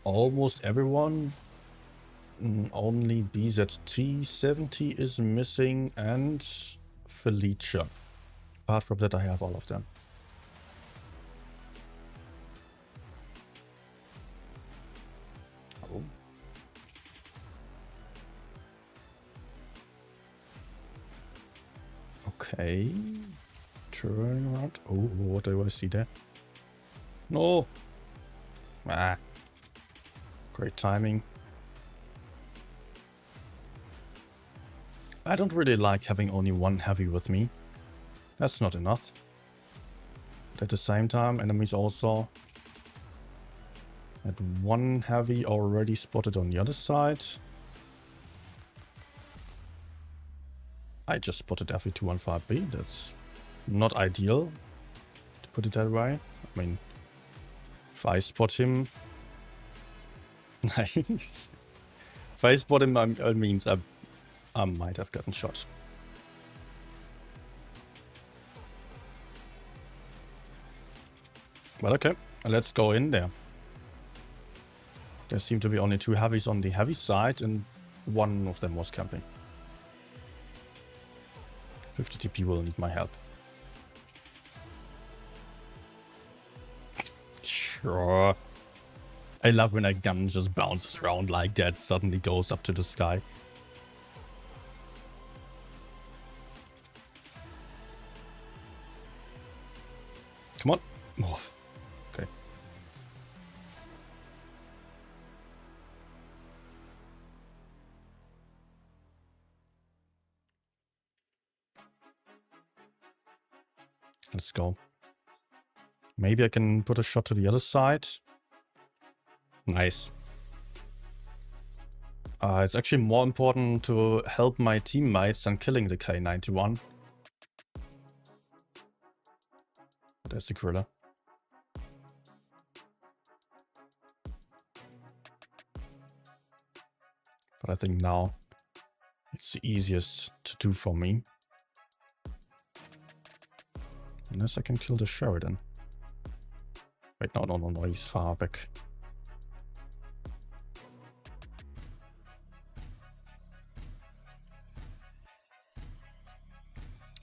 Almost everyone. Only BZT70 is missing and Felicia. Apart from that, I have all of them. Oh. Okay. Turning around. Oh, what do I see there? No! Ah. Great timing. I don't really like having only one heavy with me. That's not enough. But at the same time, enemies also had one heavy already spotted on the other side. I just spotted FE215B. That's not ideal, to put it that way. I mean, if I spot him... Nice. If I spot him, it means I might have gotten shot. But okay, let's go in there. There seem to be only two heavies on the heavy side, and one of them was camping. 50 TP will need my help. Sure. I love when a gun just bounces around like that, suddenly goes up to the sky. Come on. Oh, okay. Let's go. Maybe I can put a shot to the other side. Nice. It's actually more important to help my teammates than killing the K91. There's the gorilla. But I think now it's the easiest to do for me. Unless I can kill the Sheridan. Wait, no, he's far back.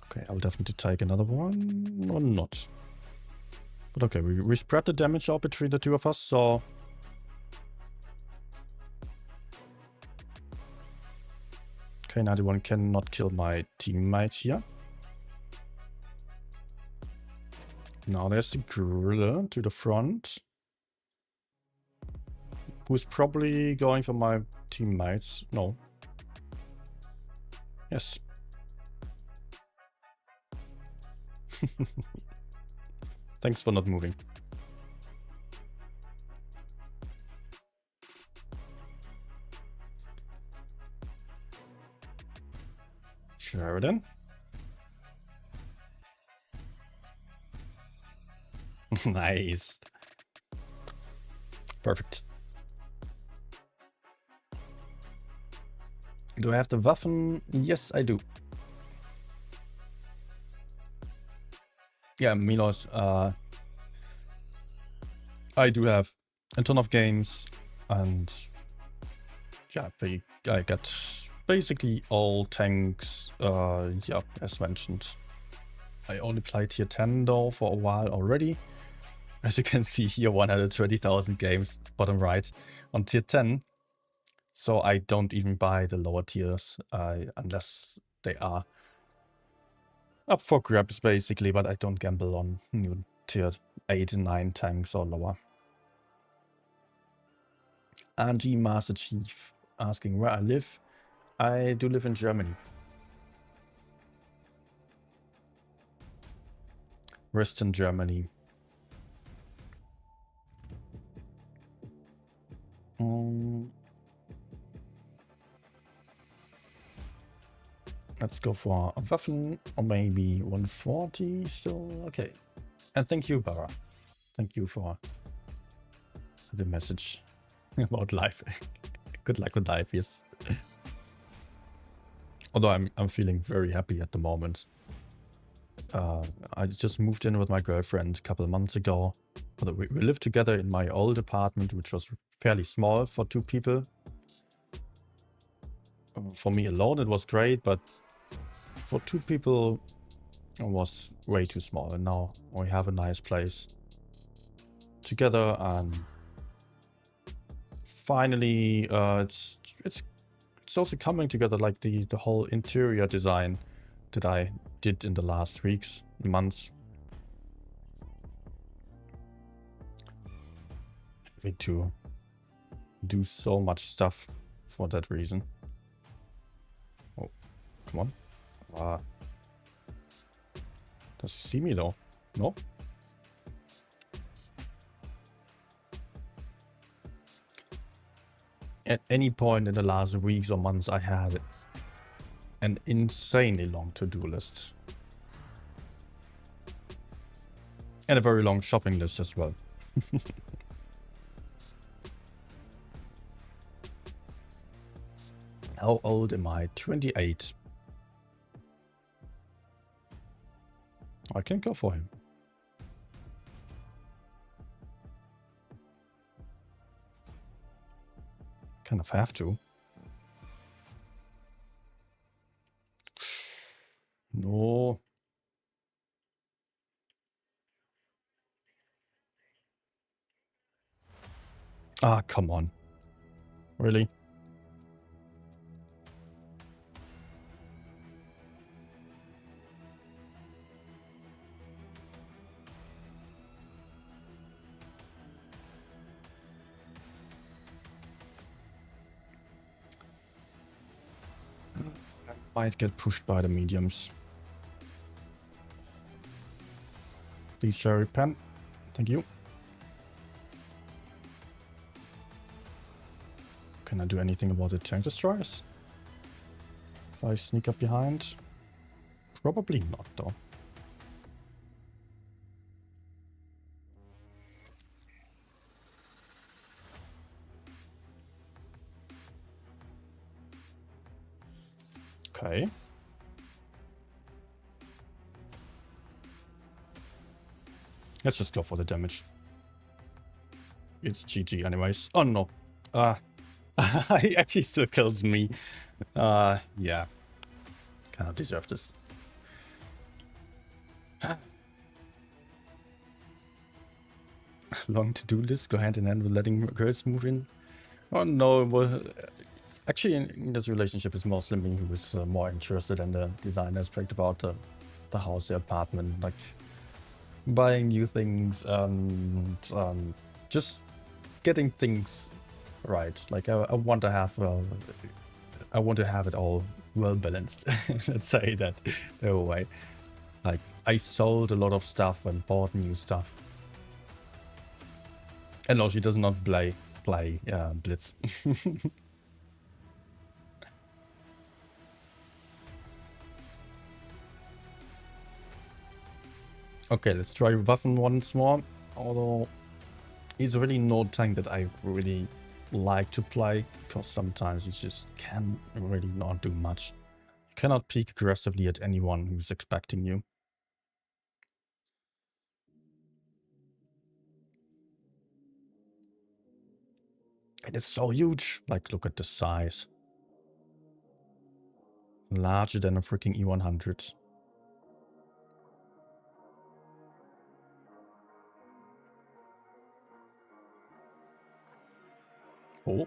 Okay, I'll definitely take another one, or not. But okay, we spread the damage out between the two of us, so... K91 cannot kill my teammate here. Now there's the gorilla to the front. Who's probably going for my teammates. No. Yes. Thanks for not moving. Sheridan. Nice. Perfect. Do I have the Waffen? Yes, I do. Yeah, Milos, I do have a ton of games, and yeah, I got basically all tanks, yeah, as mentioned. I only played tier 10 though for a while already. As you can see here, 120,000 games, bottom right, on tier 10. So I don't even buy the lower tiers, unless they are up for grabs basically, but I don't gamble on new tier 8 and 9 tanks or lower. RG Master Chief asking where I live. I do live in Germany. Western Germany. Let's go for a Waffen, or maybe 140 still. Okay. And thank you, Bara. Thank you for the message about life. Good luck with life, yes. Although I'm feeling very happy at the moment. I just moved in with my girlfriend a couple of months ago. We lived together in my old apartment, which was fairly small for 2 people. For me alone, it was great, but for 2 people, it was way too small. And now we have a nice place together, and finally, it's also coming together, like the whole interior design that I did in the last weeks, months. Having to do so much stuff for that reason. Oh, come on. Does he see me though? No? At any point in the last weeks or months, I had an insanely long to-do list. And a very long shopping list as well. How old am I? 28. I can go for him. Kind of have to. No. Ah, come on. Really? Might get pushed by the mediums. Please share pen. Thank you. Can I do anything about the tank destroyers? If I sneak up behind? Probably not, though. Okay. Let's just go for the damage. It's GG anyways. Oh no. He actually still kills me. Yeah. Cannot deserve this. Long to-do list, go hand in hand with letting girls move in. Oh no, well, actually in this relationship it's mostly me who is more interested in the design aspect about the house, the apartment, like buying new things and just getting things right. Like I want to have I want to have it all well balanced. Let's say that the way. Like I sold a lot of stuff and bought new stuff. And no, she does not play Blitz. Okay, let's try Waffen once more. Although it's really no tank that I really like to play, because sometimes you just can really not do much. You cannot peek aggressively at anyone who's expecting you. And it's so huge. Like, look at the size. Larger than a freaking E100. Oh.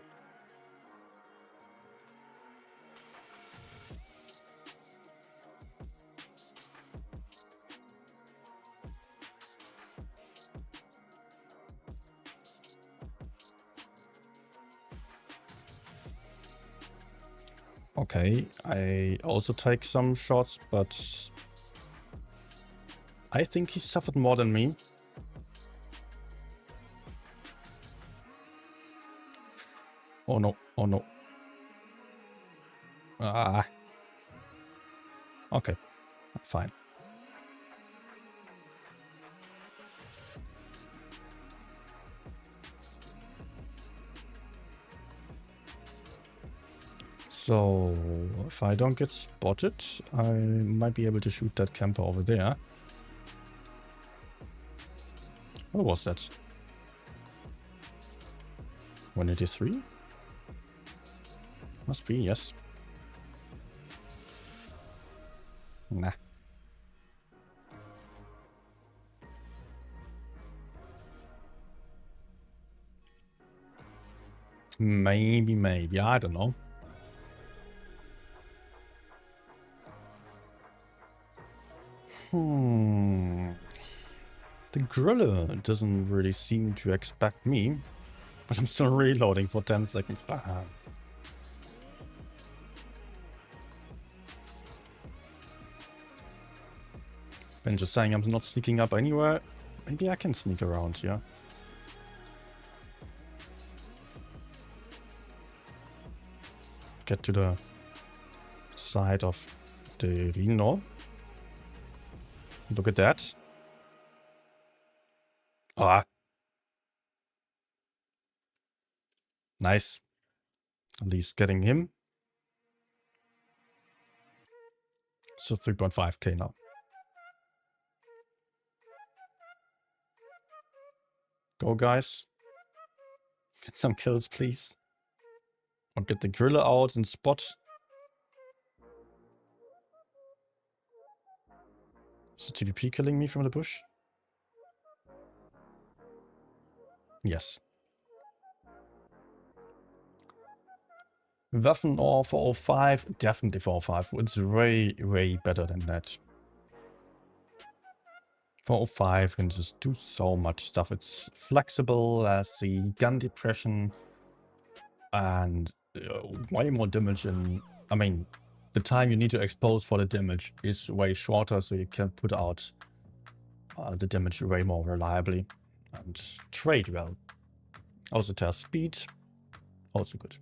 Okay, I also take some shots, but I think he suffered more than me. Oh no, oh no. Ah. Okay, fine. So, if I don't get spotted, I might be able to shoot that camper over there. What was that? 183? Must be, yes. Nah. Maybe, I don't know. The griller doesn't really seem to expect me, but I'm still reloading for 10 seconds. Been just saying I'm not sneaking up anywhere. Maybe I can sneak around here. Get to the side of the Rhino. Look at that. Ah. Nice. At least getting him. So 3.5k now. Go, guys. Get some kills, please. Or get the griller out and spot. Is the TVP killing me from the bush? Yes. Waffen or 405? Definitely 405. It's way, way better than that. 405 can just do so much stuff. It's flexible as the gun depression and way more damage. And I mean, the time you need to expose for the damage is way shorter, so you can put out the damage way more reliably and trade well. Also test speed, also good.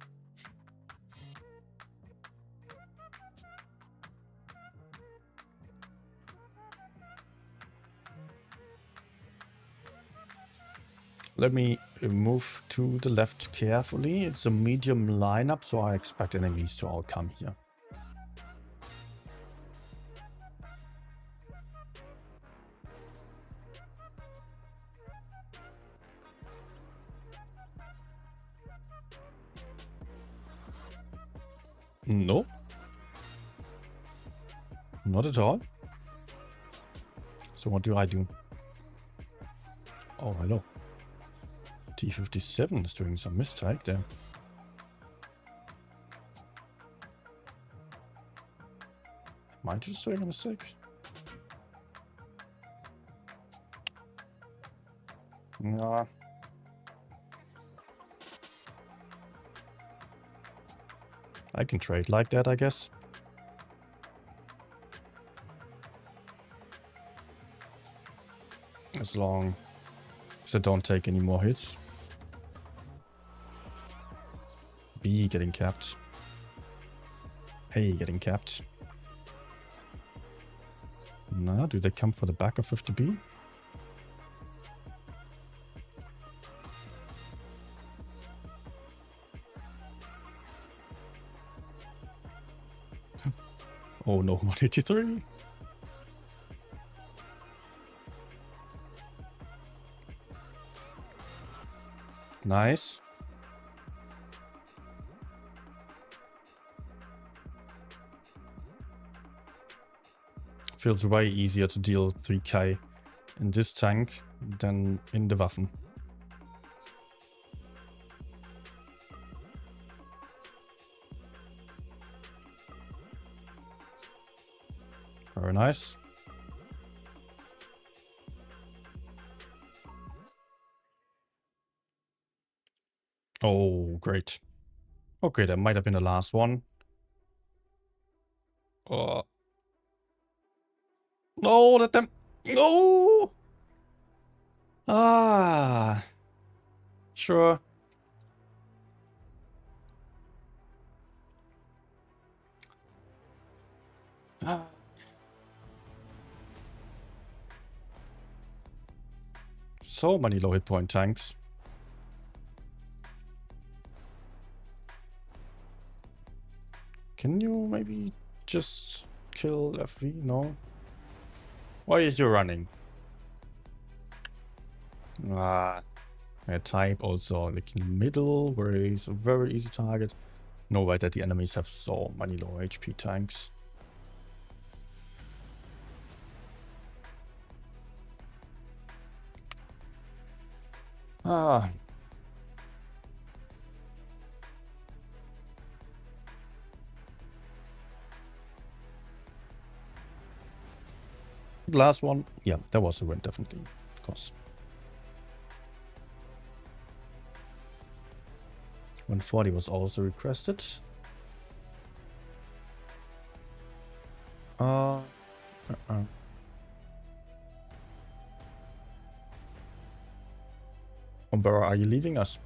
Let me move to the left carefully. It's a medium lineup, so I expect enemies to all come here. No. Not at all. So what do I do? Oh, hello. T57 is doing some mistake there. Am I just doing a mistake? Nah. I can trade like that, I guess. As long as I don't take any more hits. B getting capped. A getting capped. Nah, do they come for the back of 50B? Oh no, 183. Nice. Feels way easier to deal 3k in this tank than in the Waffen. Very nice. Oh, great. Okay, that might have been the last one. No, that them. No! Ah. Sure. Ah. So many low hit point tanks. Can you maybe just kill FV? No. Why are you running? Ah. A type also like in the middle, where he's a very easy target. No way that the enemies have so many low HP tanks. Ah. The last one, yeah, that was a win, definitely, of course. 140 was also requested. Umbera, are you leaving us?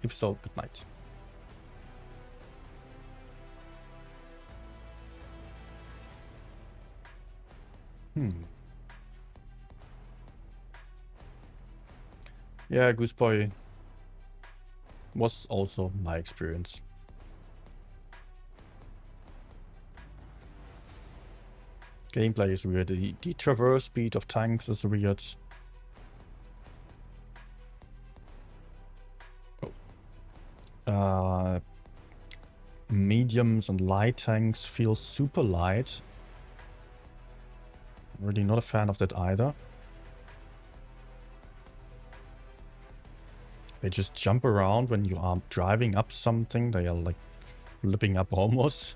If so, good night. Yeah, Gooseboy was also my experience. Gameplay is weird. The traverse speed of tanks is weird. Mediums and light tanks feel super light. Really not a fan of that either. They just jump around when you are driving up something. They are like flipping up almost.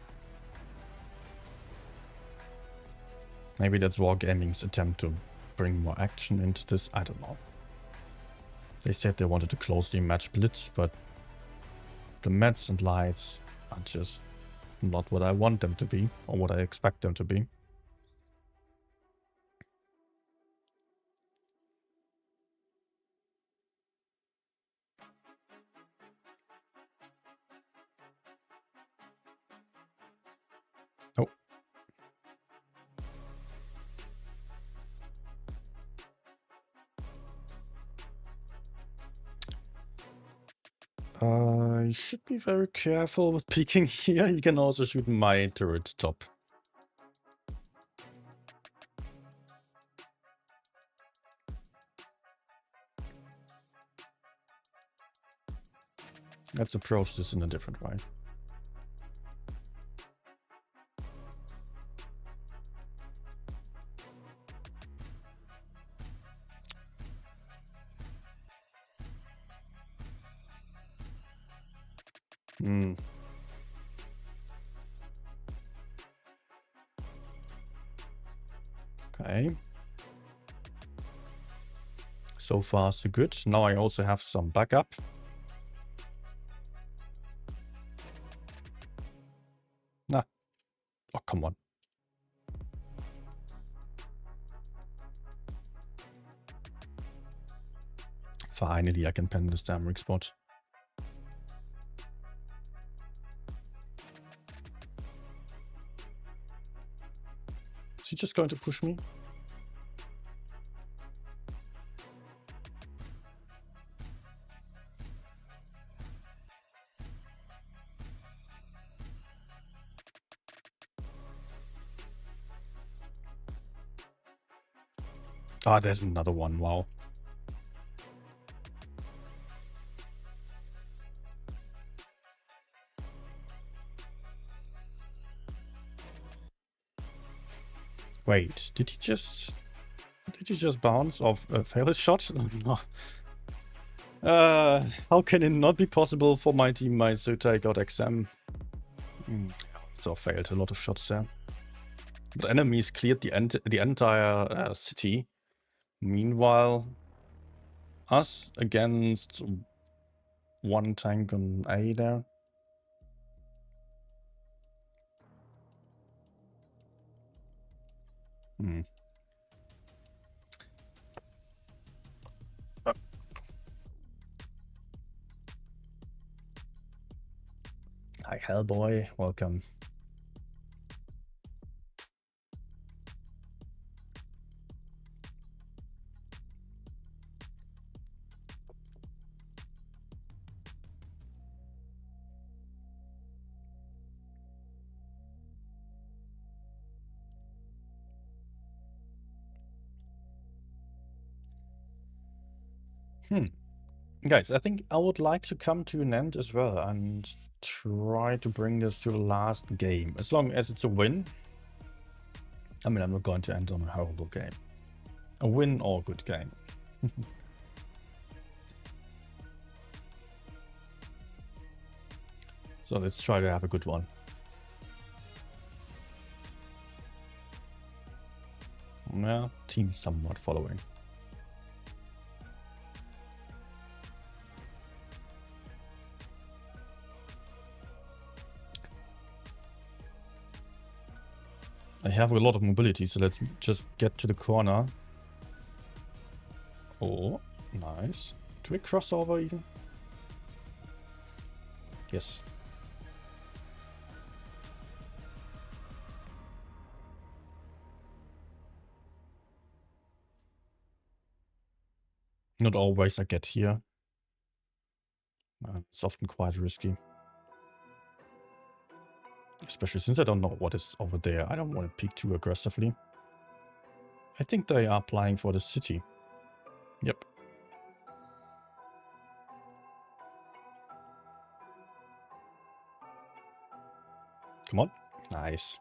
Maybe that's Wargaming's attempt to bring more action into this. I don't know. They said they wanted to closely match Blitz, but the mats and lights are just not what I want them to be, or what I expect them to be. Oh. You should be very careful with peeking here. You can also shoot my turret top. Let's approach this in a different way. Okay. So far, so good. Now I also have some backup. Nah. Oh, come on. Finally, I can pen this damn rig spot. Is he just going to push me? Ah, there's another one. Wow. Wait, did he just bounce off fail his shot? No. How can it not be possible for my teammates to take out XM? So failed a lot of shots there. But enemies cleared the entire city. Meanwhile, us against one tank on A there. Hi, Hellboy. Welcome. Guys, I think I would like to come to an end as well and try to bring this to the last game. As long as it's a win. I mean, I'm not going to end on a horrible game. A win or a good game. So let's try to have a good one. Yeah, team somewhat following. I have a lot of mobility, so let's just get to the corner. Oh, nice. Do we cross over even? Yes. Not always I get here. It's often quite risky. Especially since I don't know what is over there. I don't want to peek too aggressively. I think they are applying for the city. Yep. Come on. Nice.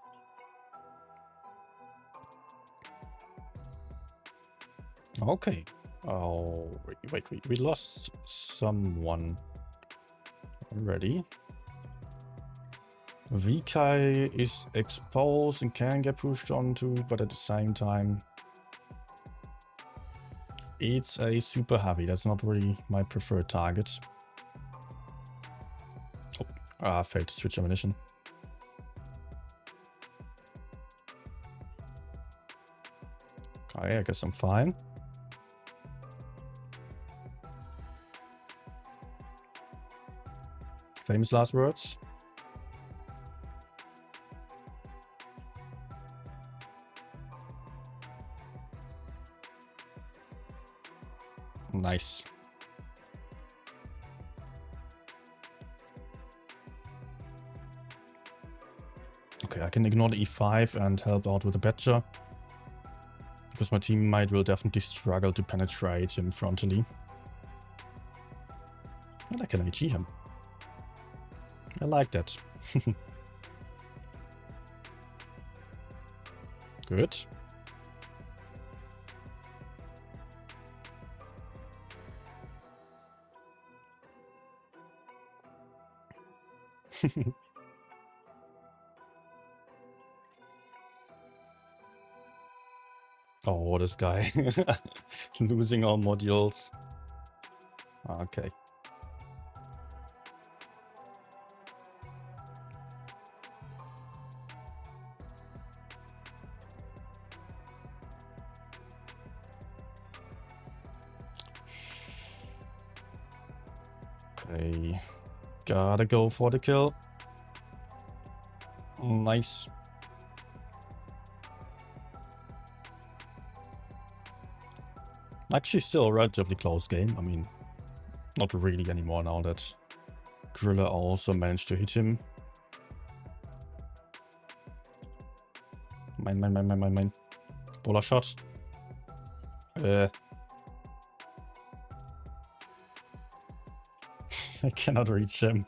Okay. Oh, wait. We lost someone already. VK is exposed and can get pushed onto, but at the same time, it's a super heavy. That's not really my preferred target. Oh, failed to switch ammunition. Okay, I guess I'm fine. Famous last words. Nice. Okay, I can ignore the E5 and help out with the Badger. Because my teammate will definitely struggle to penetrate him frontally. And I can AG him. I like that. Good. Oh, this guy. Losing all modules. Okay. Okay. Gotta go for the kill. Nice. Actually, still a relatively close game. I mean, not really anymore now that Griller also managed to hit him. Mine. Bowler shot. I cannot reach him.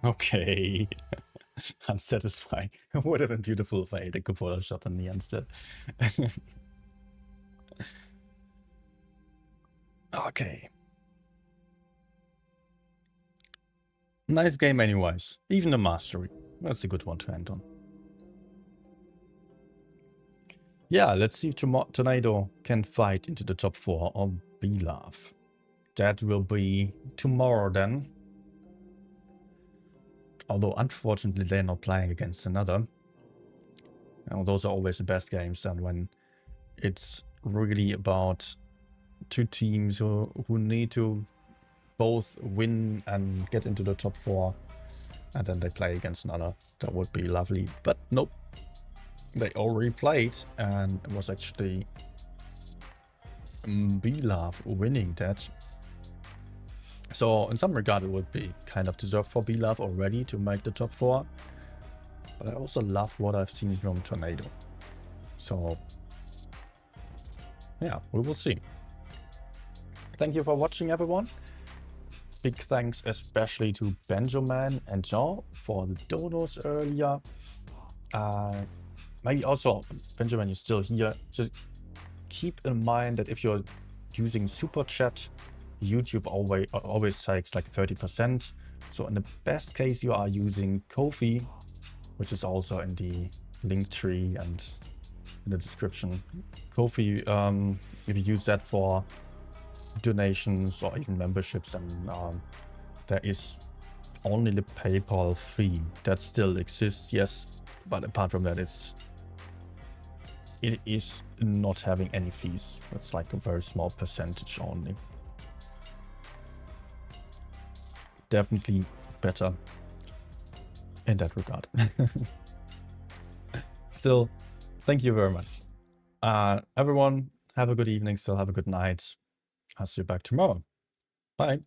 Okay. Unsatisfying. Would have been beautiful if I had a Cupola shot on me instead. Okay. Nice game anyways. Even the mastery. That's a good one to end on. Yeah, let's see if Tornado can fight into the top 4 or B-Love. That will be tomorrow then. Although unfortunately they're not playing against another. And those are always the best games then when it's really about two teams who need to both win and get into the top 4. And then they play against another. That would be lovely. But nope. They already played and it was actually B-Love winning that. So in some regard it would be kind of deserved for B-Love already to make the top 4. But I also love what I've seen from Tornado. So yeah, we will see. Thank you for watching everyone. Big thanks especially to Benjamin and Jean for the donos earlier. Maybe also, Benjamin, you're still here. Just keep in mind that if you're using Super Chat, YouTube always takes like 30%. So in the best case, you are using Kofi, which is also in the link tree and in the description. Kofi, if you use that for donations or even memberships, and there is only the PayPal fee that still exists, yes, but apart from that, it is not having any fees. It's like a very small percentage only. Definitely better in that regard. Still, thank you very much. Everyone, have a good evening, still have a good night. I'll see you back tomorrow. Bye.